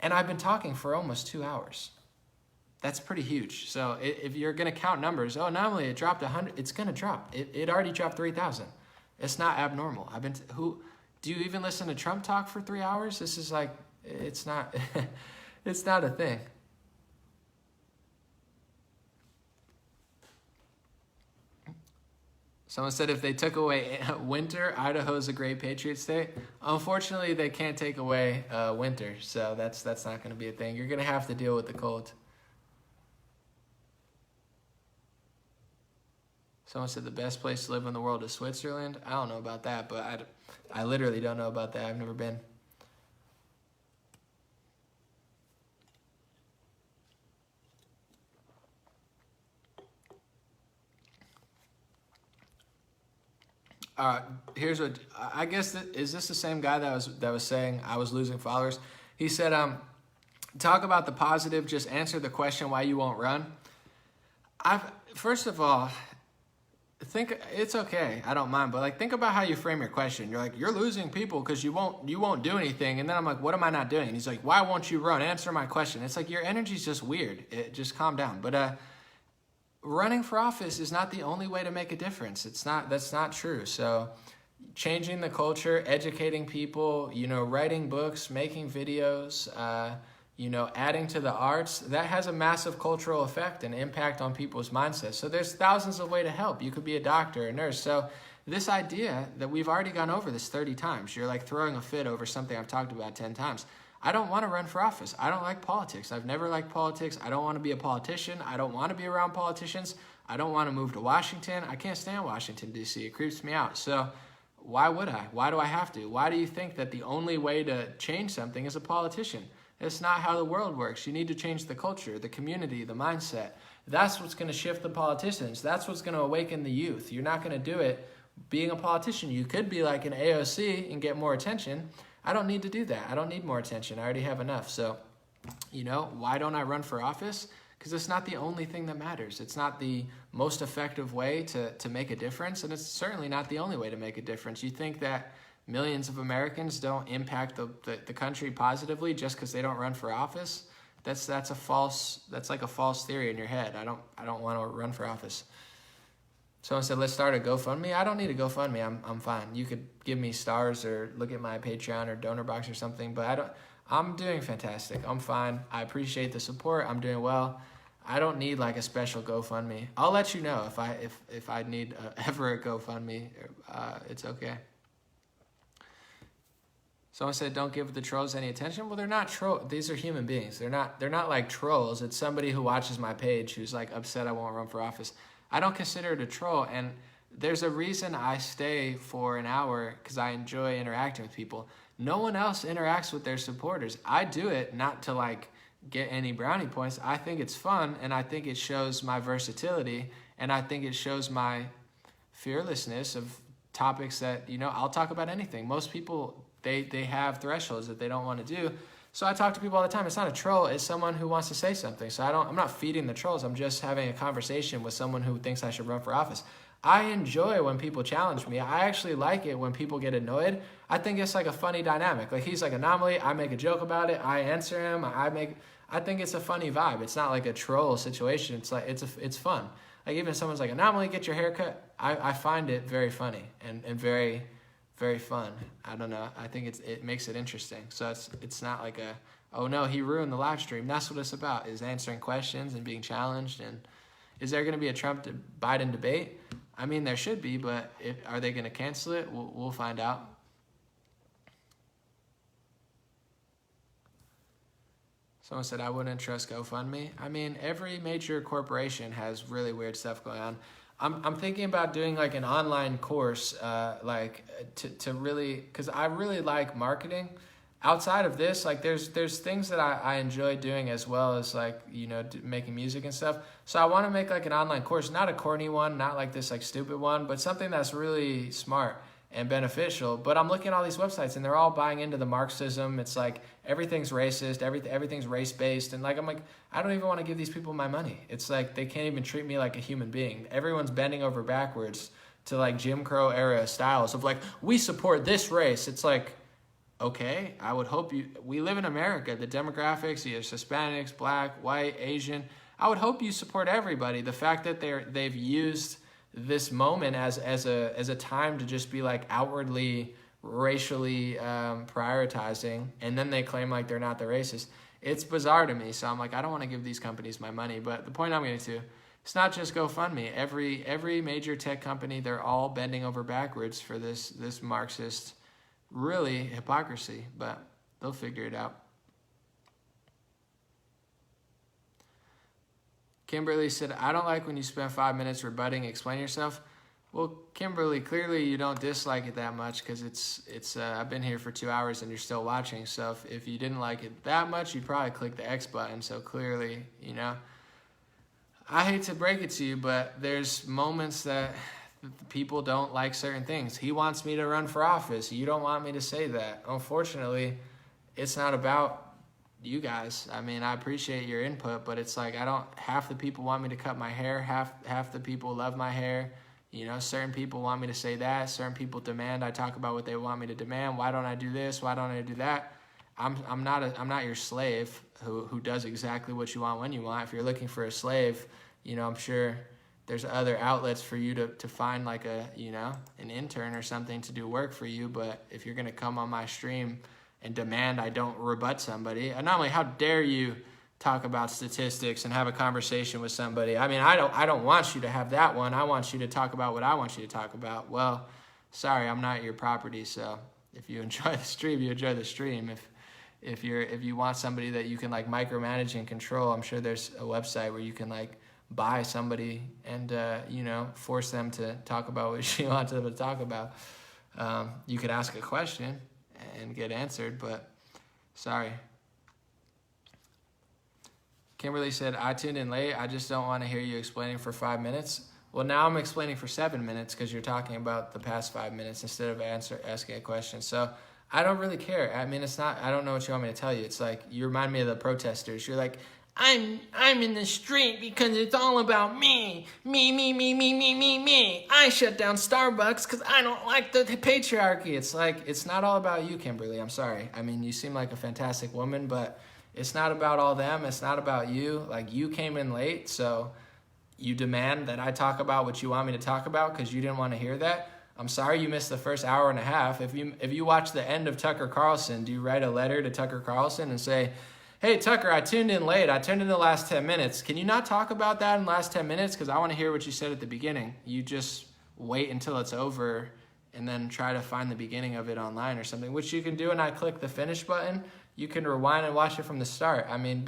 and I've been talking for almost 2 hours. That's pretty huge. So if you're going to count numbers, not only it dropped 100, it's going to drop. It already dropped 3,000. It's not abnormal. Do you even listen to Trump talk for 3 hours? This is like, it's not... It's not a thing. Someone said if they took away winter, Idaho's a great Patriot state. Unfortunately, they can't take away winter, so that's not going to be a thing. You're going to have to deal with the cold. Someone said the best place to live in the world is Switzerland. I don't know about that, but I literally don't know about that. I've never been. Here's what I guess is this the same guy that was saying I was losing followers? He said, talk about the positive, just answer the question why you won't run. First of all, think it's okay, I don't mind, but like think about how you frame your question. You're like, you're losing people because you won't do anything, and then I'm like, what am I not doing? And he's like, why won't you run? Answer my question. It's like your energy's just weird. Just calm down. But running for office is not the only way to make a difference. That's not true. So changing the culture, educating people, writing books, making videos, adding to the arts, that has a massive cultural effect and impact on people's mindsets. So there's thousands of ways to help. You could be a doctor, a nurse. So this idea that we've already gone over this 30 times, you're like throwing a fit over something I've talked about 10 times. I don't want to run for office. I don't like politics. I've never liked politics. I don't want to be a politician. I don't want to be around politicians. I don't want to move to Washington. I can't stand Washington, D.C. It creeps me out. So why would I? Why do I have to? Why do you think that the only way to change something is a politician? It's not how the world works. You need to change the culture, the community, the mindset. That's what's going to shift the politicians. That's what's going to awaken the youth. You're not going to do it being a politician. You could be like an AOC and get more attention. I don't need to do that. I don't need more attention. I already have enough. So, why don't I run for office? Because it's not the only thing that matters. It's not the most effective way to make a difference, and it's certainly not the only way to make a difference. You think that millions of Americans don't impact the country positively just because they don't run for office? That's like a false theory in your head. I don't want to run for office. Someone said, let's start a GoFundMe. I don't need a GoFundMe. I'm fine. You could give me stars or look at my Patreon or donor box or something, but I'm doing fantastic. I'm fine. I appreciate the support. I'm doing well. I don't need like a special GoFundMe. I'll let you know if I need ever a GoFundMe. It's okay. Someone said, don't give the trolls any attention. Well, they're not trolls. These are human beings. They're not like trolls. It's somebody who watches my page who's like upset I won't run for office. I don't consider it a troll. And there's a reason I stay for an hour, because I enjoy interacting with people. No one else interacts with their supporters. I do it not to like get any brownie points. I think it's fun, and I think it shows my versatility, and I think it shows my fearlessness of topics that, I'll talk about anything. Most people, they have thresholds that they don't want to do. So I talk to people all the time. It's not a troll. It's someone who wants to say something. So I'm not feeding the trolls. I'm just having a conversation with someone who thinks I should run for office. I enjoy when people challenge me. I actually like it when people get annoyed. I think it's like a funny dynamic. Like he's like Anomaly. I make a joke about it. I answer him. I think it's a funny vibe. It's not like a troll situation. It's like it's fun. Like even if someone's like, Anomaly, get your hair cut. I find it very funny and very, very fun. I don't know. I think it makes it interesting. So it's not like oh no, he ruined the live stream. That's what it's about, is answering questions and being challenged. And is there going to be a Trump-Biden debate? I mean, there should be, but are they going to cancel it? We'll find out. Someone said, I wouldn't trust GoFundMe. I mean, every major corporation has really weird stuff going on. I'm thinking about doing like an online course, to really, because I really like marketing. Outside of this, like there's things that I enjoy doing as well as like, making music and stuff. So I want to make like an online course, not a corny one, not like this like stupid one, but something that's really smart and beneficial. But I'm looking at all these websites and they're all buying into the Marxism. It's like everything's racist, everything's race-based. And like, I'm like, I don't even want to give these people my money. It's like they can't even treat me like a human being. Everyone's bending over backwards to like Jim Crow era styles of like, we support this race. It's like, okay, I would hope we live in America. The demographics, there's Hispanics, black, white, Asian. I would hope you support everybody. The fact that they've used this moment as a time to just be like outwardly racially prioritizing, and then they claim like they're not the racist. It's bizarre to me. So I'm like, I don't want to give these companies my money. But the point I'm getting to, it's not just GoFundMe. Every major tech company, they're all bending over backwards for this Marxist, really hypocrisy. But they'll figure it out. Kimberly said, I don't like when you spend 5 minutes rebutting, explain yourself. Well, Kimberly, clearly you don't dislike it that much, because it's I've been here for 2 hours and you're still watching. So if you didn't like it that much, you'd probably click the X button. So clearly, I hate to break it to you, but there's moments that people don't like certain things. He wants me to run for office. You don't want me to say that. Unfortunately, it's not about you guys. I mean, I appreciate your input, but it's like half the people want me to cut my hair, half the people love my hair. Certain people want me to say that, certain people demand I talk about what they want me to demand. Why don't I do this? Why don't I do that? I'm not your slave who does exactly what you want when you want. If you're looking for a slave, I'm sure there's other outlets for you to find like an intern or something to do work for you. But if you're going to come on my stream and demand I don't rebut somebody, and not only how dare you talk about statistics and have a conversation with somebody. I mean, I don't want you to have that one. I want you to talk about what I want you to talk about. Well, sorry, I'm not your property. So if you enjoy the stream, you enjoy the stream. If you want somebody that you can like micromanage and control, I'm sure there's a website where you can like buy somebody and force them to talk about what you want them to talk about. You could ask a question and get answered, but sorry. Kimberly said, I tuned in late. I just don't want to hear you explaining for 5 minutes. Well, now I'm explaining for 7 minutes because you're talking about the past 5 minutes instead of asking a question. So I don't really care. I mean, it's not, I don't know what you want me to tell you. It's like, you remind me of the protesters. You're like, I'm in the street because it's all about me. Me. I shut down Starbucks because I don't like the patriarchy. It's like, it's not all about you, Kimberly. I'm sorry. I mean, you seem like a fantastic woman, but it's not about all them. It's not about you. Like, you came in late, so you demand that I talk about what you want me to talk about because you didn't want to hear that. I'm sorry you missed the first hour and a half. If you watch the end of Tucker Carlson, do you write a letter to Tucker Carlson and say, hey, Tucker, I tuned in late. I tuned in the last 10 minutes. Can you not talk about that in the last 10 minutes? Because I want to hear what you said at the beginning. You just wait until it's over and then try to find the beginning of it online or something, which you can do. And I click the finish button. You can rewind and watch it from the start. I mean,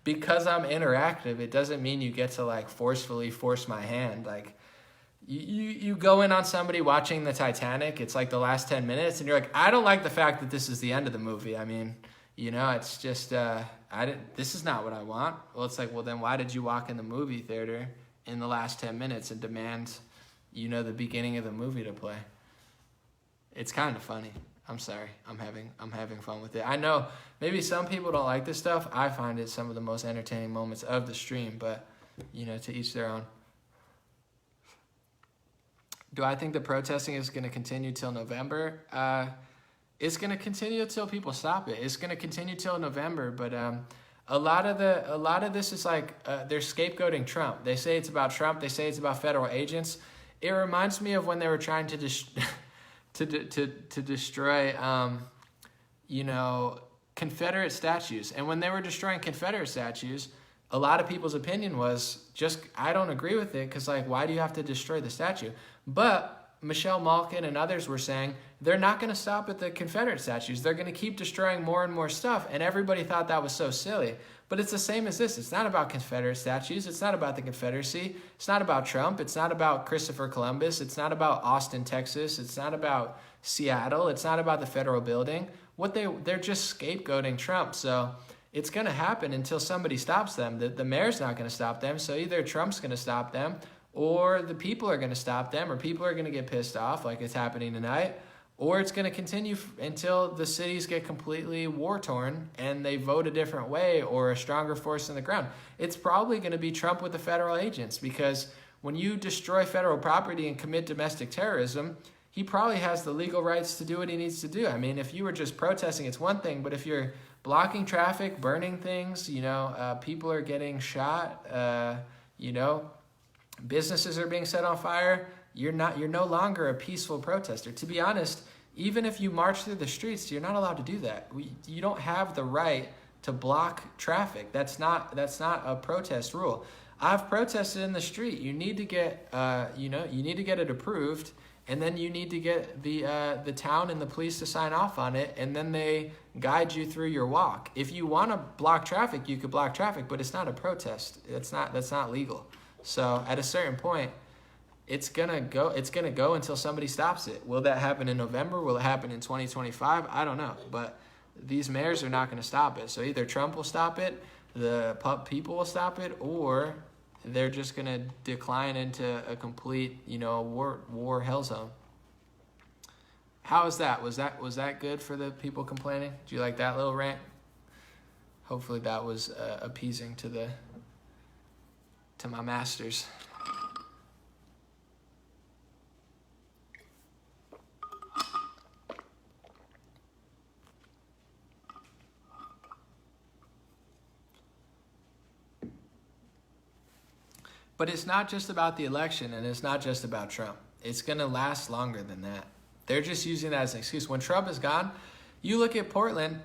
because I'm interactive, it doesn't mean you get to like forcefully force my hand. Like, you go in on somebody watching the Titanic. It's like the last 10 minutes. And you're like, I don't like the fact that this is the end of the movie. I mean, you know, it's just, this is not what I want. Well, it's like, well, then why did you walk in the movie theater in the last 10 minutes and demand, you know, the beginning of the movie to play? It's kind of funny. I'm sorry. I'm having fun with it. I know maybe some people don't like this stuff. I find it some of the most entertaining moments of the stream, but, you know, to each their own. Do I think the protesting is going to continue till November? It's going to continue until people stop it. It's going to continue till November, but a lot of this is like they're scapegoating Trump. They say it's about Trump. They say it's about federal agents. It reminds me of when they were trying to destroy, you know, Confederate statues. And when they were destroying Confederate statues, a lot of people's opinion was just, I don't agree with it because, like, why do you have to destroy the statue? But Michelle Malkin and others were saying they're not going to stop at the Confederate statues. They're going to keep destroying more and more stuff. And everybody thought that was so silly. But it's the same as this. It's not about Confederate statues. It's not about the Confederacy. It's not about Trump. It's not about Christopher Columbus. It's not about Austin, Texas. It's not about Seattle. It's not about the federal building. They're just scapegoating Trump. So it's going to happen until somebody stops them. The mayor's not going to stop them. So either Trump's going to stop them, or the people are going to stop them, or people are going to get pissed off like it's happening tonight, or it's going to continue until the cities get completely war-torn and they vote a different way or a stronger force in the ground. It's probably going to be Trump with the federal agents, because when you destroy federal property and commit domestic terrorism, he probably has the legal rights to do what he needs to do. I mean, if you were just protesting, it's one thing, but if you're blocking traffic, burning things, you know, people are getting shot, you know, businesses are being set on fire, you're no longer a peaceful protester. To be honest, even if you march through the streets, you're not allowed to do that. You don't have the right to block traffic. That's not a protest rule. I've protested in the street. You need to get you need to get it approved, and then you need to get the town and the police to sign off on it, and then they guide you through your walk. If you want to block traffic, you could block traffic, but it's not a protest. That's not legal. So at a certain point, it's gonna go until somebody stops it. Will that happen in November? Will it happen in 2025? I don't know. But these mayors are not going to stop it. So either Trump will stop it, the people will stop it, or they're just going to decline into a complete, you know, war hell zone. How is that? Was that good for the people complaining? Do you like that little rant? Hopefully that was appeasing to my masters. But it's not just about the election, and it's not just about Trump. It's going to last longer than that. They're just using that as an excuse. When Trump is gone, you look at Portland,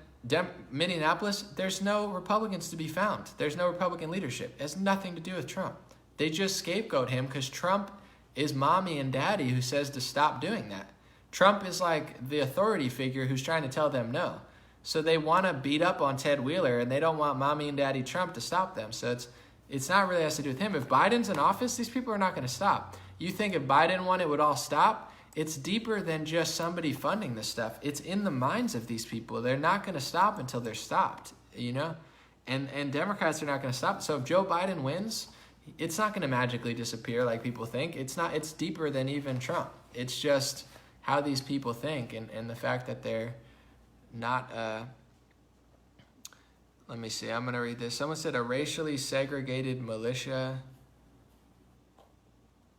Minneapolis, there's no Republicans to be found. There's no Republican leadership. It has nothing to do with Trump. They just scapegoat him because Trump is mommy and daddy who says to stop doing that. Trump is like the authority figure who's trying to tell them no. So they want to beat up on Ted Wheeler, and they don't want mommy and daddy Trump to stop them. So it's not really has to do with him. If Biden's in office, these people are not going to stop. You think if Biden won, it would all stop? It's deeper than just somebody funding this stuff. It's in the minds of these people. They're not going to stop until they're stopped, you know? And Democrats are not going to stop it. So if Joe Biden wins, it's not going to magically disappear like people think. It's not. It's deeper than even Trump. It's just how these people think, and the fact that they're not... let me see. I'm going to read this. Someone said a racially segregated militia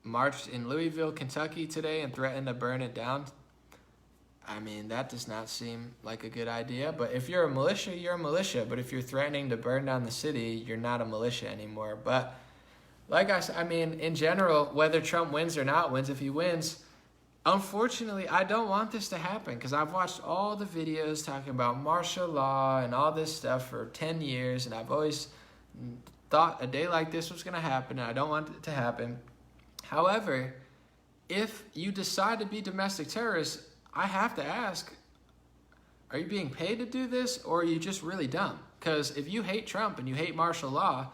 marched in Louisville, Kentucky today and threatened to burn it down. I mean, that does not seem like a good idea. But if you're a militia, you're a militia. But if you're threatening to burn down the city, you're not a militia anymore. But like I said, I mean, in general, whether Trump wins or not wins, if he wins, unfortunately, I don't want this to happen because I've watched all the videos talking about martial law and all this stuff for 10 years. And I've always thought a day like this was going to happen, and I don't want it to happen. However, if you decide to be domestic terrorists, I have to ask, are you being paid to do this, or are you just really dumb? Because if you hate Trump and you hate martial law,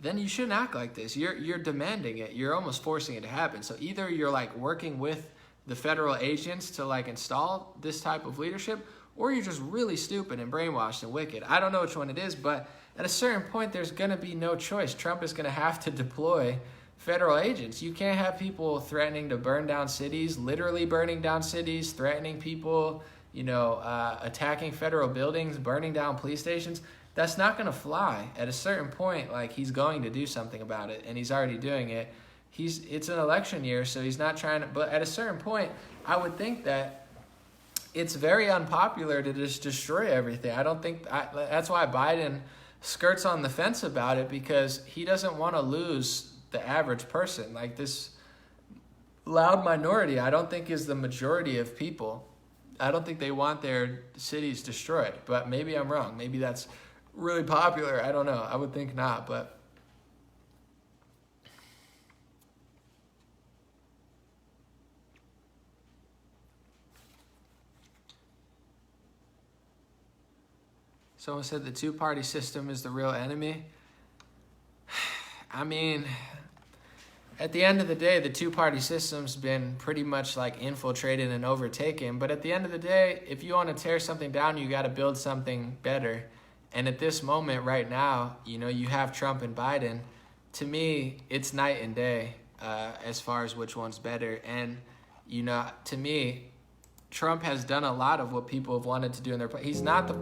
then you shouldn't act like this. You're demanding it. You're almost forcing it to happen. So either you're like working with the federal agents to like install this type of leadership, or you're just really stupid and brainwashed and wicked. I don't know which one it is, but at a certain point, there's going to be no choice. Trump is going to have to deploy federal agents. You can't have people threatening to burn down cities, literally burning down cities, threatening people, attacking federal buildings, burning down police stations. That's not going to fly. At a certain point, like, he's going to do something about it, and he's already doing it. It's an election year, so he's not trying to, but at a certain point, I would think that it's very unpopular to just destroy everything. That's why Biden skirts on the fence about it, because he doesn't want to lose the average person. Like, this loud minority, I don't think is the majority of people. I don't think they want their cities destroyed, but maybe I'm wrong. Maybe that's really popular. I don't know. I would think not, but someone said the two-party system is the real enemy. I mean, at the end of the day, the two-party system's been pretty much like infiltrated and overtaken. But at the end of the day, if you want to tear something down, you got to build something better. And at this moment right now, you have Trump and Biden. To me, it's night and day as far as which one's better. And, to me, Trump has done a lot of what people have wanted to do in their place. He's not the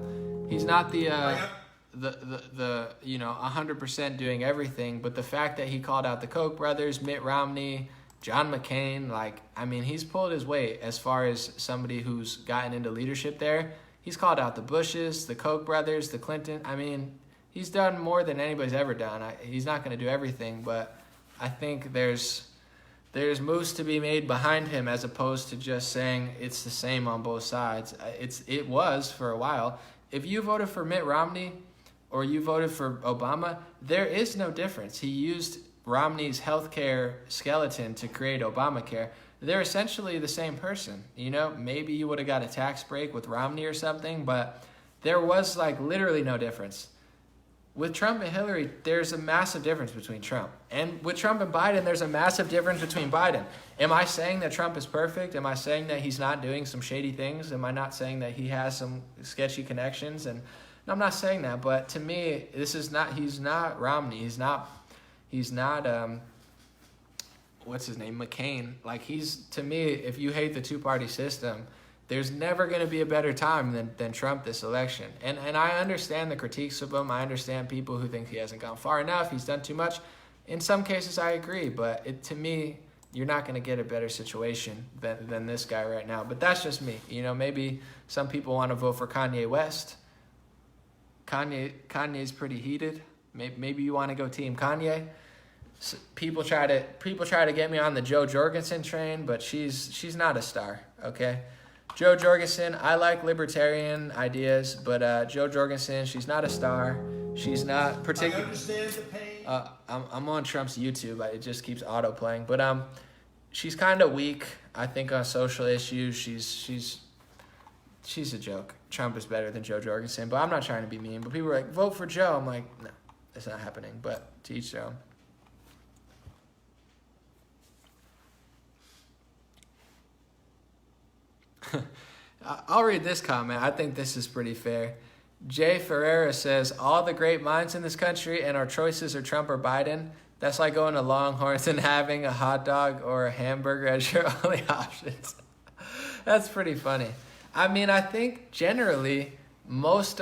100% doing everything, but the fact that he called out the Koch brothers, Mitt Romney, John McCain, he's pulled his weight as far as somebody who's gotten into leadership there. He's called out the Bushes, the Koch brothers, the Clinton. He's done more than anybody's ever done. He's not going to do everything, but I think there's moves to be made behind him, as opposed to just saying it's the same on both sides. It was for a while. If you voted for Mitt Romney or you voted for Obama, there is no difference. He used Romney's healthcare skeleton to create Obamacare. They're essentially the same person. Maybe you would have got a tax break with Romney or something, but there was literally no difference. With Trump and Hillary, there's a massive difference between Trump. And with Trump and Biden, there's a massive difference between Biden. Am I saying that Trump is perfect? Am I saying that he's not doing some shady things? Am I not saying that he has some sketchy connections? And no, I'm not saying that, but to me, he's not Romney. He's not what's his name? McCain. To me, if you hate the two-party system, there's never going to be a better time than Trump this election. And I understand the critiques of him. I understand people who think he hasn't gone far enough. He's done too much. In some cases, I agree. But to me, you're not going to get a better situation than this guy right now. But that's just me. Maybe some people want to vote for Kanye West. Kanye's pretty heated. Maybe you want to go Team Kanye. So people try to get me on the Joe Jorgensen train, but she's not a star, okay? Joe Jorgensen, I like libertarian ideas, but Joe Jorgensen, she's not a star. She's not particularly. I understand the pain. I'm on Trump's YouTube. It just keeps auto-playing. But she's kind of weak, I think, on social issues. She's a joke. Trump is better than Joe Jorgensen, but I'm not trying to be mean. But people are like, vote for Joe. I'm like, no, that's not happening. But to each their own. I'll read this comment. I think this is pretty fair. Jay Ferreira says, all the great minds in this country and our choices are Trump or Biden. That's like going to Longhorns and having a hot dog or a hamburger as your only options. That's pretty funny. I mean, I think generally most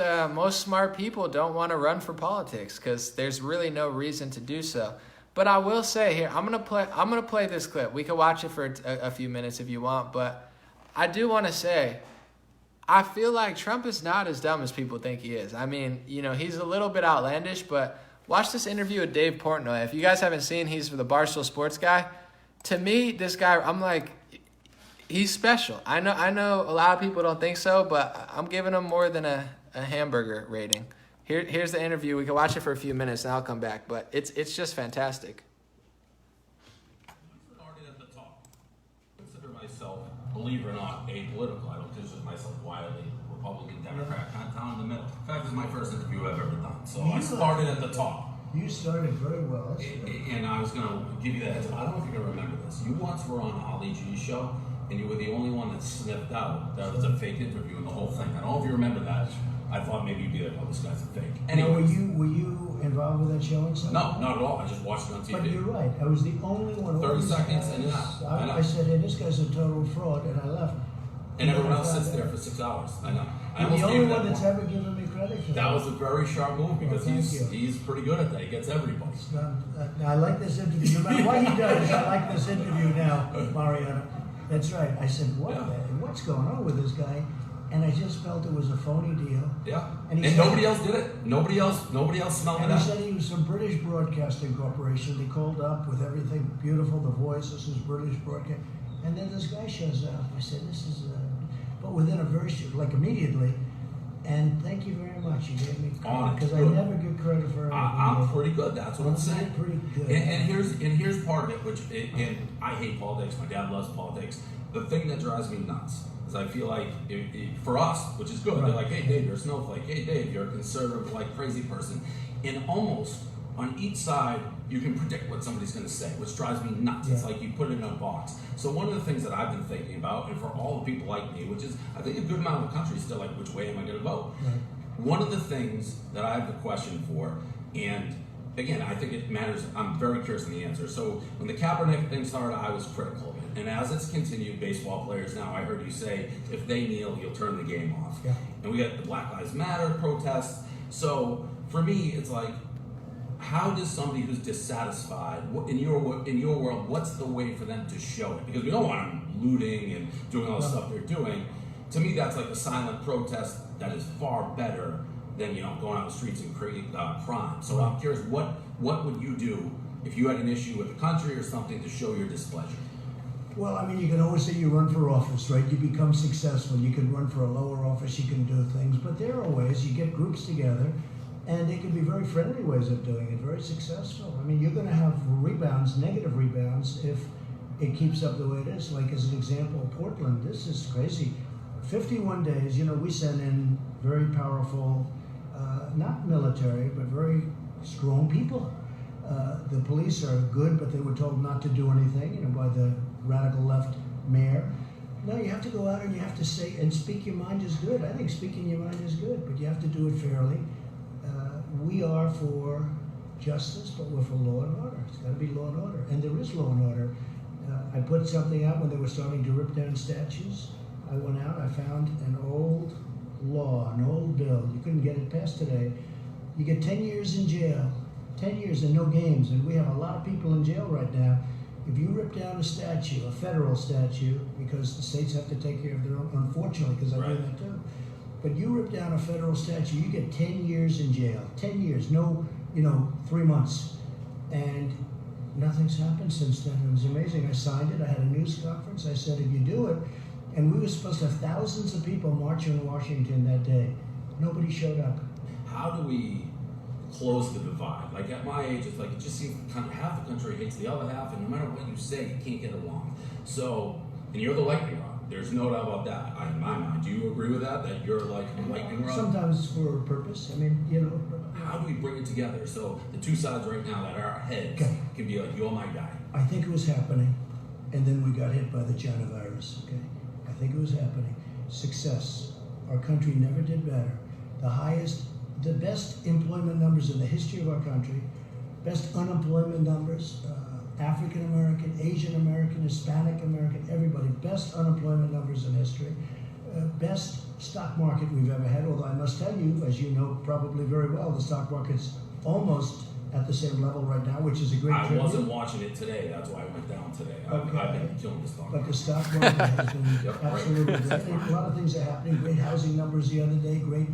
smart people don't want to run for politics because there's really no reason to do so. But I will say here, I'm gonna play this clip. We can watch it for a few minutes if you want, but I do want to say, I feel like Trump is not as dumb as people think he is. I mean, you know, he's a little bit outlandish, but watch this interview with Dave Portnoy. If you guys haven't seen, he's the Barstool Sports guy. To me, this guy, I'm like, he's special. I know a lot of people don't think so, but I'm giving him more than a hamburger rating. Here's the interview. We can watch it for a few minutes and I'll come back, but it's just fantastic. Started at the top. Consider myself, believe it or not, apolitical. I don't consider myself wildly Republican, Democrat, kind of down in the middle. In fact, this is my first interview I've ever done. So I started at the top. You started very well. And I was going to give you the heads up. I don't know if you're going to remember this. You once were on Ali G's show, and you were the only one that sniffed out that was a fake interview in the whole thing. I don't know if you remember that. I thought maybe you'd be like, oh, this guy's a fake. Anyway, were you involved with that show and stuff? No, not at all. I just watched it on TV. But you're right. I was the only one. 30 seconds and out. I said, hey, this guy's a total fraud, and I left. And everyone else sits there for 6 hours. I know. You're the only one that's ever given me credit for that. That was a very sharp move because he's pretty good at that. He gets everybody. I like this interview. No matter what he does, I like this interview now, Mariano. That's right. I said, what's going on with this guy? And I just felt it was a phony deal. Yeah. And nobody else did it. Nobody else smelled it out. And he said he was from British Broadcasting Corporation. They called up with everything beautiful, the voice. This is British Broadcasting. And then this guy shows up. I said, this is, but within a verse, like immediately. And thank you very much. You gave me credit because I never get credit for anything. I'm pretty good. That's what I'm saying. Pretty good. And here's part of it, which and I hate politics. My dad loves politics. The thing that drives me nuts is I feel like for us, which is good, they're like, hey Dave, you're a snowflake. Hey Dave, you're a conservative, like crazy person. And almost on each side, you can predict what somebody's going to say, which drives me nuts. It's like you put it in a box. So one of the things that I've been thinking about, and for all the people like me, which is, I think a good amount of the country is still like, which way am I going to vote? Right. One of the things that I have the question for, and again, I think it matters, I'm very curious in the answer. So when the Kaepernick thing started, I was critical of it. And as it's continued, baseball players now, I heard you say, if they kneel, you'll turn the game off. Yeah. And we got the Black Lives Matter protests. So for me, it's like, how does somebody who's dissatisfied, in your world, what's the way for them to show it? Because we don't want them looting and doing all the stuff they're doing. To me, that's like a silent protest that is far better than going out the streets and creating crime. So I'm curious, what would you do if you had an issue with the country or something to show your displeasure? Well, I mean, you can always say you run for office, right? You become successful. You can run for a lower office. You can do things, but there are ways. You get groups together. And they can be very friendly ways of doing it, very successful. I mean, you're going to have rebounds, negative rebounds, if it keeps up the way it is. Like as an example, Portland, this is crazy. 51 days, we send in very powerful, not military, but very strong people. The police are good, but they were told not to do anything, by the radical left mayor. No, you have to go out and you have to say, and speak your mind is good. I think speaking your mind is good, but you have to do it fairly. We are for justice, but we're for law and order. It's got to be law and order, and there is law and order. I put something out when they were starting to rip down statues. I went out, I found an old law, an old bill. You couldn't get it passed today. You get 10 years in jail, 10 years and no games, and we have a lot of people in jail right now. If you rip down a statue, a federal statue, because the states have to take care of their own, unfortunately, because I do that too. But you rip down a federal statue, you get 10 years in jail. 10 years, no, 3 months. And nothing's happened since then. It was amazing. I signed it. I had a news conference. I said, if you do it, and we were supposed to have thousands of people marching in Washington that day. Nobody showed up. How do we close the divide? Like at my age, it's like it just seems half the country hates the other half, and no matter what you say, you can't get along. So, and you're the lightning rod. There's no doubt about that, in my mind. Do you agree with that? That you're like a lightning rod? Sometimes for a purpose. I mean, How do we bring it together so the two sides right now that are our heads can be like, you're my guy? I think it was happening, and then we got hit by the China virus, okay? I think it was happening. Success. Our country never did better. the best employment numbers in the history of our country, best unemployment numbers, African American, Asian American, Hispanic American, everybody, best unemployment numbers in history, best stock market we've ever had, although I must tell you, as you know probably very well, the stock market's almost at the same level right now, which is a great tribute. I wasn't watching it today, that's why I went down today. Okay. I've been killing the stock market. But the stock market has been absolutely great. A lot of things are happening, great housing numbers the other day, great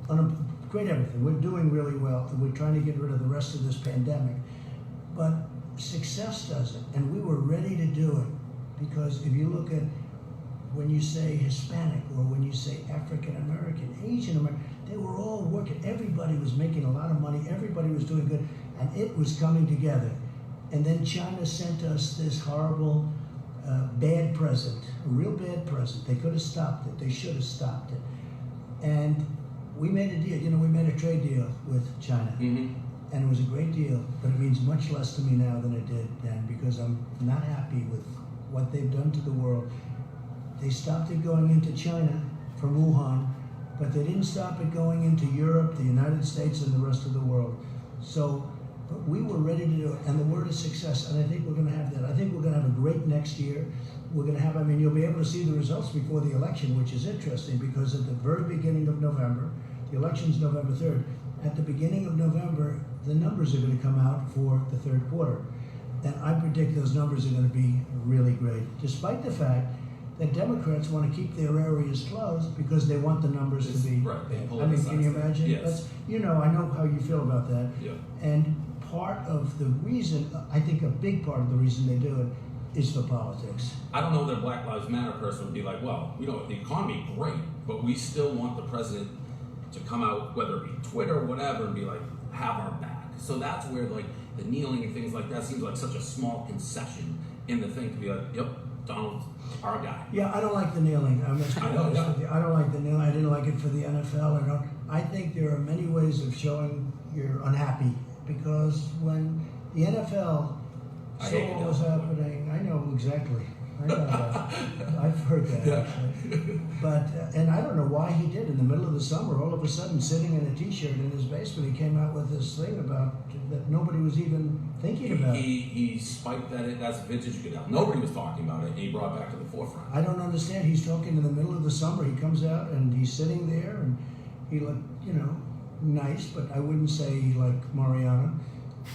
everything. We're doing really well, and we're trying to get rid of the rest of this pandemic. But success doesn't, and we were ready to do it, because if you look at when you say Hispanic or when you say African American, Asian American, they were all working. Everybody was making a lot of money. Everybody was doing good, and it was coming together. And then China sent us this horrible, bad present, a real bad present. They could have stopped it. They should have stopped it. And we made a deal. You know, we made a trade deal with China. Mm-hmm. And it was a great deal, but it means much less to me now than it did then, because I'm not happy with what they've done to the world. They stopped it going into China from Wuhan, but they didn't stop it going into Europe, the United States, and the rest of the world. So, but we were ready to do it, and the word is success, and I think we're going to have that. I think we're going to have a great next year. We're going to have, I mean, you'll be able to see the results before the election, which is interesting, because at the very beginning of November, the election's November 3rd, at the beginning of November, the numbers are going to come out for the third quarter. And I predict those numbers are going to be really great, despite the fact that Democrats want to keep their areas closed because they want the numbers to be. Right. I mean, can you imagine? Yes. You know, I know how you feel about that. Yeah. And part of the reason, I think a big part of the reason they do it is for politics. I don't know that a Black Lives Matter person would be like, well, you know, the economy great, but we still want the president to come out, whether it be Twitter or whatever, and be like, have our back. So that's where, like, the kneeling and things like that seems like such a small concession in the thing to be like, yep, Donald's our guy. Yeah, I don't like the kneeling. I don't like the kneeling. I didn't like it for the NFL. I think there are many ways of showing you're unhappy, because when the NFL saw what was happening, I know exactly. I know that. I've heard that, actually. But, and I don't know why he did. In the middle of the summer, all of a sudden, sitting in a T-shirt in his basement, he came out with this thing about that nobody was even thinking about. He spiked that. That's vintage Goodell. Nobody was talking about it, and he brought it back to the forefront. I don't understand. He's talking in the middle of the summer. He comes out, and he's sitting there, and he looked, you know, nice, but I wouldn't say like Mariana.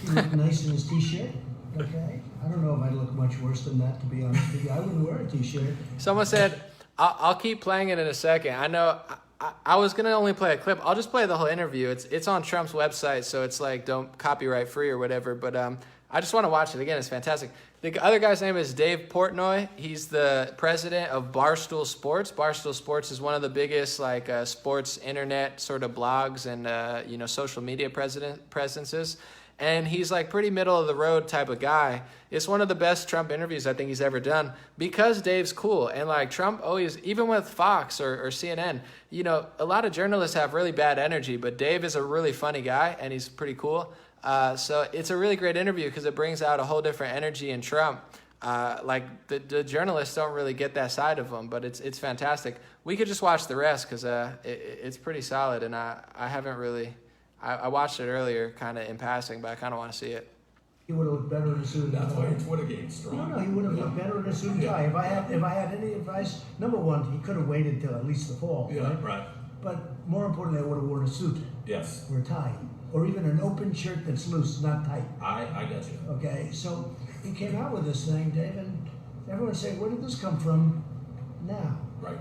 He looked nice in his T-shirt. Okay, I don't know if I'd look much worse than that, to be honest with you. I wouldn't wear a T-shirt. Someone said, I'll keep playing it in a second. I know I was going to only play a clip. I'll just play the whole interview. It's on Trump's website, so it's like don't copyright free or whatever. But I just want to watch it again. It's fantastic. The other guy's name is Dave Portnoy. He's the president of Barstool Sports. Barstool Sports is one of the biggest like sports internet sort of blogs and social media presences. And he's like pretty middle of the road type of guy. It's one of the best Trump interviews I think he's ever done, because Dave's cool. And like Trump always, even with Fox or CNN, you know, a lot of journalists have really bad energy, but Dave is a really funny guy and he's pretty cool. So it's a really great interview because it brings out a whole different energy in Trump. Like the journalists don't really get that side of him, but it's fantastic. We could just watch the rest because it's pretty solid, and I haven't really. I watched it earlier, kind of in passing, but I kind of want to see it. He would have looked better in a suit and tie. That's why your Twitter game's strong. No, he would have looked better in a suit and tie. If I had any advice, number one, he could have waited till at least the fall. Yeah, right. But more importantly, I would have worn a suit. Yes. Or a tie. Or even an open shirt that's loose, not tight. I got you. Okay, so he came out with this thing, Dave, and everyone's saying, where did this come from now? Right.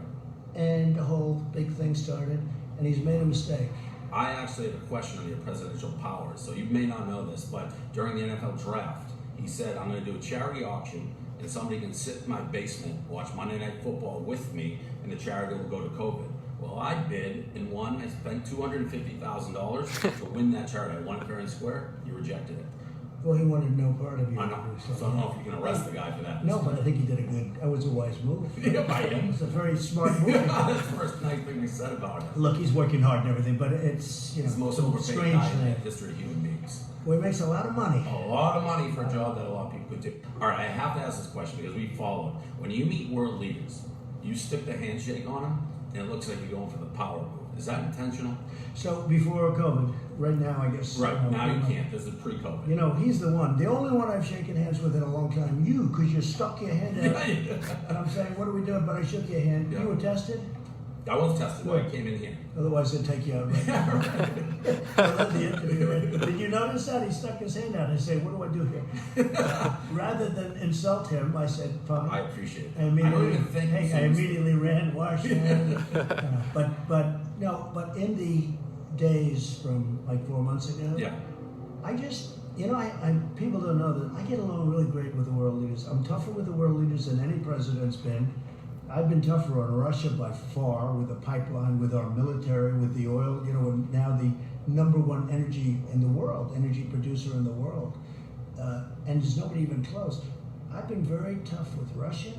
And the whole big thing started, and he's made a mistake. I actually have a question on your presidential powers. So you may not know this, but during the NFL draft, he said, I'm going to do a charity auction, and somebody can sit in my basement, watch Monday Night Football with me, and the charity will go to COVID. Well, I bid and won. I spent $250,000 to win that charity. I won it fair and square. You rejected it. Well, he wanted no part of you. I know. So I don't know if you can arrest the guy for that. No, but I think he did that was a wise move. Yeah, by him. It was a very smart move. That's the first nice thing we said about it. Look, he's working hard and everything, but it's, It's the most a overpaid strange guy in the thing. history of human beings. Well, he makes a lot of money. A lot of money for a job that a lot of people could do. All right, I have to ask this question because we followed. When you meet world leaders, you stick the handshake on them, and it looks like you're going for the power move. Is that intentional? So before COVID, right now I guess. Right, now you can't. This is pre-COVID. You know, he's the one. The only one I've shaken hands with in a long time. You, because you stuck your hand out. And I'm saying, what are we doing? But I shook your hand. Yeah. You were tested? I was tested when I came in here. Otherwise they'd take you out right now. I love the interview. Right? Did you notice that? He stuck his hand out. I said, what do I do here? Rather than insult him, I said, fine. I appreciate it. I immediately, I I immediately ran, washed hands. But in the days from like 4 months ago, Yeah. I just, people don't know that I get along really great with the world leaders. I'm tougher with the world leaders than any president's been. I've been tougher on Russia by far, with the pipeline, with our military, with the oil, and now the #1 energy in the world, energy producer in the world. And there's nobody even close. I've been very tough with Russia.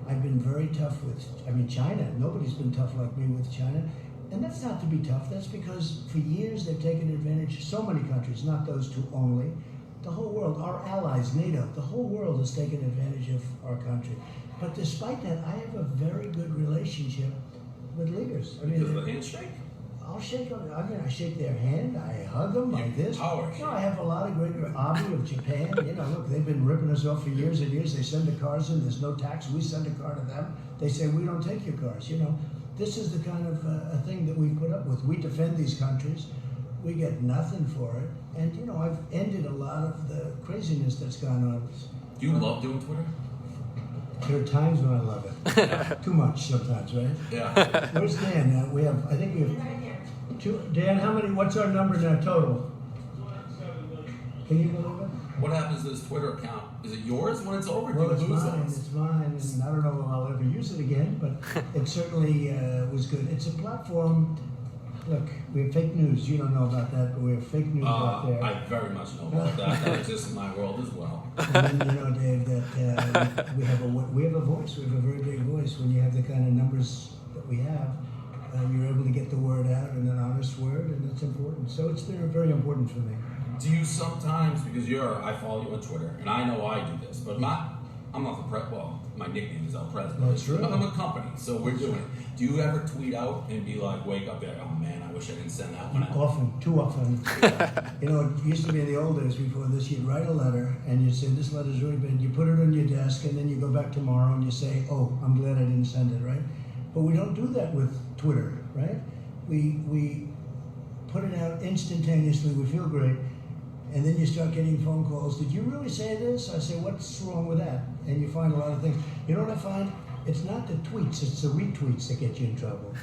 I've been very tough with, China. Nobody's been tough like me with China. And that's not to be tough. That's because for years they've taken advantage, so many countries, not those two only, the whole world, our allies, NATO, the whole world has taken advantage of our country. But despite that, I have a very good relationship with leaders. Because of the handshake? I'll shake them. I shake their hand. I hug them like this. I have a lot of great Abe of Japan. Look, they've been ripping us off for years and years. They send the cars in. There's no tax. We send a car to them. They say we don't take your cars. This is the kind of a thing that we put up with. We defend these countries. We get nothing for it. And I've ended a lot of the craziness that's gone on. Do you love doing Twitter? There are times when I love it. Too much sometimes, right? Yeah. Where's Dan? I think we have two. Dan, what's our number now total? Can you believe it? What happens to this Twitter account? Is it yours when it's over? Well, Do it's you lose mine. it? It's mine. And I don't know if I'll ever use it again, but it certainly was good. It's a platform. Look, we have fake news. You don't know about that, but we have fake news out there. I very much know about that. That exists in my world as well. And then, Dave, that we have a voice. We have a very big voice. When you have the kind of numbers that we have, you're able to get the word out in an honest word, and it's important. So it's been very important for me. Do you sometimes, because I follow you on Twitter, and I know I do this, but I'm not the my nickname is El President. That's true. I'm a company, so we're doing it. Do you ever tweet out and be like, wake up there, oh man, I wish I didn't send that one out? Often, too often. It used to be in the old days before this, you'd write a letter and you'd say, this letter's really bad. You put it on your desk and then you go back tomorrow and you say, oh, I'm glad I didn't send it, right? But we don't do that with Twitter, right? We put it out instantaneously, we feel great, and then you start getting phone calls. Did you really say this? I say, what's wrong with that? And you find a lot of things. You know what I find? It's not the tweets, it's the retweets that get you in trouble.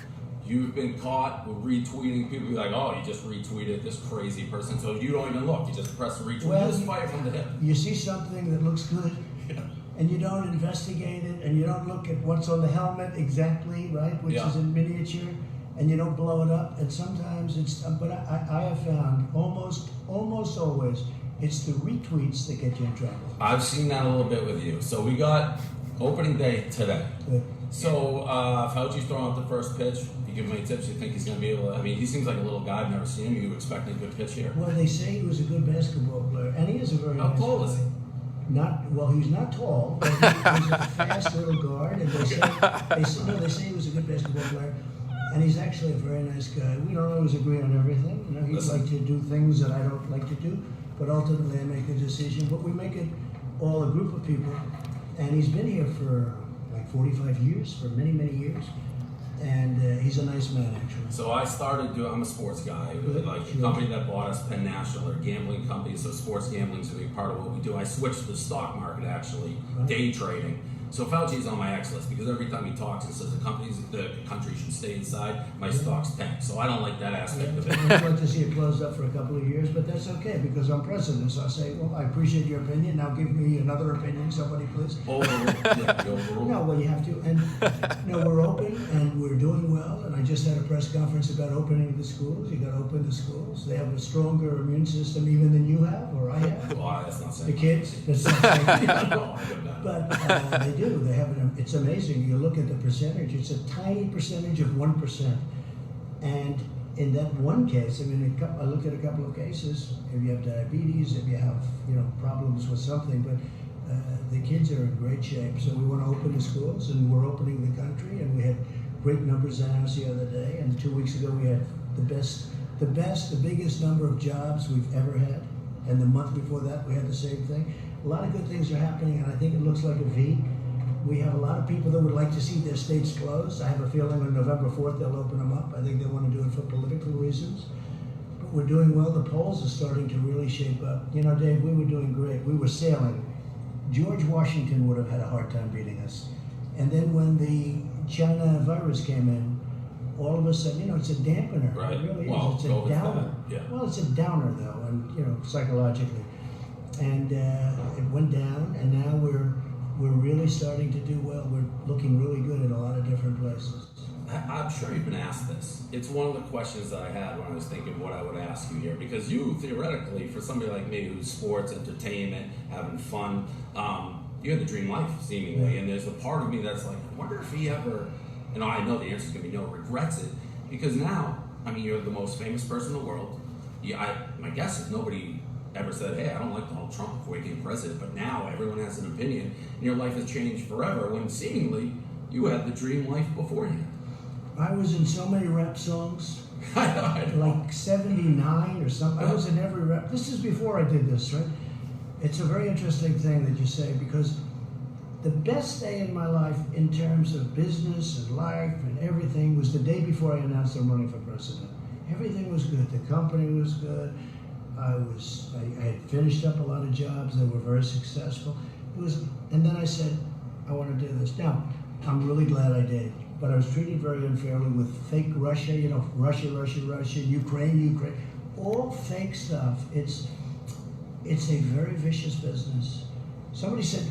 You've been caught with retweeting. People be like, oh, you just retweeted this crazy person. So you don't even look. You just press retweet. Well, you just fire from the hip. You see something that looks good, and you don't investigate it, and you don't look at what's on the helmet exactly, right, which is in miniature, and you don't blow it up. And sometimes it's, but I have found almost always, it's the retweets that get you in trouble. I've seen that a little bit with you. So we got opening day today. Good. So Fauci's throwing out the first pitch. You give him any tips? You think he's going to be able to? He seems like a little guy. I've never seen him. You expecting a good pitch here? Well, they say he was a good basketball player, and he is a very How nice tall guy. is he? He's not tall, but he's a fast little guard, and they say he was a good basketball player, and he's actually a very nice guy. We don't always agree on everything. He'd like to do things that I don't like to do, but ultimately I make a decision. But we make it all a group of people, and he's been here for like 45 years, for many, many years. And he's a nice man, actually. So I started doing, I'm a sports guy. Like the company that bought us, Penn National, they're a gambling company, so sports gambling is a big part of what we do. I switched to the stock market, actually, day trading. So Fauci's on my X list because every time he talks and says the country should stay inside, my stocks tank. So I don't like that aspect of it. I'd like to see it closed up for a couple of years, but that's okay because I'm president. So I say, well, I appreciate your opinion. Now give me another opinion, somebody, please. Overruled. No, well, you have to. And we're open and we're doing well. And I just had a press conference about opening the schools. You got to open the schools. They have a stronger immune system even than you have or I have. Well, that's not saying the kids. That's not saying no, I get that. But they do. They have it's amazing. You look at the percentage. It's a tiny percentage of 1%. And in that one case, I looked at a couple of cases. If you have diabetes, if you have problems with something, but the kids are in great shape. So we want to open the schools, and we're opening the country. And we had great numbers announced the other day, and 2 weeks ago we had the biggest number of jobs we've ever had, and the month before that we had the same thing. A lot of good things are happening, and I think it looks like a V. We have a lot of people that would like to see their states closed. I have a feeling on November 4th they'll open them up. I think they want to do it for political reasons. But we're doing well. The polls are starting to really shape up. You know, Dave, we were doing great. We were sailing. George Washington would have had a hard time beating us. And then when the China virus came in, all of a sudden, you know, it's a dampener. Right. It really Well, is. It's a downer. Yeah. Well, it's a downer, though, and, you know, psychologically. And it went down, and now we're really starting to do well. We're looking really good in a lot of different places. I'm sure you've been asked this. It's one of the questions that I had when I was thinking what I would ask you here. Because you, theoretically, for somebody like me who's sports, entertainment, having fun, you had the dream life, seemingly. And there's a part of me that's like, I wonder if he ever, you know, I know the answer is going to be no, regrets it. Because now, I mean, you're the most famous person in the world. My guess is nobody ever said, hey, I don't like Donald Trump before he became president, but now everyone has an opinion, and your life has changed forever, when seemingly you had the dream life beforehand. I was in so many rap songs, like 79 or something. I was in every rap. This is before I did this, right? It's a very interesting thing that you say, because the best day in my life in terms of business and life and everything was the day before I announced I'm running for president. Everything was good. The company was good. I had finished up a lot of jobs that were very successful. And then I said, I want to do this. Now, I'm really glad I did, but I was treated very unfairly with fake Russia, you know, Russia, Ukraine, all fake stuff. It's a very vicious business. Somebody said,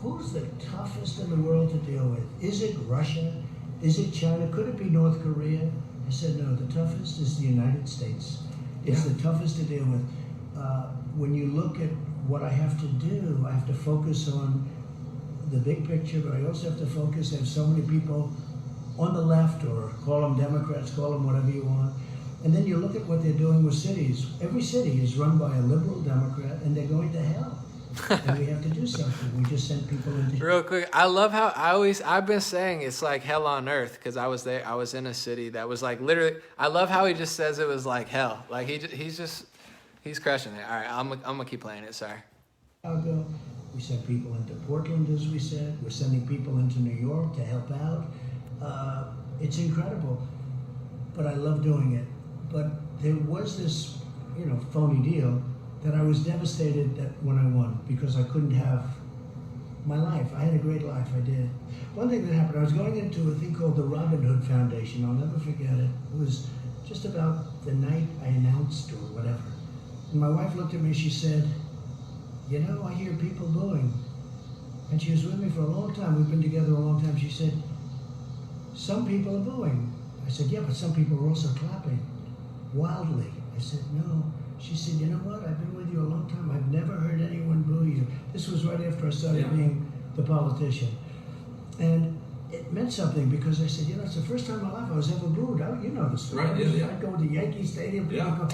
who's the toughest in the world to deal with? Is it Russia? Is it China? Could it be North Korea? I said, no, the toughest is the United States. It's the toughest to deal with. When you look at what I have to do, I have to focus on the big picture, but I also have to focus. I have so many people on the left, or call them Democrats, call them whatever you want. And then you look at what they're doing with cities. Every city is run by a liberal Democrat, and they're going to hell. And we have to do something. We just send people into real quick. I love how I've been saying it's like hell on earth, because I was there. I was in a city that was like literally. I love how he just says it was like hell. Like he's crushing it. All right, I'm gonna keep playing it. Sorry. We send people into Portland, as we said. We're sending people into New York to help out. It's incredible, but I love doing it. But there was this, you know, phony deal that I was devastated that when I won, because I couldn't have my life. I had a great life, I did. One thing that happened, I was going into a thing called the Robin Hood Foundation. I'll never forget it. It was just about the night I announced or whatever. And my wife looked at me, she said, you know, I hear people booing. And she was with me for a long time. We've been together a long time. She said, some people are booing. I said, yeah, but some people are also clapping wildly. I said, no. She said, you know what? I've been with you a long time. I've never heard anyone boo you. This was right after I started being the politician. And it meant something, because I said, you know, it's the first time in my life I was ever booed. You know the story. Right, I'd go to Yankee Stadium. Go,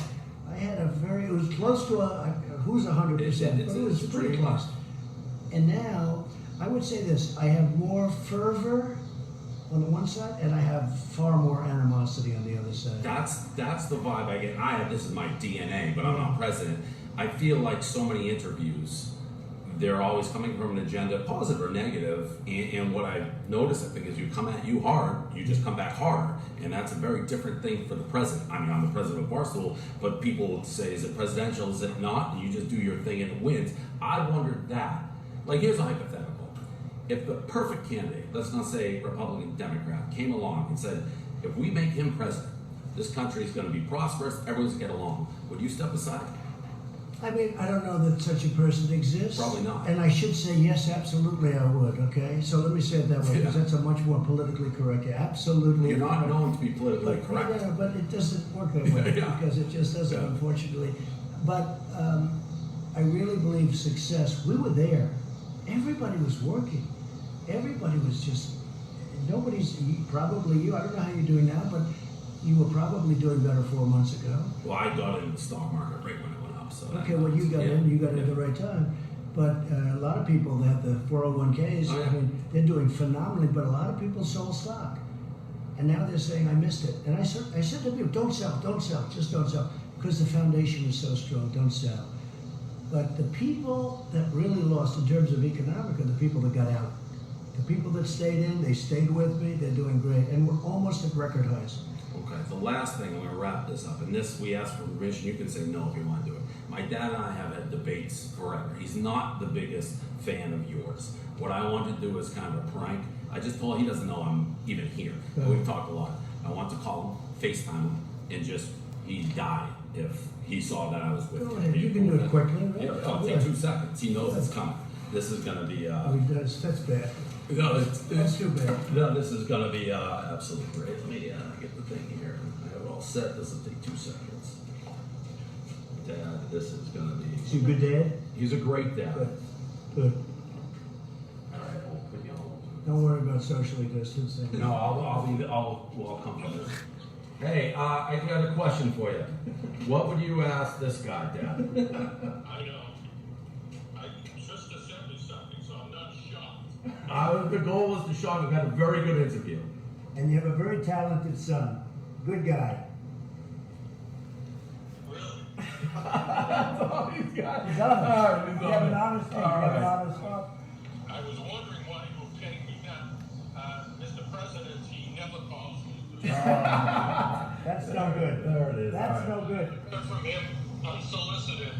I had it was close to who's 100%, but it was pretty close. And now, I would say this, I have more fervor on the one side, and I have far more animosity on the other side. That's the vibe I get. This is my DNA, but I'm not president. I feel like so many interviews, they're always coming from an agenda, positive or negative. And what I notice, I think, is you come at you hard, you just come back harder. And that's a very different thing for the president. I mean, I'm the president of Barstool, but people will say, is it presidential, is it not? And you just do your thing and it wins. I wondered that. Like, here's a hypothetical. If the perfect candidate, let's not say Republican, Democrat, came along and said, if we make him president, this country is going to be prosperous, everyone's going to get along, would you step aside? I mean, I don't know that such a person exists. Probably not. And I should say, yes, absolutely I would, okay? So let me say it that way, because that's a much more politically correct. Absolutely. You're not known to be politically correct. Yeah, but it doesn't work that way, because it just doesn't, unfortunately. But I really believe success, we were there. Everybody was working. Everybody was just, probably you, I don't know how you're doing now, but you were probably doing better 4 months ago. Well, I got into the stock market right when it went up. So okay, well, you got in at the right time. But a lot of people that have the 401ks, I mean, they're doing phenomenally, but a lot of people sold stock. And now they're saying, I missed it. And I said to people, don't sell, just don't sell. Because the foundation is so strong, don't sell. But the people that really lost in terms of economic are the people that got out. The people that stayed in, they stayed with me, they're doing great. And we're almost at record highs. Okay, the last thing, I'm going to wrap this up. And this, we asked for permission. You can say no if you want to do it. My dad and I have had debates forever. He's not the biggest fan of yours. What I want to do is kind of a prank. I just told him he doesn't know I'm even here. We've talked a lot. I want to call him, FaceTime him, and just, he'd die if he saw that I was with Go him. ahead, you can do it quickly, right? Yeah, it'll take 2 seconds. He knows it's coming. This is going to be... That's bad. No, That's too bad. No, this is going to be absolutely great. Let me get the thing here. I have it all set. This will take 2 seconds. Dad, this is going to be... Is he a good dad? He's a great dad. Good. All right, we'll put you on. Don't worry about socially distancing. No, I'll come from this. Hey, I got a question for you. What would you ask this guy, Dad? I know. I just sent me something, so I'm not shocked. The goal was to show him. We've had a very good interview. And you have a very talented son. Good guy. Really? That's all he's got. He's honest. All right, You have an honest thing. You have an honest thought. I was wondering why you were paying me now. Mr. President, he never calls me. That's no good. There it is. That's All no good. Heard from him unsolicited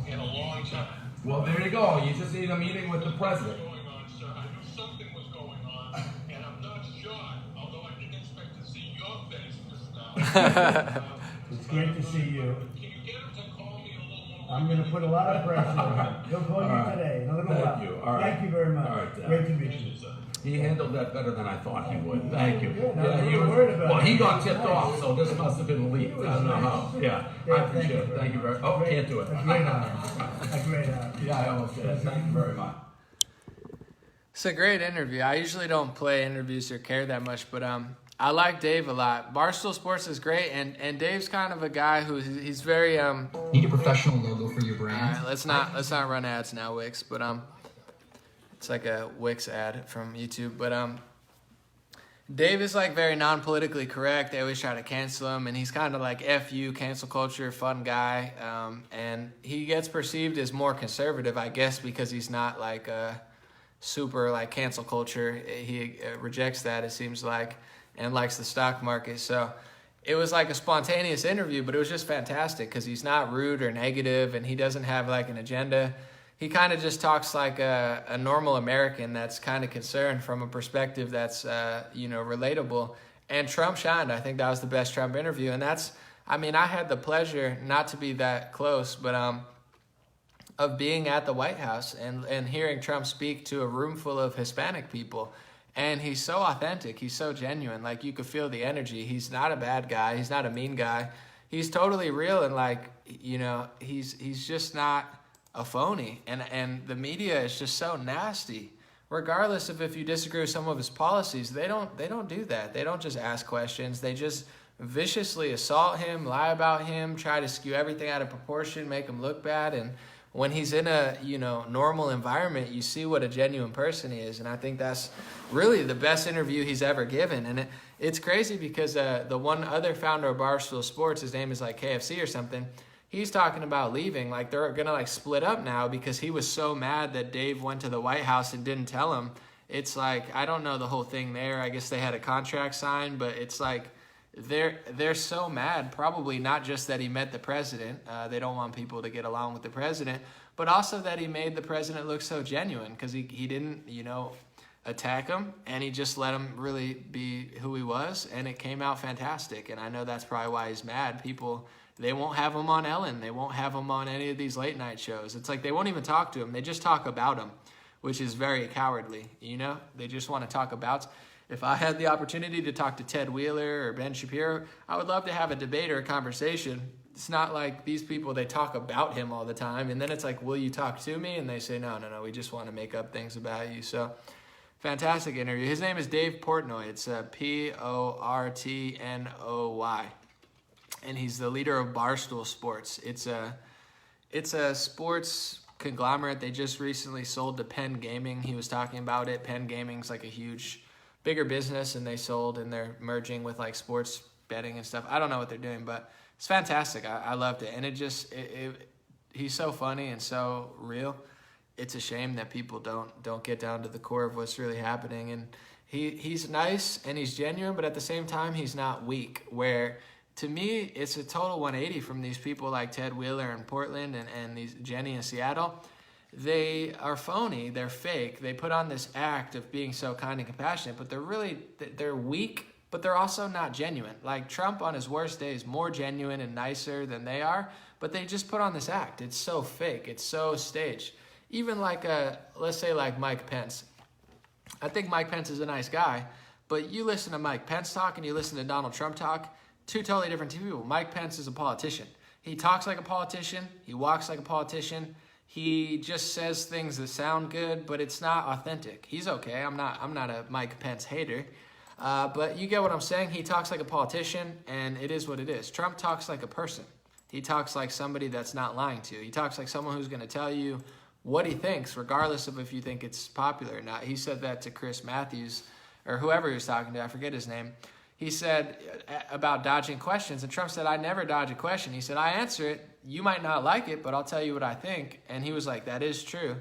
in a long time. Well, there you go. You just need a meeting with the What's president. going on, sir? I knew something was going on, and I'm not shocked, although I didn't expect to see your face just now. It's great to see you. Can you get him to call me a little more? I'm going to put a lot of pressure on him. He'll call All you right. today. In a little Thank while. you. All right. Thank you very much. All right, Dad. Great to meet you. He handled that better than I thought he would. Thank you. Yeah, no, he you were was- worried about well, it. he got tipped Nice. off, so this must have been leaked. I don't know how. Yeah, I appreciate it. Thank you very much. Oh, Great. can't do it. A great honor. A great honor. Yeah, I almost did it. Thank you very much. It's a great interview. I usually don't play interviews or care that much, but I like Dave a lot. Barstool Sports is great, and Dave's kind of a guy who he's very Need a professional logo for your brand. All right, let's not run ads now, Wix. But it's like a Wix ad from YouTube. But Dave is like very non-politically correct. They always try to cancel him, and he's kind of like F you, cancel culture, fun guy. And he gets perceived as more conservative, I guess, because he's not like super like cancel culture. He rejects that, it seems like, and likes the stock market. So it was like a spontaneous interview, but it was just fantastic because he's not rude or negative, and he doesn't have like an agenda. He kind of just talks like a normal American that's kind of concerned from a perspective that's, relatable. And Trump shined. I think that was the best Trump interview. And I had the pleasure, not to be that close, but of being at the White House and hearing Trump speak to a room full of Hispanic people. And he's so authentic. He's so genuine. Like, you could feel the energy. He's not a bad guy. He's not a mean guy. He's totally real. And he's just not a phony. And the media is just so nasty. Regardless of if you disagree with some of his policies, they don't do that. They don't just ask questions. They just viciously assault him, lie about him, try to skew everything out of proportion, make him look bad. And when he's in a normal environment, you see what a genuine person he is. And I think that's really the best interview he's ever given. And it's crazy because the one other founder of Barstool Sports, his name is like KFC or something, he's talking about leaving. Like, they're gonna like split up now because he was so mad that Dave went to the White House and didn't tell him. It's like, I don't know the whole thing there. I guess they had a contract signed, but it's like they're so mad, probably not just that he met the president. They don't want people to get along with the president, but also that he made the president look so genuine because he didn't, attack him, and he just let him really be who he was, and it came out fantastic. And I know that's probably why he's mad. People, they won't have him on Ellen. They won't have him on any of these late night shows. It's like they won't even talk to him. They just talk about him, which is very cowardly, They just want to talk about. If I had the opportunity to talk to Ted Wheeler or Ben Shapiro, I would love to have a debate or a conversation. It's not like these people, they talk about him all the time. And then it's like, will you talk to me? And they say, no, we just want to make up things about you. So fantastic interview. His name is Dave Portnoy. It's Portnoy. And he's the leader of Barstool Sports. It's a sports conglomerate. They just recently sold to Penn Gaming. He was talking about it. Penn Gaming's like a huge bigger business, and they sold, and they're merging with like sports betting and stuff. I don't know what they're doing, but it's fantastic. I loved it. And he's so funny and so real. It's a shame that people don't get down to the core of what's really happening. And he's nice and he's genuine, but at the same time, he's not weak, where to me, it's a total 180 from these people like Ted Wheeler in Portland and these Jenny in Seattle. They are phony. They're fake. They put on this act of being so kind and compassionate, but they're weak, but they're also not genuine. Like Trump on his worst day is more genuine and nicer than they are, but they just put on this act. It's so fake. It's so staged. Even like, let's say like Mike Pence. I think Mike Pence is a nice guy, but you listen to Mike Pence talk and you listen to Donald Trump talk, two totally different people. Mike Pence is a politician. He talks like a politician. He walks like a politician. He just says things that sound good, but it's not authentic. He's okay. I'm not a Mike Pence hater. But you get what I'm saying? He talks like a politician, and it is what it is. Trump talks like a person. He talks like somebody that's not lying to you. He talks like someone who's going to tell you what he thinks, regardless of if you think it's popular or not. He said that to Chris Matthews, or whoever he was talking to. I forget his name. He said about dodging questions, and Trump said, I never dodge a question. He said, I answer it. You might not like it, but I'll tell you what I think. And he was like, that is true.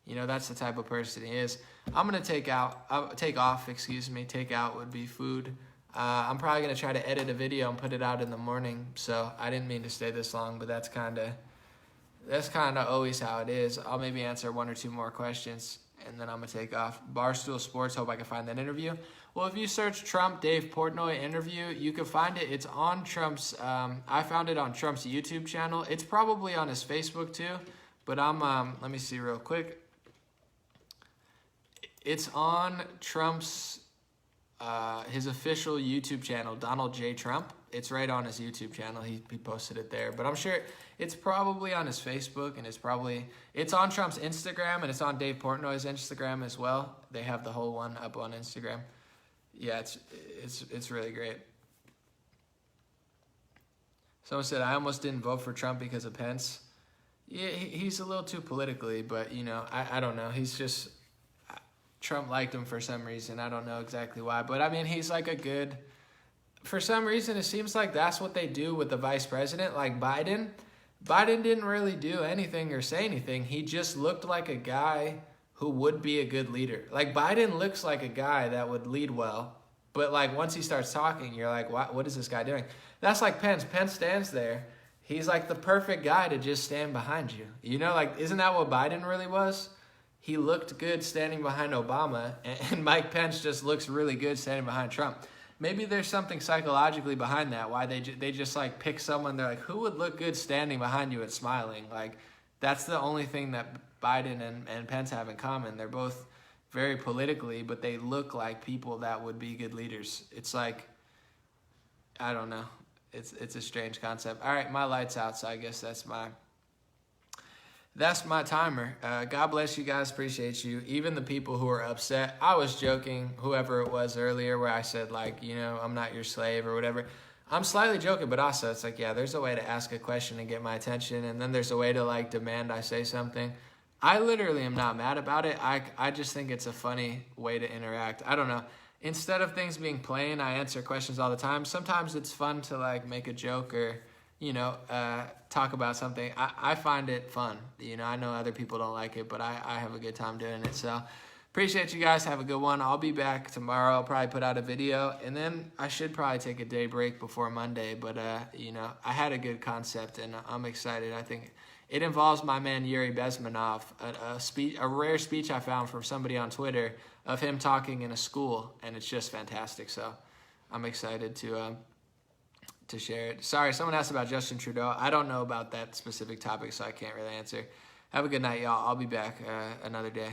You know, that's the type of person he is. I'm going to take off. Take out would be food. I'm probably going to try to edit a video and put it out in the morning. So I didn't mean to stay this long, but that's kind of always how it is. I'll maybe answer one or two more questions, and then I'm going to take off. Barstool Sports, hope I can find that interview. Well, if you search Trump, Dave Portnoy interview, you can find it. It's on Trump's, I found it on Trump's YouTube channel. It's probably on his Facebook too, but let me see real quick. It's on Trump's, his official YouTube channel, Donald J. Trump. It's right on his YouTube channel. He posted it there, but I'm sure it's probably on his Facebook, and it's on Trump's Instagram, and it's on Dave Portnoy's Instagram as well. They have the whole one up on Instagram. Yeah, it's really great. Someone said, I almost didn't vote for Trump because of Pence. Yeah, he's a little too politically, but, you know, I don't know. He's just, Trump liked him for some reason. I don't know exactly why. But, I mean, he's like for some reason, it seems like that's what they do with the vice president. Like Biden didn't really do anything or say anything. He just looked like a guy who would be a good leader. Like Biden looks like a guy that would lead well, but like once he starts talking, you're like, what is this guy doing? That's like Pence. Pence stands there. He's like the perfect guy to just stand behind you. You know, like, isn't that what Biden really was? He looked good standing behind Obama, and Mike Pence just looks really good standing behind Trump. Maybe there's something psychologically behind that, why they just like pick someone. They're like, who would look good standing behind you and smiling? Like, that's the only thing that Biden and Pence have in common. They're both very politically, but they look like people that would be good leaders. It's like, I don't know. It's a strange concept. All right, my light's out, so I guess that's my timer. God bless you guys. Appreciate you. Even the people who are upset. I was joking, whoever it was earlier, where I said, like, you know, I'm not your slave or whatever. I'm slightly joking, but also it's like, yeah, there's a way to ask a question and get my attention, and then there's a way to like demand I say something. I literally am not mad about it. I just think it's a funny way to interact. I don't know. Instead of things being plain, I answer questions all the time. Sometimes it's fun to like make a joke or, you know, talk about something. I find it fun. You know, I know other people don't like it, but I have a good time doing it. So appreciate you guys. Have a good one. I'll be back tomorrow. I'll probably put out a video, and then I should probably take a day break before Monday. But, you know, I had a good concept, and I'm excited. I think it involves my man Yuri Bezmenov, a rare speech I found from somebody on Twitter of him talking in a school, and it's just fantastic. So I'm excited to share it. Sorry, someone asked about Justin Trudeau. I don't know about that specific topic, so I can't really answer. Have a good night, y'all. I'll be back another day.